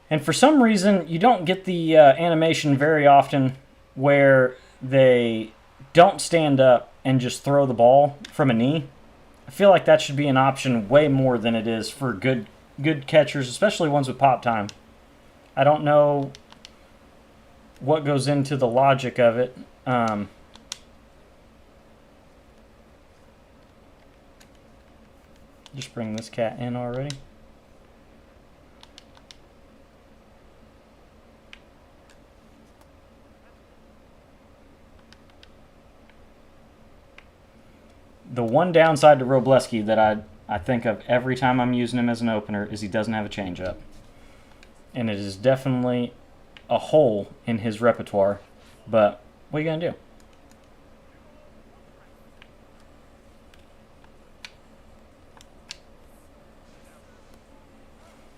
And for some reason, you don't get the animation very often where they don't stand up and just throw the ball from a knee. I feel like that should be an option way more than it is for good catchers, especially ones with pop time. I don't know what goes into the logic of it. Just bring this cat in already. The one downside to Robleski that I think of every time I'm using him as an opener is he doesn't have a changeup. And it is definitely a hole in his repertoire. But what are you going to do?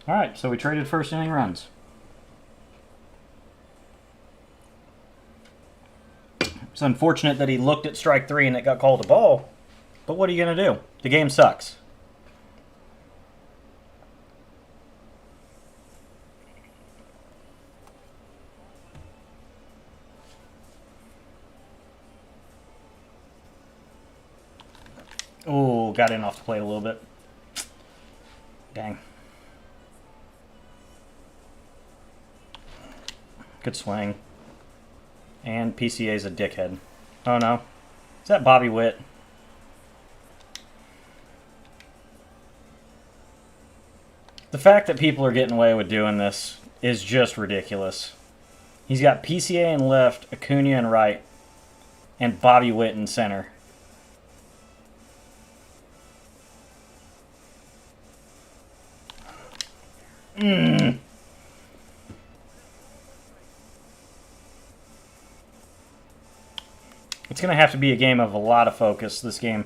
All right, so we traded first inning runs. It's unfortunate that he looked at strike three and it got called a ball. But what are you going to do? The game sucks. Oh, got in off the plate a little bit. Dang. Good swing. And PCA's a dickhead. Oh no. Is that Bobby Witt? The fact that people are getting away with doing this is just ridiculous. He's got PCA in left, Acuna in right, and Bobby Witt in center. It's going to have to be a game of a lot of focus, this game,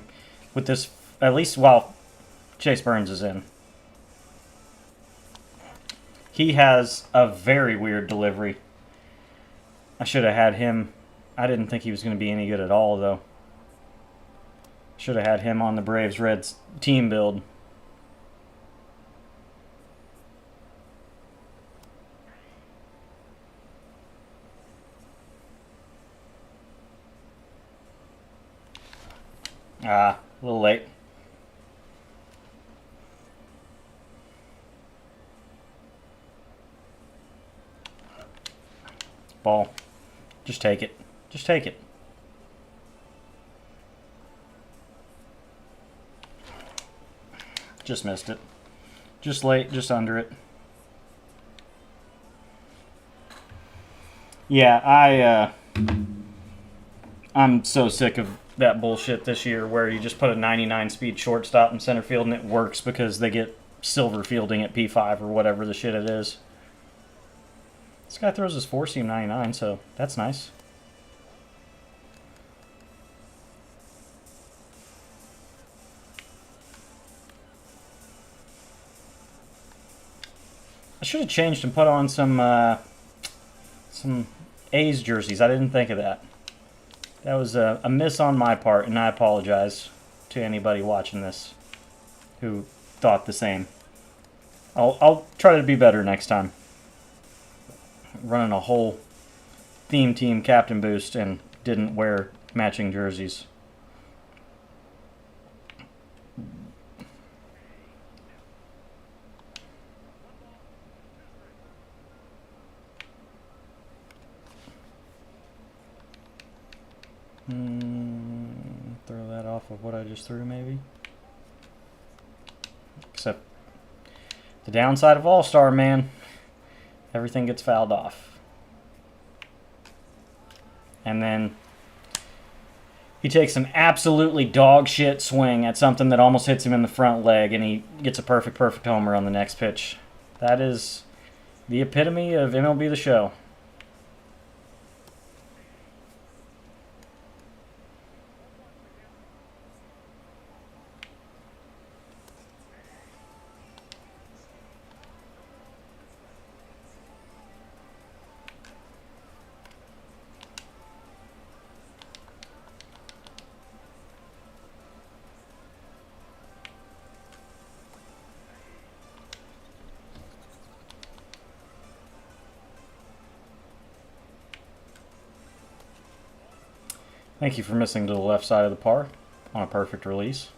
with this, at least while Chase Burns is in. He has a very weird delivery. I should have had him. I didn't think he was going to be any good at all, though. Should have had him on the Braves Reds team build. Ah, a little late. Ball. Just take it. Just take it. Just missed it. Just late, just under it. Yeah, I'm so sick of that bullshit this year where you just put a 99 speed shortstop in center field and it works because they get silver fielding at P5 or whatever the shit it is. This guy throws his four seam 99, so that's nice. I should have changed and put on some A's jerseys. I didn't think of that. That was a miss on my part, and I apologize to anybody watching this who thought the same. I'll try to be better next time. Running a whole theme team captain boost and didn't wear matching jerseys. Throw that off of what I just threw, maybe. Except the downside of All-Star, man. Everything gets fouled off. And then he takes an absolutely dog shit swing at something that almost hits him in the front leg, and he gets a perfect homer on the next pitch. That is the epitome of MLB The Show. Thank you for missing to the left side of the par on a perfect release.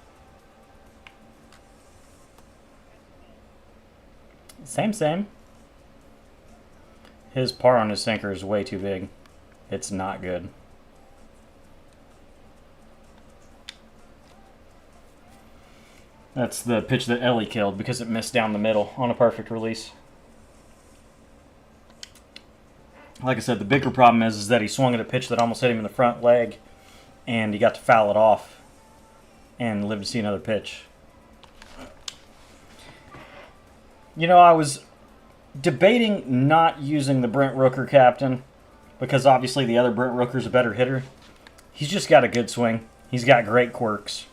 Same. His par on his sinker is way too big. It's not good. That's the pitch that Ellie killed because it missed down the middle on a perfect release. Like I said, the bigger problem is that he swung at a pitch that almost hit him in the front leg, and he got to foul it off and live to see another pitch. You know, I was debating not using the Brent Rooker captain because obviously the other Brent Rooker's a better hitter. He's just got a good swing. He's got great quirks.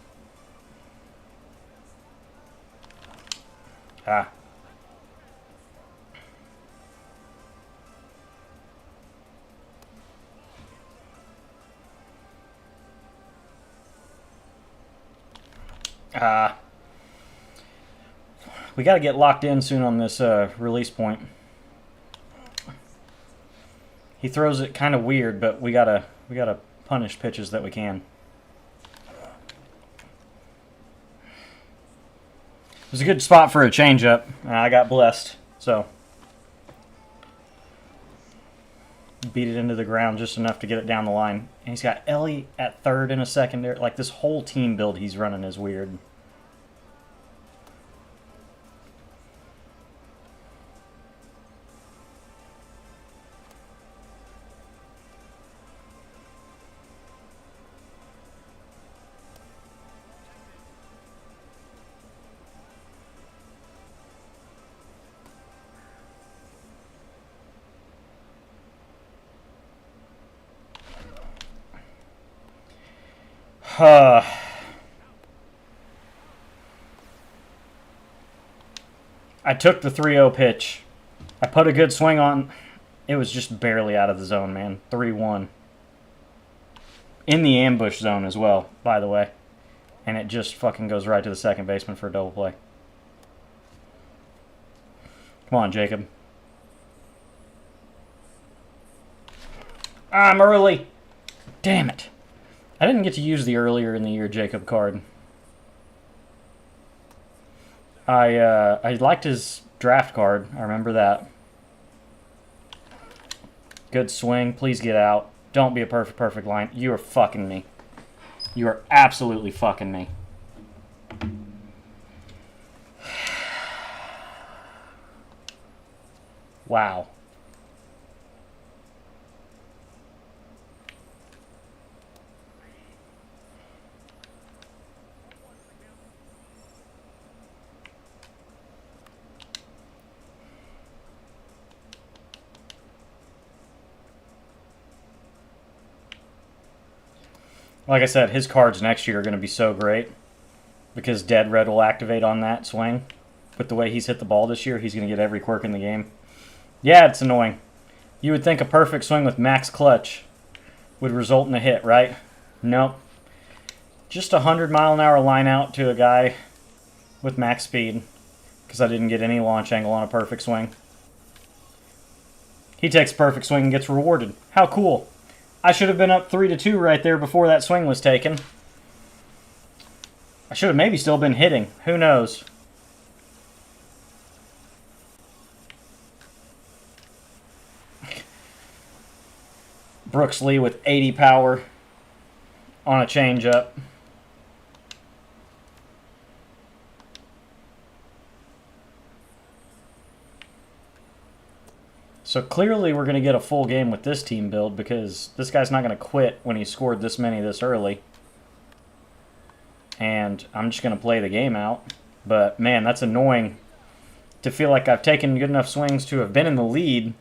Ah. We got to get locked in soon on this release point. He throws it kind of weird, but we gotta punish pitches that we can. It was a good spot for a changeup. I got blessed, so beat it into the ground just enough to get it down the line. And he's got Ellie at third and a secondary. Like, this whole team build he's running is weird. I took the 3-0 pitch. I put a good swing on. It was just barely out of the zone, man. 3-1. In the ambush zone as well, by the way. and it just fucking goes right to the second baseman for a double play. Come on, Jacob. I'm early. Damn it. I didn't get to use the earlier in the year Jacob card. I liked his draft card. I remember that. Good swing. Please get out. Don't be a perfect line. You are fucking me. You are absolutely fucking me. Wow. Like I said, his cards next year are going to be so great because Dead Red will activate on that swing. But the way he's hit the ball this year, he's going to get every quirk in the game. Yeah, it's annoying. You would think a perfect swing with max clutch would result in a hit, right? Nope. Just a 100-mile-an-hour line out to a guy with max speed because I didn't get any launch angle on a perfect swing. He takes a perfect swing and gets rewarded. How cool. I should have been up 3-2 right there before that swing was taken. I should have maybe still been hitting. Who knows? Brooks Lee with 80 power on a changeup. So clearly we're going to get a full game with this team build because this guy's not going to quit when he scored this many this early. And I'm just going to play the game out. But man, that's annoying to feel like I've taken good enough swings to have been in the lead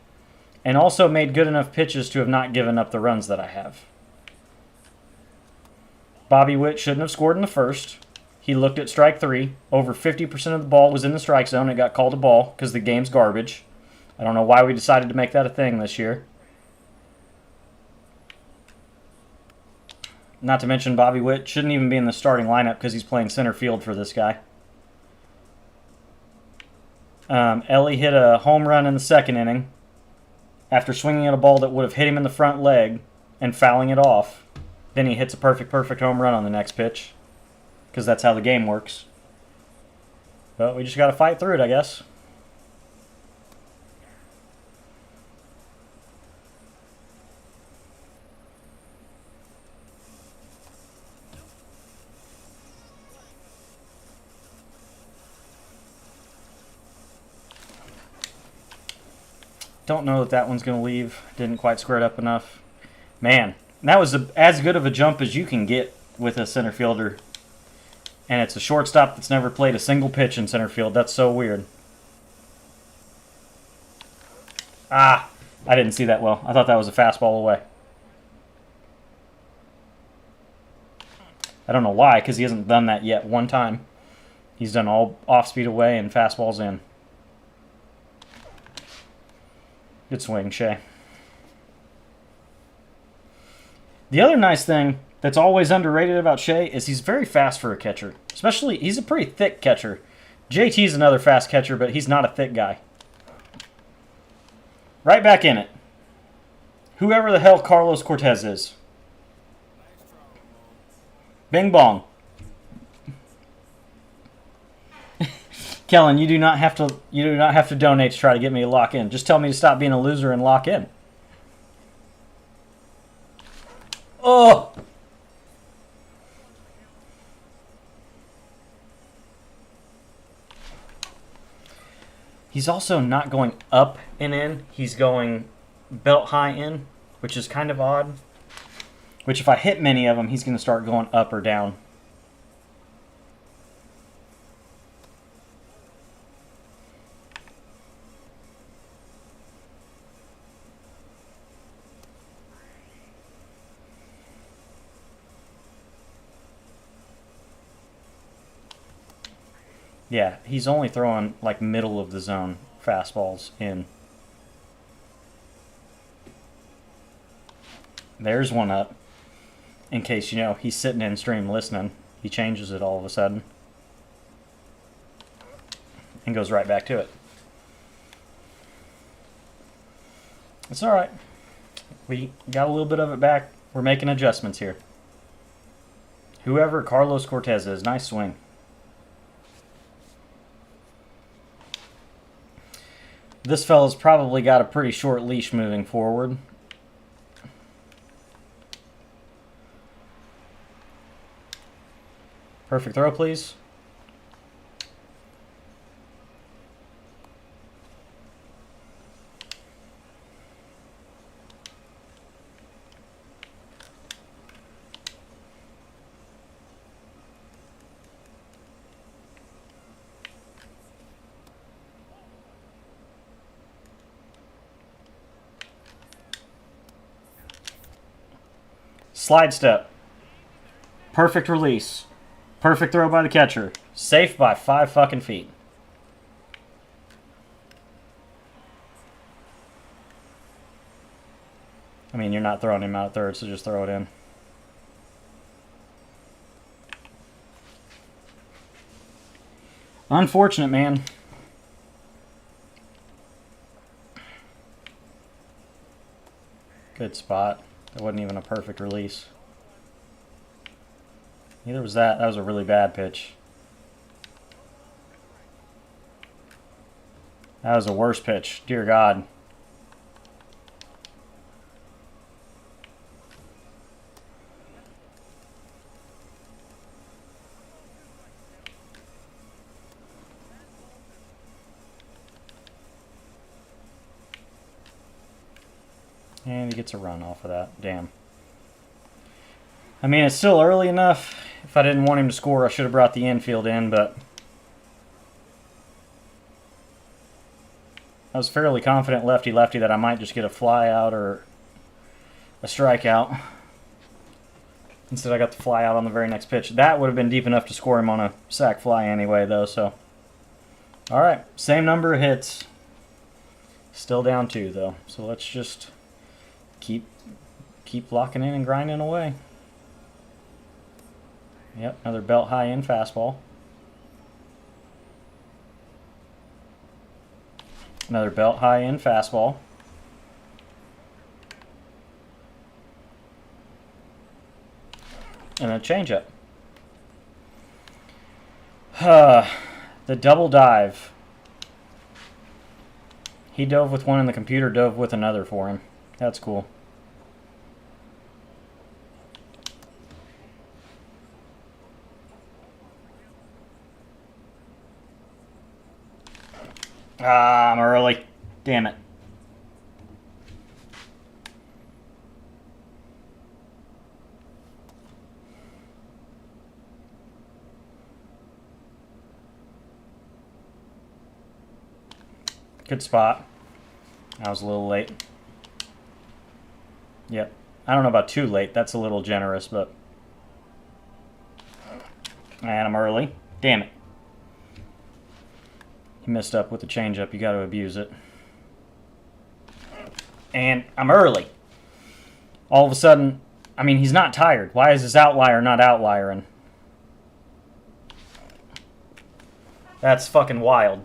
and also made good enough pitches to have not given up the runs that I have. Bobby Witt shouldn't have scored in the first. He looked at strike 3. Over 50% of the ball was in the strike zone. It got called a ball because the game's garbage. I don't know why we decided to make that a thing this year. Not to mention Bobby Witt shouldn't even be in the starting lineup because he's playing center field for this guy. Ellie hit a home run in the second inning after swinging at a ball that would have hit him in the front leg and fouling it off. Then he hits a perfect home run on the next pitch because that's how the game works. But we just got to fight through it, I guess. Don't know that that one's going to leave. Didn't quite square it up enough. Man, that was as good of a jump as you can get with a center fielder. And it's a shortstop that's never played a single pitch in center field. That's so weird. Ah, I didn't see that well. I thought that was a fastball away. I don't know why, because he hasn't done that yet one time. He's done all off-speed away and fastballs in. Good swing, Shea. The other nice thing that's always underrated about Shea is he's very fast for a catcher. Especially, he's a pretty thick catcher. JT's another fast catcher, but he's not a thick guy. Right back in it. Whoever the hell Carlos Cortez is. Bing bong. Kellen, you do not have to donate to try to get me to lock in. Just tell me to stop being a loser and lock in. Oh! He's also not going up and in. He's going belt high in, which is kind of odd. Which if I hit many of them, he's going to start going up or down. Yeah, he's only throwing like middle of the zone fastballs in. There's one up. In case, he's sitting in stream listening. he changes it all of a sudden and goes right back to it. It's alright. We got a little bit of it back. We're making adjustments here. Whoever Carlos Cortez is, nice swing. This fella's probably got a pretty short leash moving forward. Perfect throw, please. Slide step. Perfect release. Perfect throw by the catcher. Safe by 5 fucking feet. I mean, you're not throwing him out third, so just throw it in. Unfortunate, man. Good spot. That wasn't even a perfect release. Neither was that. That was a really bad pitch. That was a worse pitch. Dear God. And he gets a run off of that. Damn. I mean, it's still early enough. If I didn't want him to score, I should have brought the infield in, but I was fairly confident lefty-lefty that I might just get a fly out or a strikeout. Instead, I got the fly out on the very next pitch. That would have been deep enough to score him on a sac fly anyway, though, so. All right, same number of hits. Still down 2, though. So let's just keep locking in and grinding away. Yep, another belt high in fastball. Another belt high in fastball. And a changeup. The double dive. He dove with one and the computer dove with another for him. That's cool. Ah, I'm early. Damn it. Good spot. I was a little late. Yep. I don't know about too late. That's a little generous, but... And I'm early. Damn it. He messed up with the changeup. You got to abuse it. And I'm early. All of a sudden, I mean, he's not tired. Why is his outlier not outliering? That's fucking wild.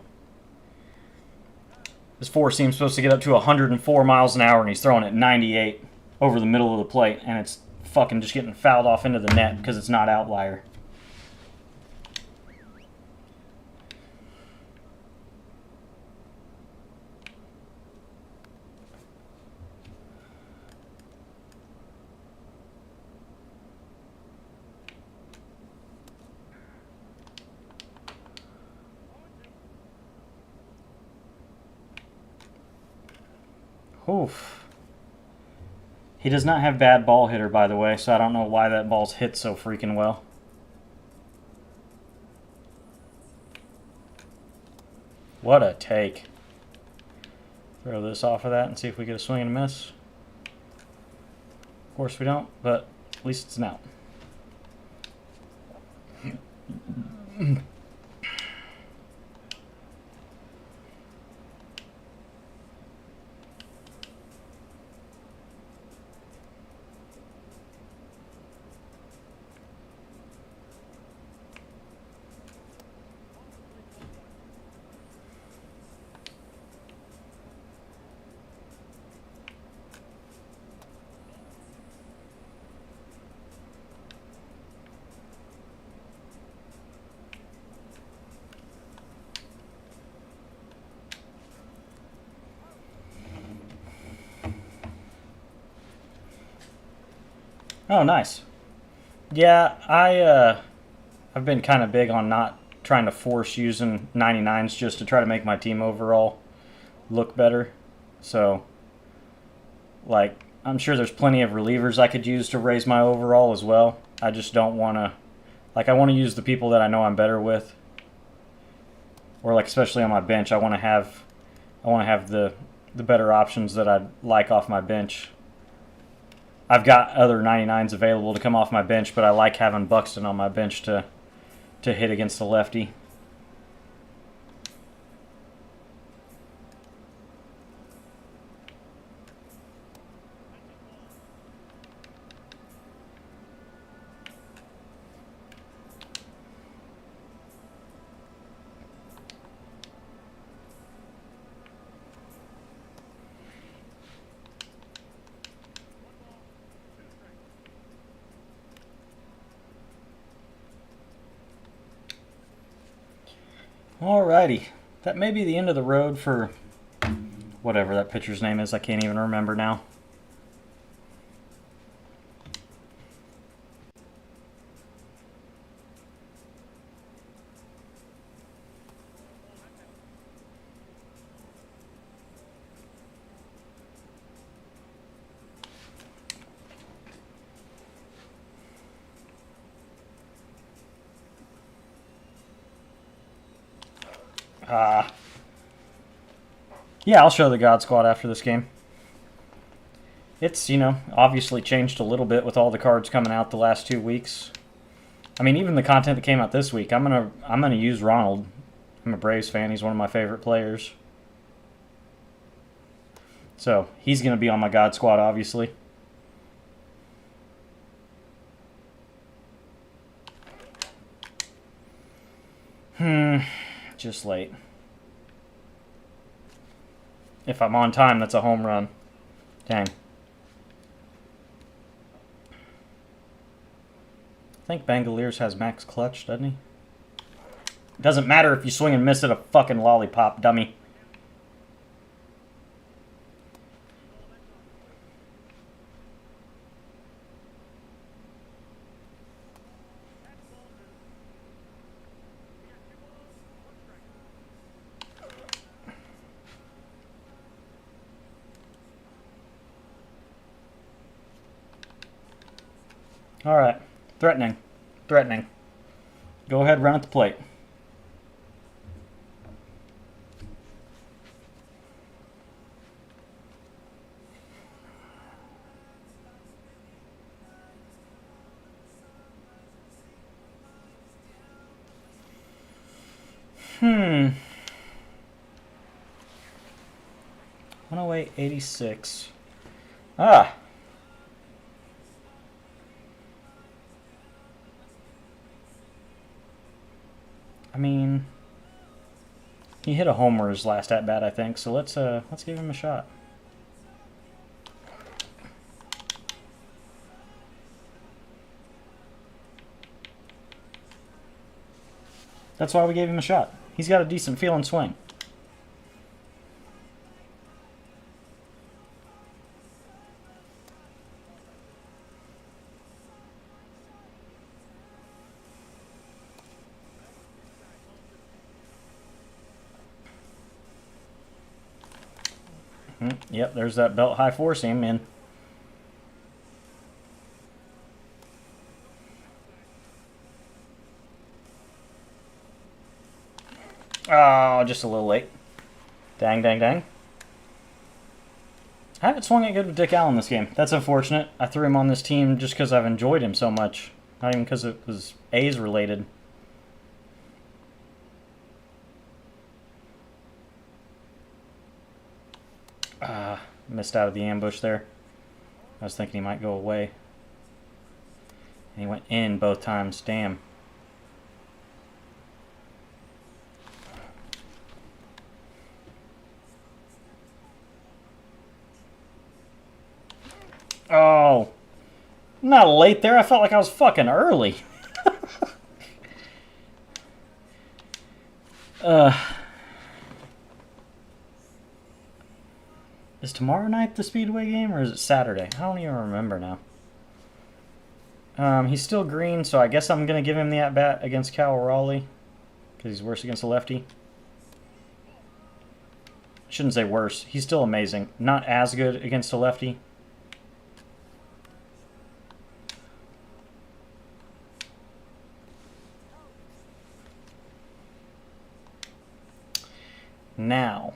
His four seam's supposed to get up to 104 miles an hour, and he's throwing it 98 over the middle of the plate, and it's fucking just getting fouled off into the net because it's not outlier. Oof. He does not have bad ball hitter, by the way, so I don't know why that ball's hit so freaking well. What a take. Throw this off of that and see if we get a swing and a miss. Of course we don't, but at least it's an out. Oh, nice. Yeah, I've been kind of big on not trying to force using 99s just to try to make my team overall look better. So, like, I'm sure there's plenty of relievers I could use to raise my overall as well. I just don't want to, like, I want to use the people that I know I'm better with, or like especially on my bench, I want to have the better options that I'd like off my bench. I've got other 99s available to come off my bench, but I like having Buxton on my bench to hit against the lefty. Alrighty. That may be the end of the road for whatever that pitcher's name is. I can't even remember now. Yeah, I'll show the God Squad after this game. It's, obviously changed a little bit with all the cards coming out the last 2 weeks. I mean, even the content that came out this week, I'm gonna use Ronald. I'm a Braves fan. He's one of my favorite players. So he's gonna be on my God Squad, obviously. Just late. If I'm on time, that's a home run. Dang. I think Bangaliers has max clutch, doesn't he? It doesn't matter if you swing and miss at a fucking lollipop, dummy. Alright. Threatening. Threatening. Go ahead, run at the plate. Hmm. 108, 86. Ah. I mean, he hit a homer his last at bat, I think. So let's give him a shot. That's why we gave him a shot. He's got a decent feel and swing. Yep, there's that belt high four seam in. Oh, just a little late. Dang, dang, dang. I haven't swung it good with Dick Allen this game. That's unfortunate. I threw him on this team just because I've enjoyed him so much. Not even because it was A's related. Missed out of the ambush there. I was thinking he might go away. And he went in both times. Damn. Oh. I'm not late there. I felt like I was fucking early. Is tomorrow night the Speedway game or is it Saturday? I don't even remember now. He's still green, so I guess I'm going to give him the at-bat against Cal Raleigh because he's worse against a lefty. Shouldn't say worse. He's still amazing. Not as good against a lefty. Now.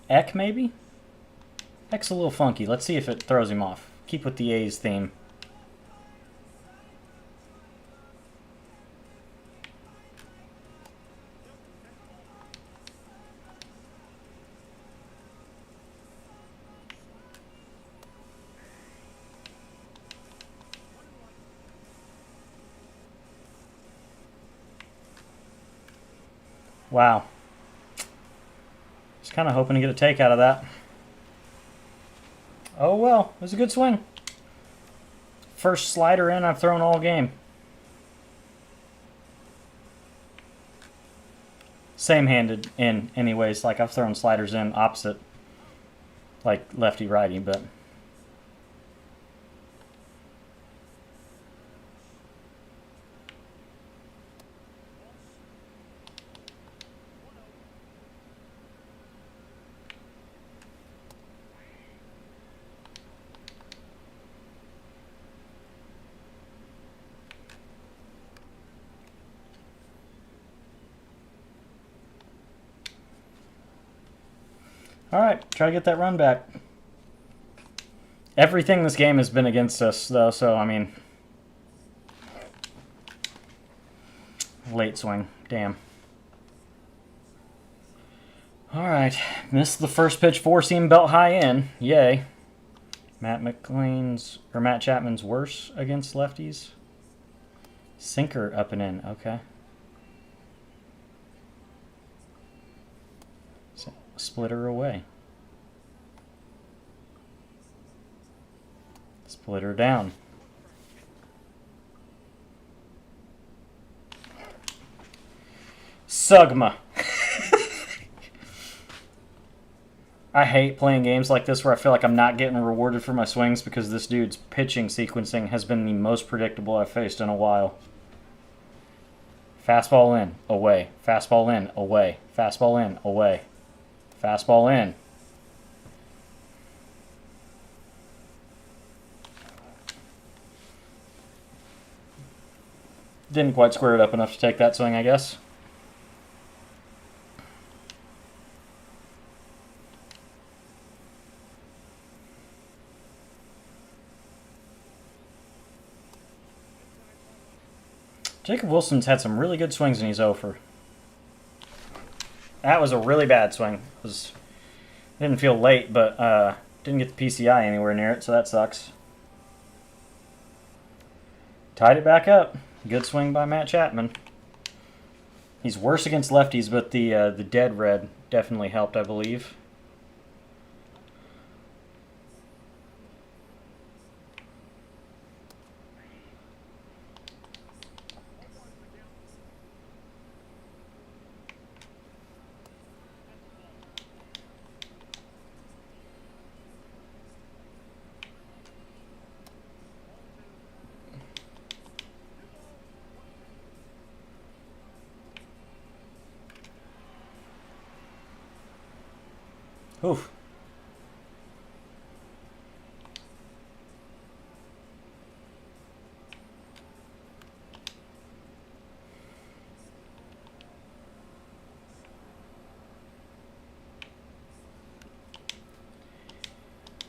Eck, maybe? Eck's a little funky. Let's see if it throws him off. Keep with the A's theme. Wow. Just kind of hoping to get a take out of that. Oh well, it was a good swing. First slider in I've thrown all game. Same-handed in anyways, like I've thrown sliders in opposite, like lefty-righty, but... Alright, try to get that run back. Everything this game has been against us, though, so, I mean... Late swing. Damn. Alright, missed the first pitch, four-seam belt high in. Yay. Matt Chapman's worse against lefties. Sinker up and in, okay. Splitter away. Splitter down. Sugma. I hate playing games like this where I feel like I'm not getting rewarded for my swings because this dude's pitching sequencing has been the most predictable I've faced in a while. Fastball in, away. Fastball in, away. Fastball in, away. Fastball in. Didn't quite square it up enough to take that swing, I guess. Jacob Wilson's had some really good swings and he's over. That was a really bad swing. Didn't feel late, but didn't get the PCI anywhere near it, so that sucks. Tied it back up. Good swing by Matt Chapman. He's worse against lefties, but the dead red definitely helped, I believe. Oof.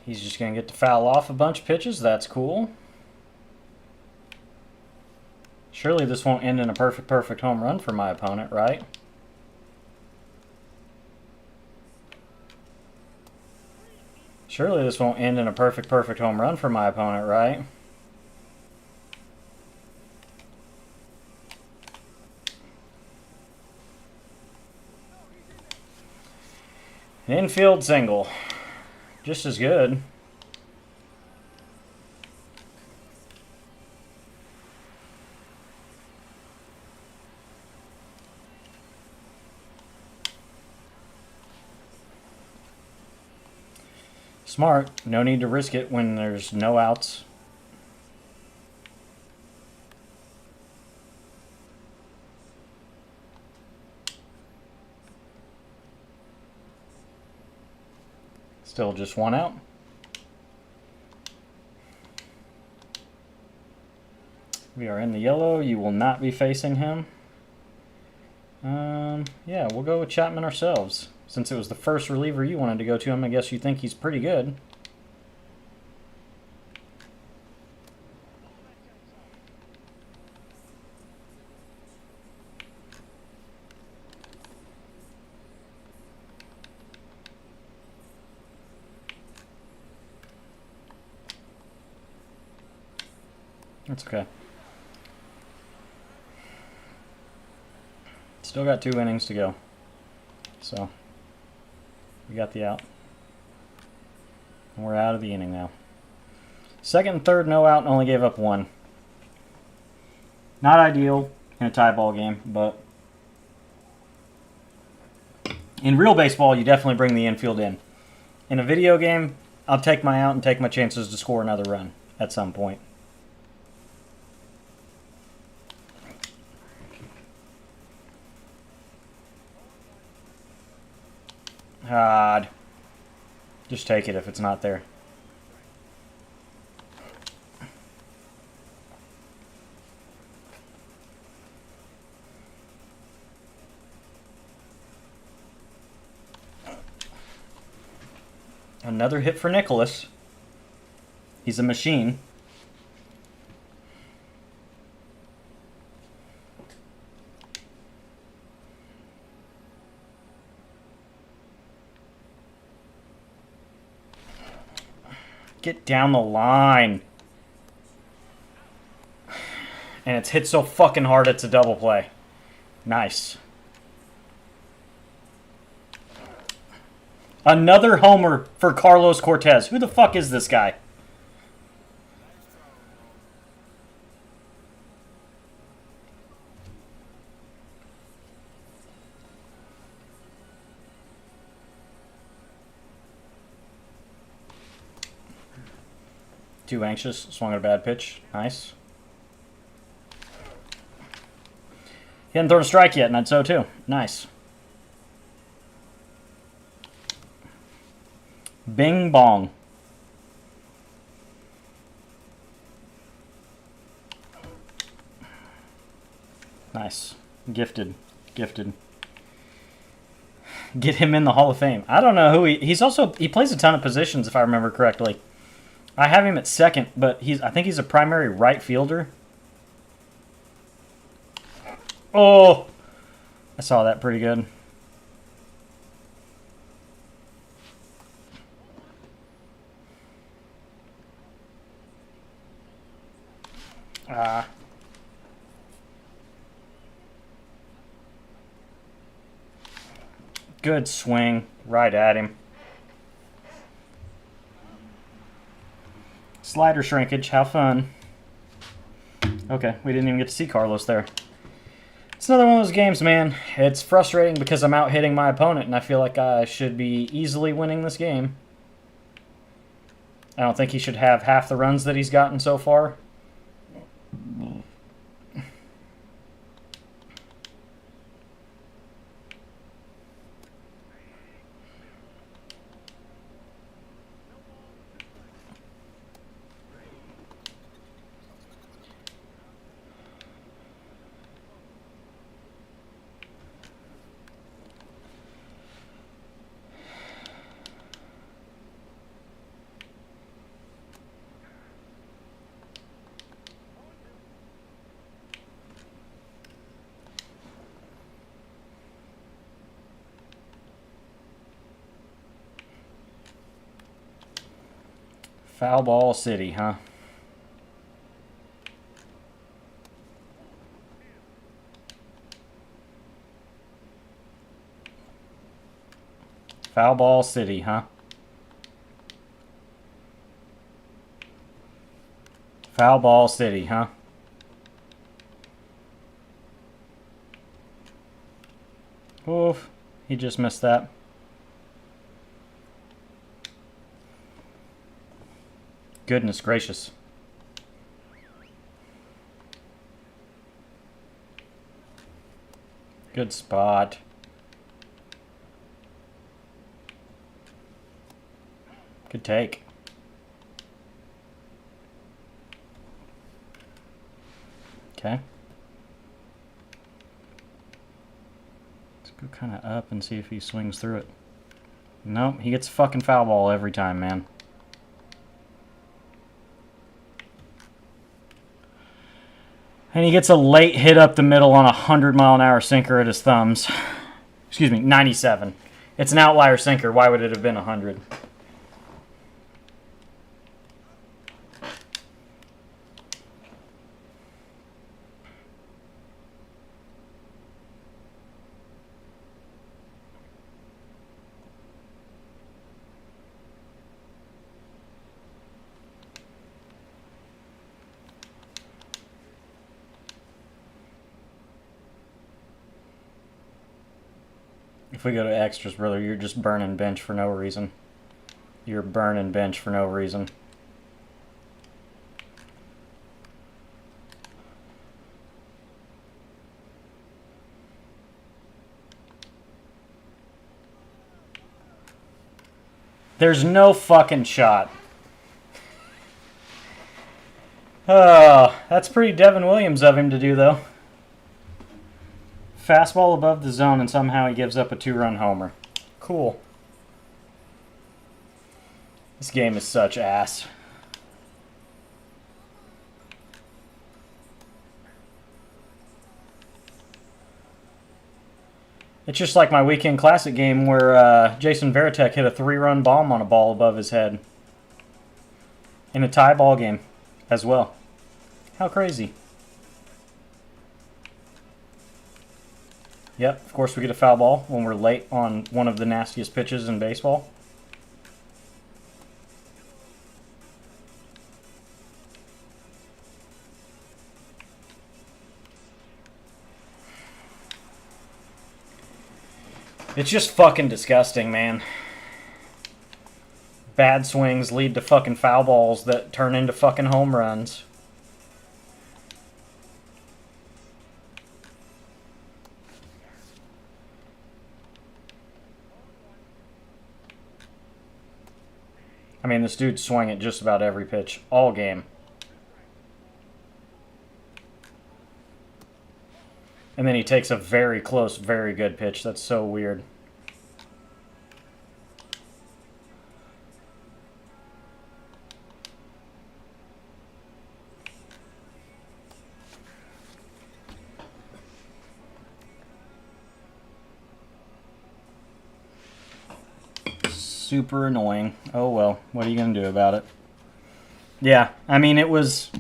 He's just going to get to foul off a bunch of pitches. That's cool. Surely this won't end in a perfect home run for my opponent, right? Surely this won't end in a perfect home run for my opponent, right? Infield single. Just as good. Smart. No need to risk it when there's no outs. Still just one out. We are in the yellow. You will not be facing him. Yeah, we'll go with Chapman ourselves. Since it was the first reliever you wanted to go to him, I guess you think he's pretty good. That's okay. Still got 2 innings to go. So, we got the out. And we're out of the inning now. Second and third, no out, and only gave up 1. Not ideal in a tie ball game, but in real baseball, you definitely bring the infield in. In a video game, I'll take my out and take my chances to score another run at some point. God. Just take it if it's not there. Another hit for Nicholas. He's a machine. Get down the line. And it's hit so fucking hard it's a double play. Nice. Another homer for Carlos Cortez. Who the fuck is this guy? Too anxious. Swung at a bad pitch. Nice. He hadn't thrown a strike yet, and I'd so too. Nice. Bing bong. Nice. Gifted. Gifted. Get him in the Hall of Fame. I don't know who he's also, he plays a ton of positions if I remember correctly. I have him at second, but I think he's a primary right fielder. Oh! I saw that pretty good. Good swing. Right at him. Slider shrinkage. How fun. Okay, we didn't even get to see Carlos there. It's another one of those games, man. It's frustrating because I'm out hitting my opponent, and I feel like I should be easily winning this game. I don't think he should have half the runs that he's gotten so far. Foul ball city, huh? Foul ball city, huh? Foul ball city, huh? Oof, he just missed that. Goodness gracious. Good spot. Good take. Okay. Let's go kind of up and see if he swings through it. Nope, he gets a fucking foul ball every time, man. And he gets a late hit up the middle on a 100-mile-an-hour sinker at his thumbs. Excuse me, 97. It's an outlier sinker. Why would it have been 100? If we go to extras, brother, you're just burning bench for no reason. You're burning bench for no reason. There's no fucking shot. Oh, that's pretty Devin Williams of him to do, though. Fastball above the zone, and somehow he gives up a 2-run homer. Cool. This game is such ass. It's just like my weekend classic game where Jason Varitek hit a 3-run bomb on a ball above his head. In a tie ball game as well. How crazy. Yep, of course we get a foul ball when we're late on one of the nastiest pitches in baseball. It's just fucking disgusting, man. Bad swings lead to fucking foul balls that turn into fucking home runs. I mean, this dude's swinging at just about every pitch all game. And then he takes a very close, very good pitch. That's so weird. Super annoying. Oh well, what are you going to do about it? Yeah, I mean, it was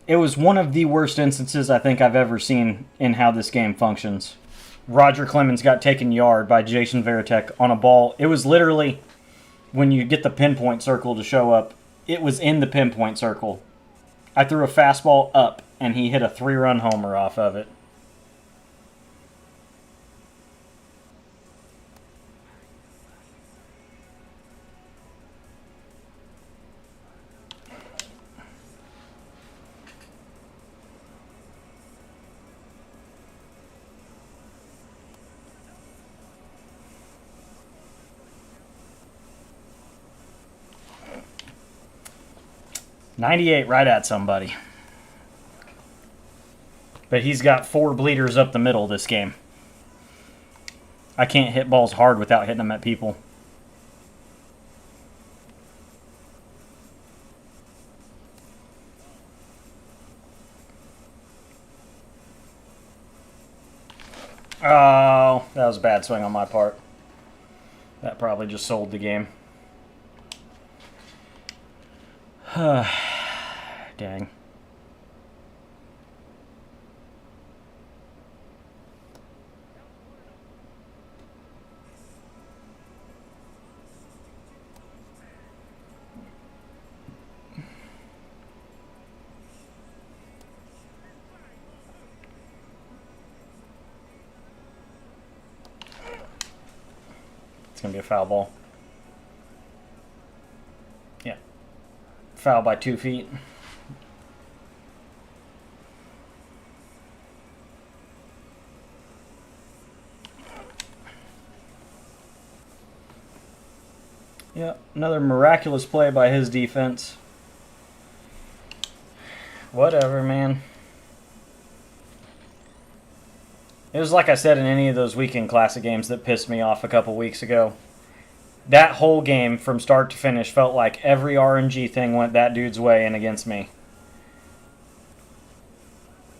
one of the worst instances I think I've ever seen in how this game functions. Roger Clemens got taken yard by Jason Varitek on a ball. It was literally, when you get the pinpoint circle to show up, it was in the pinpoint circle. I threw a fastball up, and he hit a 3-run homer off of it. .98 right at somebody. But he's got 4 bleeders up the middle this game. I can't hit balls hard without hitting them at people. Oh, that was a bad swing on my part. That probably just sold the game. Dang. It's going to be a foul ball. Yeah. Foul by 2 feet. Yeah, another miraculous play by his defense. Whatever, man. It was like I said in any of those weekend classic games that pissed me off a couple weeks ago. That whole game from start to finish felt like every RNG thing went that dude's way and against me.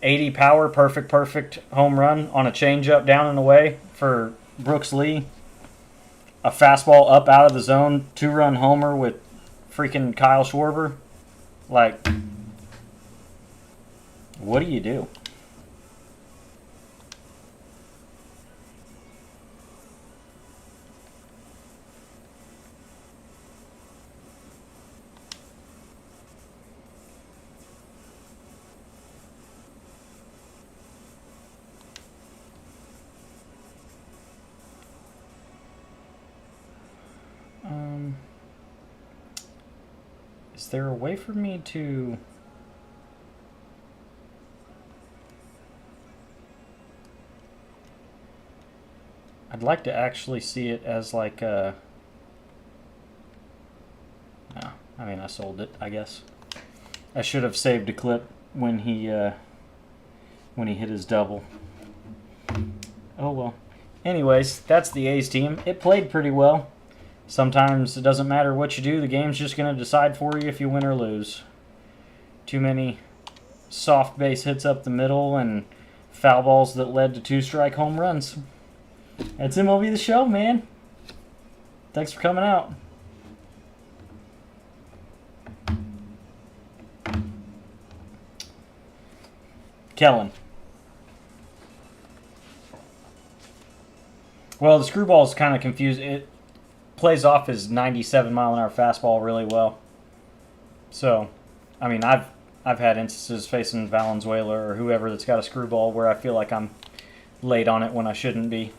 80 power, perfect home run on a changeup down and away for Brooks Lee. A fastball up out of the zone, 2-run homer with freaking Kyle Schwarber. Like, what do you do? Is there a way for me to... I'd like to actually see it as like a... No, I mean I sold it, I guess. I should have saved a clip when he hit his double. Oh well. Anyways, that's the A's team. It played pretty well. Sometimes it doesn't matter what you do. The game's just going to decide for you if you win or lose. Too many soft base hits up the middle and foul balls that led to 2-strike home runs. That's MLB The Show, man. Thanks for coming out. Kellen. Well, the screwball is kind of confused. It plays off his 97-mile-an-hour fastball really well. So, I mean, I've had instances facing Valenzuela or whoever that's got a screwball where I feel like I'm late on it when I shouldn't be.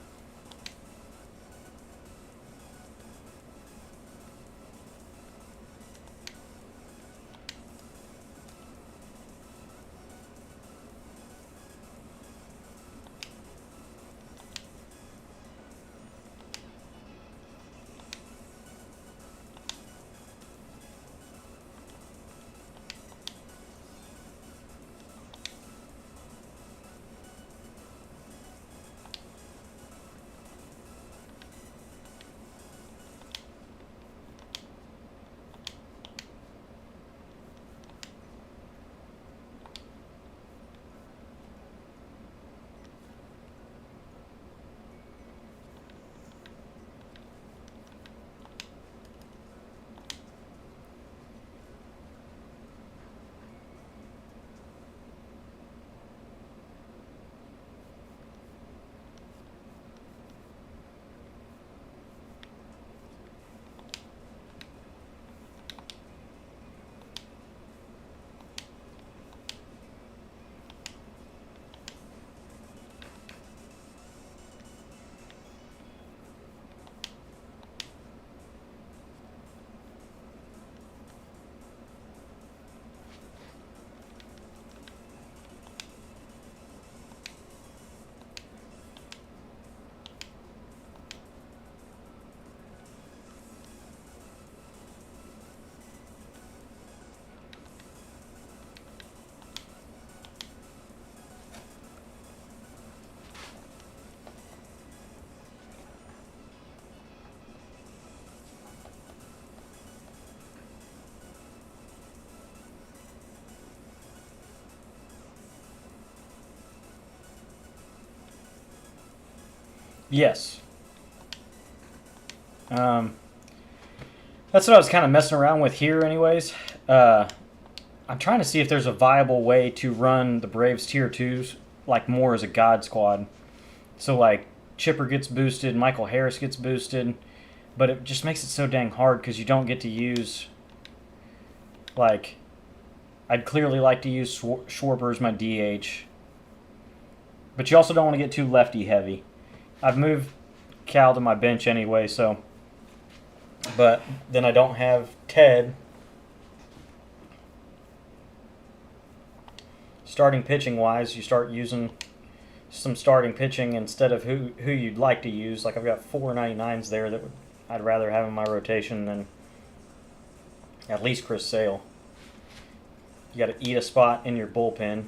Yes. That's what I was kind of messing around with here anyways. I'm trying to see if there's a viable way to run the Braves Tier 2s like more as a God squad. So like Chipper gets boosted, Michael Harris gets boosted, but it just makes it so dang hard because you don't get to use, like, I'd clearly like to use Schwarber as my DH, but you also don't want to get too lefty heavy. I've moved Cal to my bench anyway, so, but then I don't have Ted. Starting pitching wise, you start using some starting pitching instead of who you'd like to use. Like I've got 499s there that would I'd rather have in my rotation than at least Chris Sale. You got to eat a spot in your bullpen.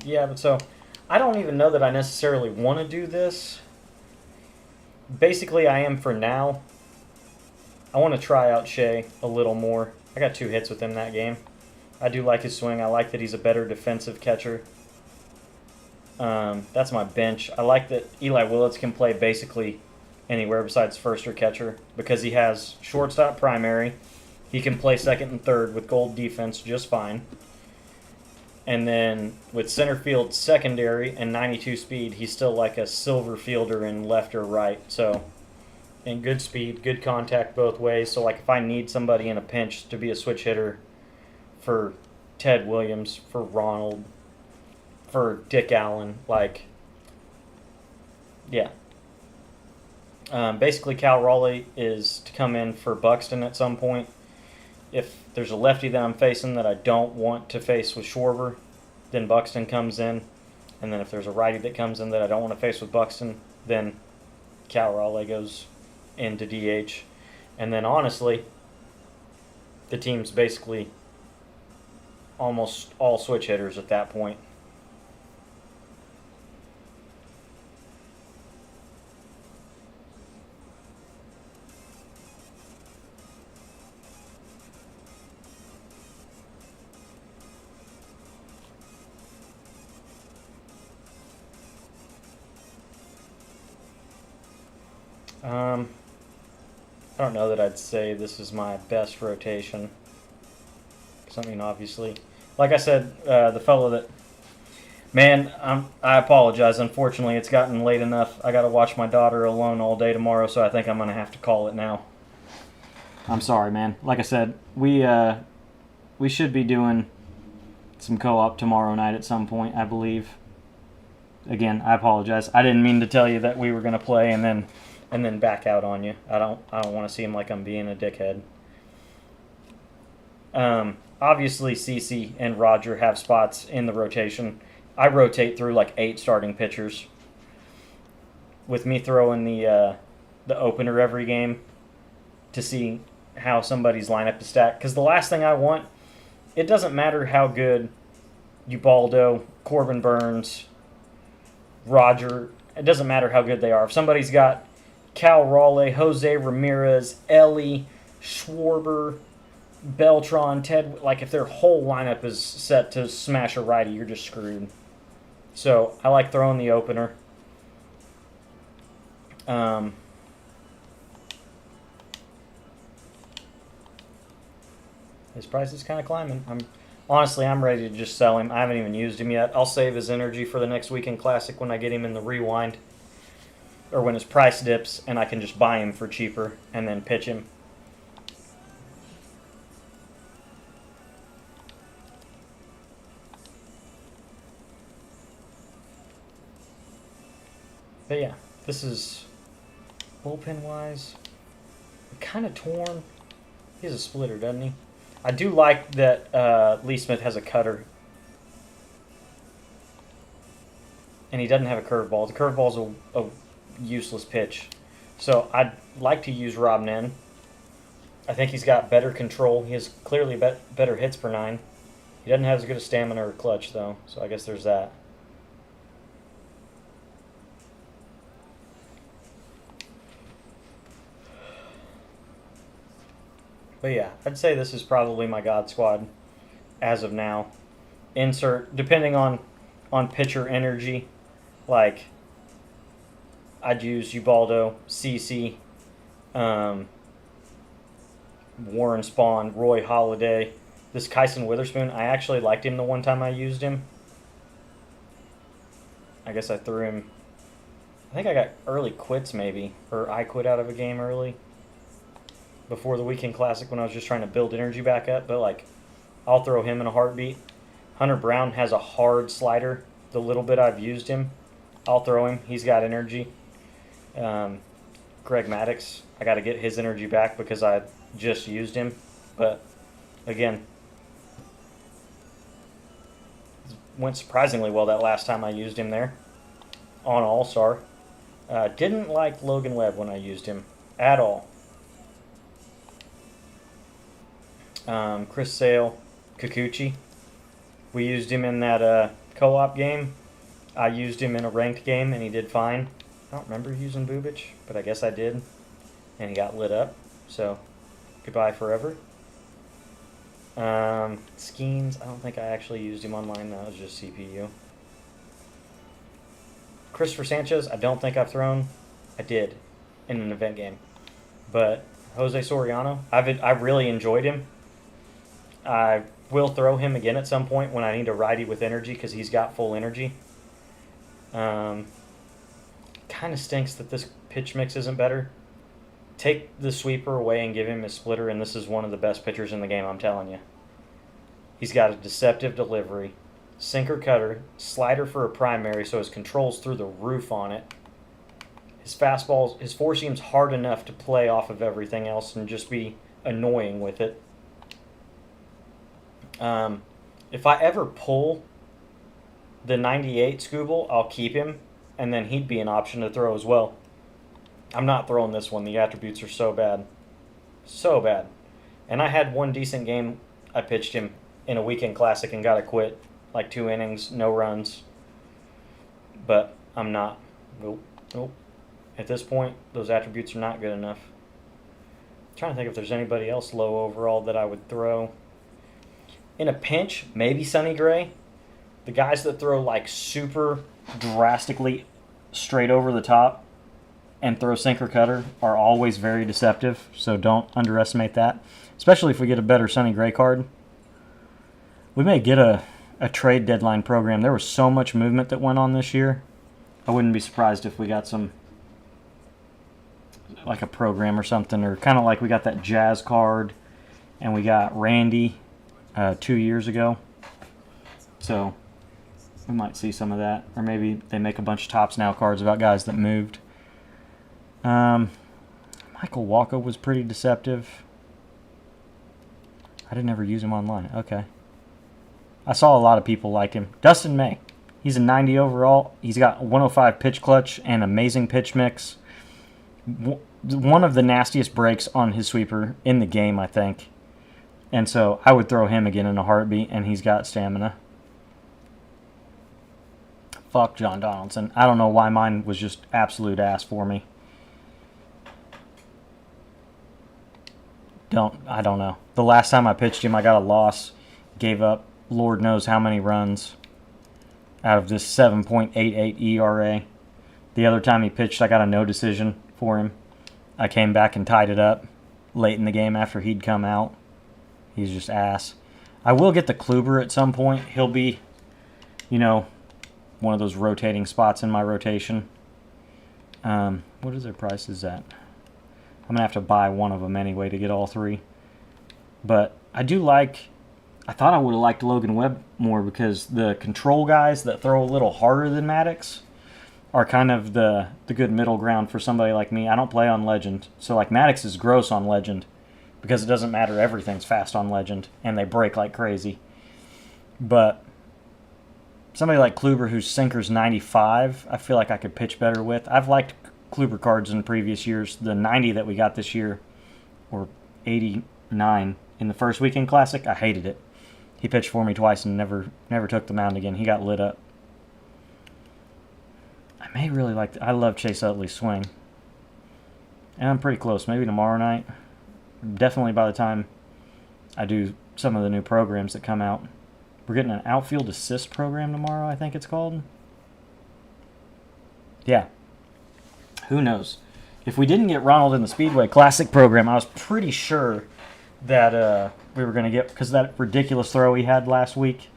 Yeah, but so I don't even know that I necessarily want to do this. Basically, I am for now. I want to try out Shea a little more. I got 2 hits with him that game. I do like his swing. I like that he's a better defensive catcher. That's my bench. I like that Eli Willits can play basically anywhere besides first or catcher because he has shortstop primary. He can play second and third with gold defense just fine. And then with center field secondary and 92 speed, he's still like a silver fielder in left or right. So, and good speed, good contact both ways. So, like if I need somebody in a pinch to be a switch hitter for Ted Williams, for Ronald, for Dick Allen, like, yeah. Basically, Cal Raleigh is to come in for Buxton at some point. If there's a lefty that I'm facing that I don't want to face with Schwarber, then Buxton comes in. And then if there's a righty that comes in that I don't want to face with Buxton, then Cal Raleigh goes into DH. And then honestly, the team's basically almost all switch hitters at that point. I don't know that I'd say this is my best rotation. I mean, obviously, like I said, the fellow that, man, I apologize. Unfortunately, it's gotten late enough. I got to watch my daughter alone all day tomorrow, so I think I'm going to have to call it now. I'm sorry, man. Like I said, we should be doing some co-op tomorrow night at some point, I believe. Again, I apologize. I didn't mean to tell you that we were going to play and then back out on you. I don't want to seem like I'm being a dickhead. Obviously, CeCe and Roger have spots in the rotation. I rotate through like 8 starting pitchers. With me throwing the opener every game to see how somebody's lineup is stacked. Because the last thing I want, it doesn't matter how good Ubaldo, Corbin Burns, Roger, it doesn't matter how good they are. If somebody's got Cal Raleigh, Jose Ramirez, Ellie, Schwarber, Beltran, Ted, like if their whole lineup is set to smash a righty, you're just screwed. So I like throwing the opener. His price is kind of climbing. I'm ready to just sell him. I haven't even used him yet. I'll save his energy for the next Weekend Classic when I get him in the rewind. Or when his price dips and I can just buy him for cheaper and then pitch him. But yeah, this is bullpen-wise kind of torn. He has a splitter, doesn't he? I do like that Lee Smith has a cutter. And he doesn't have a curveball. The curveball's a useless pitch. So I'd like to use Rob Nen. I think he's got better control. He has clearly better hits per 9. He doesn't have as good a stamina or clutch, though. So I guess there's that. But yeah, I'd say this is probably my God squad as of now. Insert, depending on pitcher energy, like I'd use Ubaldo, CeCe, Warren Spahn, Roy Halladay. This Kyson Witherspoon, I actually liked him the one time I used him. I guess I threw him. I think I got early quits maybe, or I quit out of a game early before the Weekend Classic when I was just trying to build energy back up. But like, I'll throw him in a heartbeat. Hunter Brown has a hard slider. The little bit I've used him, I'll throw him. He's got energy. Greg Maddux. I got to get his energy back because I just used him. But again, went surprisingly well that last time I used him there on All-Star. Didn't like Logan Webb when I used him at all. Chris Sale, Kikuchi. We used him in that co-op game. I used him in a ranked game, and he did fine. I don't remember using Bubic, but I guess I did. And he got lit up. So, goodbye forever. Skeens, I don't think I actually used him online. That was just CPU. Christopher Sanchez, I don't think I've thrown. I did in an event game. But Jose Soriano, I really enjoyed him. I will throw him again at some point when I need a righty with energy because he's got full energy. Kind of stinks that this pitch mix isn't better. Take the sweeper away and give him his splitter, and this is one of the best pitchers in the game, I'm telling you. He's got a deceptive delivery, sinker cutter, slider for a primary, so his control's through the roof on it. His fastball, his four seam's hard enough to play off of everything else and just be annoying with it. If I ever pull the 98 Scooble, I'll keep him, and then he'd be an option to throw as well. I'm not throwing this one. The attributes are so bad. So bad. And I had one decent game. I pitched him in a weekend classic and got to quit. Like 2 innings, no runs. But I'm not. Nope. At this point, those attributes are not good enough. I'm trying to think if there's anybody else low overall that I would throw. In a pinch, maybe Sonny Gray. The guys that throw like super drastically straight over the top and throw sinker cutter are always very deceptive, so don't underestimate that, especially if we get a better Sonny Gray card. We may get a trade deadline program. There was so much movement that went on this year. I wouldn't be surprised if we got some, like a program or something, or kind of like we got that Jazz card and we got Randy 2 years ago. So we might see some of that. Or maybe they make a bunch of Tops Now cards about guys that moved. Michael Walker was pretty deceptive. I didn't ever use him online. Okay. I saw a lot of people like him. Dustin May. He's a 90 overall. He's got 105 pitch clutch and amazing pitch mix. One of the nastiest breaks on his sweeper in the game, I think. And so I would throw him again in a heartbeat, and he's got stamina. Fuck John Donaldson. I don't know why mine was just absolute ass for me. I don't know. The last time I pitched him, I got a loss. Gave up Lord knows how many runs out of this 7.88 ERA. The other time he pitched, I got a no decision for him. I came back and tied it up late in the game after he'd come out. He's just ass. I will get the Kluber at some point. He'll be, one of those rotating spots in my rotation. What is their prices at? I'm going to have to buy one of them anyway to get all three. But I thought I would have liked Logan Webb more because the control guys that throw a little harder than Maddux are kind of the good middle ground for somebody like me. I don't play on Legend. So like Maddux is gross on Legend because it doesn't matter. Everything's fast on Legend and they break like crazy. But somebody like Kluber whose sinker's 95, I feel like I could pitch better with. I've liked Kluber cards in previous years. The 90 that we got this year, or 89 in the first weekend classic, I hated it. He pitched for me twice and never took the mound again. He got lit up. I may really like I love Chase Utley's swing. And I'm pretty close. Maybe tomorrow night. Definitely by the time I do some of the new programs that come out. We're getting an outfield assist program tomorrow, I think it's called. Yeah. Who knows? If we didn't get Ronald in the Speedway Classic program, I was pretty sure that we were going to get, because that ridiculous throw he had last week,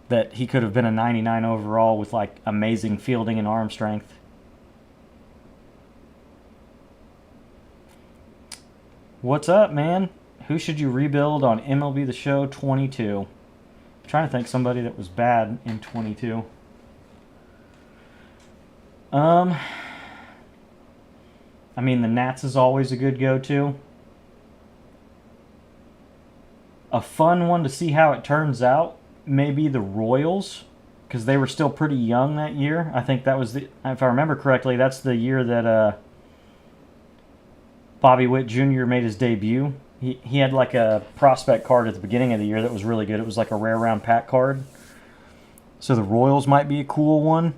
that he could have been a 99 overall with like amazing fielding and arm strength. What's up, man? Who should you rebuild on MLB The Show 22? I'm trying to think somebody that was bad in 22. I mean, the Nats is always a good go-to. A fun one to see how it turns out, maybe the Royals, because they were still pretty young that year. I think that was if I remember correctly, that's the year that Bobby Witt Jr. made his debut. He had like a prospect card at the beginning of the year that was really good. It was like a rare round pack card. So the Royals might be a cool one.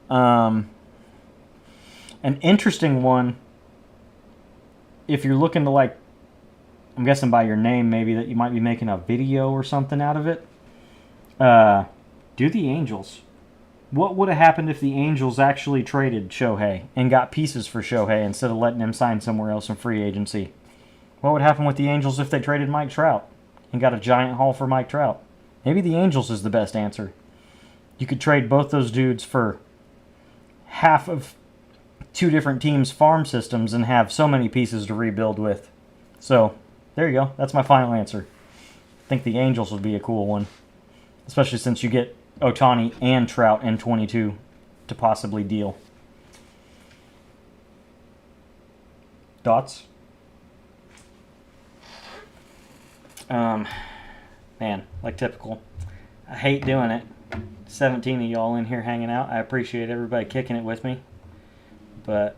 An interesting one, if you're looking to, like, I'm guessing by your name maybe that you might be making a video or something out of it. Do the Angels. What would have happened if the Angels actually traded Shohei and got pieces for Shohei instead of letting him sign somewhere else in free agency? What would happen with the Angels if they traded Mike Trout and got a giant haul for Mike Trout? Maybe the Angels is the best answer. You could trade both those dudes for half of two different teams' farm systems and have so many pieces to rebuild with. So, there you go. That's my final answer. I think the Angels would be a cool one, especially since you get Ohtani and Trout in 22 to possibly deal. Thoughts? Man, like typical. I hate doing it. 17 of y'all in here hanging out. I appreciate everybody kicking it with me. But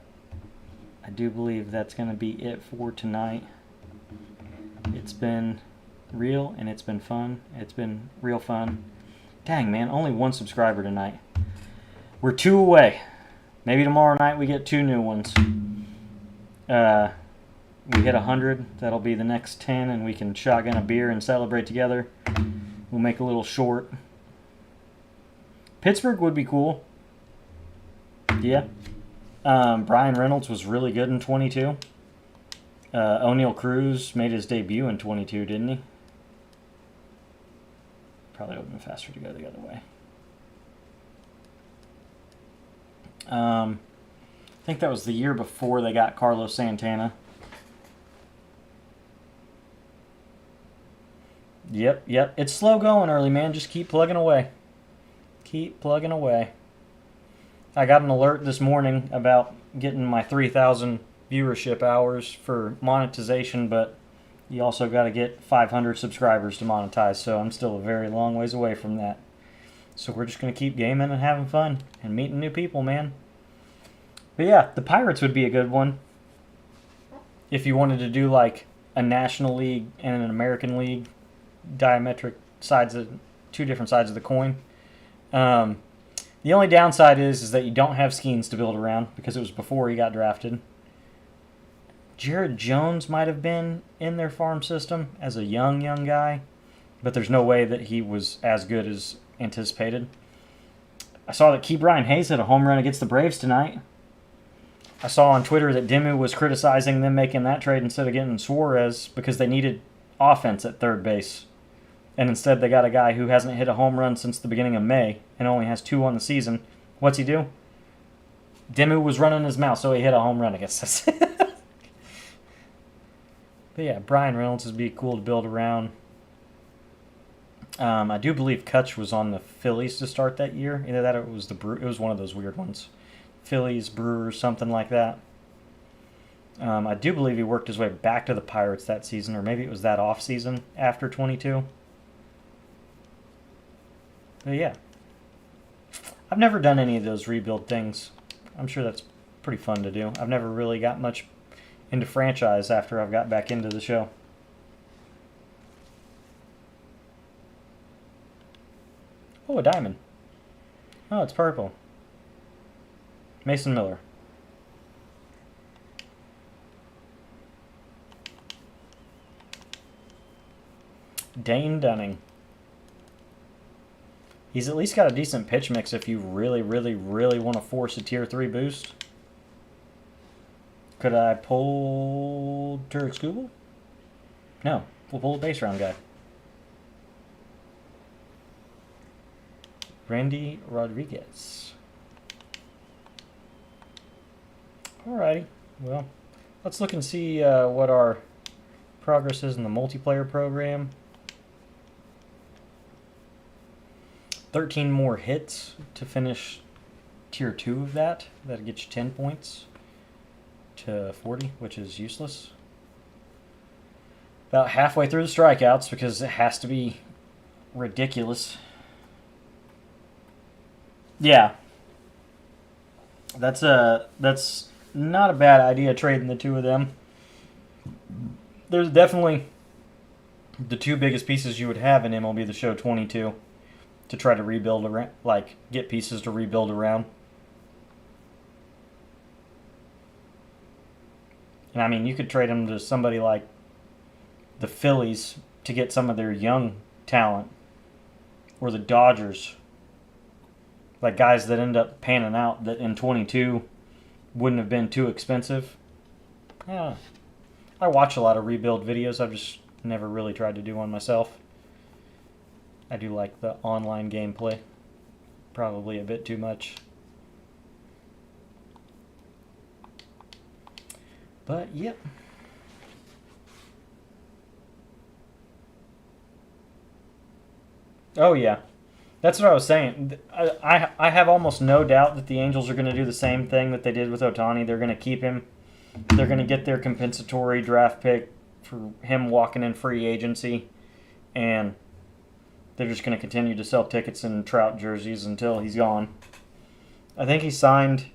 I do believe that's going to be it for tonight. It's been real and it's been fun. It's been real fun. Dang, man, only one subscriber tonight. We're 2 away. Maybe tomorrow night we get 2 new ones. We hit 100. That'll be the next 10, and we can shotgun a beer and celebrate together. We'll make a little short. Pittsburgh would be cool. Yeah. Brian Reynolds was really good in 22. O'Neal Cruz made his debut in 22, didn't he? Probably would have been faster to go the other way. I think that was the year before they got Carlos Santana. Yep. It's slow going early, man. Just keep plugging away. Keep plugging away. I got an alert this morning about getting my 3,000 viewership hours for monetization, but you also got to get 500 subscribers to monetize, so I'm still a very long ways away from that. So we're just going to keep gaming and having fun and meeting new people, man. But yeah, the Pirates would be a good one. If you wanted to do like a National League and an American League, diametric sides of 2 different sides of the coin. The only downside is that you don't have Skeens to build around because it was before he got drafted. Jared Jones might have been in their farm system as a young guy, but there's no way that he was as good as anticipated. I saw that Ke'Bryan Hayes hit a home run against the Braves tonight. I saw on Twitter that Demu was criticizing them making that trade instead of getting Suarez because they needed offense at third base. And instead they got a guy who hasn't hit a home run since the beginning of May and only has 2 on the season. What's he do? Demu was running his mouth, so he hit a home run against us. But yeah, Brian Reynolds would be cool to build around. I do believe Kutch was on the Phillies to start that year. Either that or it was it was one of those weird ones. Phillies, Brewers, something like that. I do believe he worked his way back to the Pirates that season, or maybe it was that off season after 22. But yeah. I've never done any of those rebuild things. I'm sure that's pretty fun to do. I've never really got much into franchise after I've got back into the show. Oh, a diamond. Oh, it's purple. Mason Miller. Dane Dunning. He's at least got a decent pitch mix if you really want to force a Tier 3 boost. Could I pull Turek Skubal? No. We'll pull a base round guy. Randy Rodriguez. Alrighty. Well, let's look and see what our progress is in the multiplayer program. 13 more hits to finish Tier 2 of that. That'll get you 10 points. to 40, which is useless. About halfway through the strikeouts because it has to be ridiculous. Yeah. That's not a bad idea, trading the two of them. There's definitely the two biggest pieces you would have in MLB The Show 22 to try to rebuild around, like get pieces to rebuild around. And I mean, you could trade them to somebody like the Phillies to get some of their young talent, or the Dodgers, like guys that end up panning out that in 22 wouldn't have been too expensive. Yeah, I watch a lot of rebuild videos. I've just never really tried to do one myself. I do like the online gameplay, probably a bit too much. But yep. Oh yeah, that's what I was saying. I have almost no doubt that the Angels are going to do the same thing that they did with Ohtani. They're going to keep him. They're going to get their compensatory draft pick for him walking in free agency, and they're just going to continue to sell tickets and Trout jerseys until he's gone. I think he signed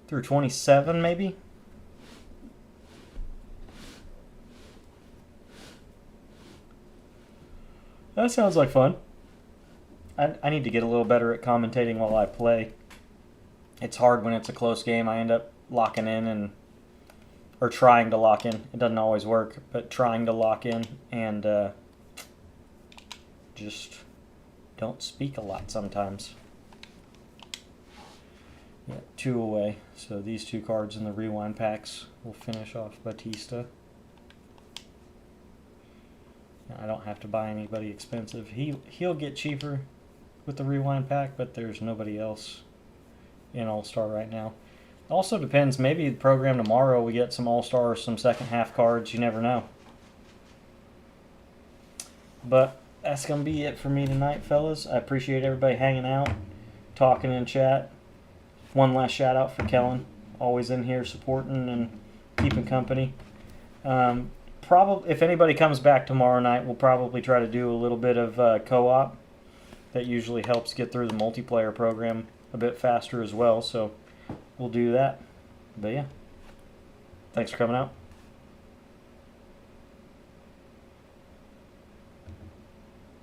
through 27, maybe. That sounds like fun. I need to get a little better at commentating while I play. It's hard when it's a close game. I end up locking in or trying to lock in. It doesn't always work, but trying to lock in and just don't speak a lot sometimes. Yeah, 2 away. So these 2 cards in the rewind packs will finish off Batista. I don't have to buy anybody expensive. He'll get cheaper with the rewind pack, but there's nobody else in All-Star right now. Also depends, maybe the program tomorrow we get some All-Star or some second half cards. You never know. But that's going to be it for me tonight, fellas. I appreciate everybody hanging out, talking in chat. One last shout out for Kellen, always in here supporting and keeping company. Probably, if anybody comes back tomorrow night, we'll probably try to do a little bit of co-op. That usually helps get through the multiplayer program a bit faster as well, so we'll do that. But yeah, thanks for coming out.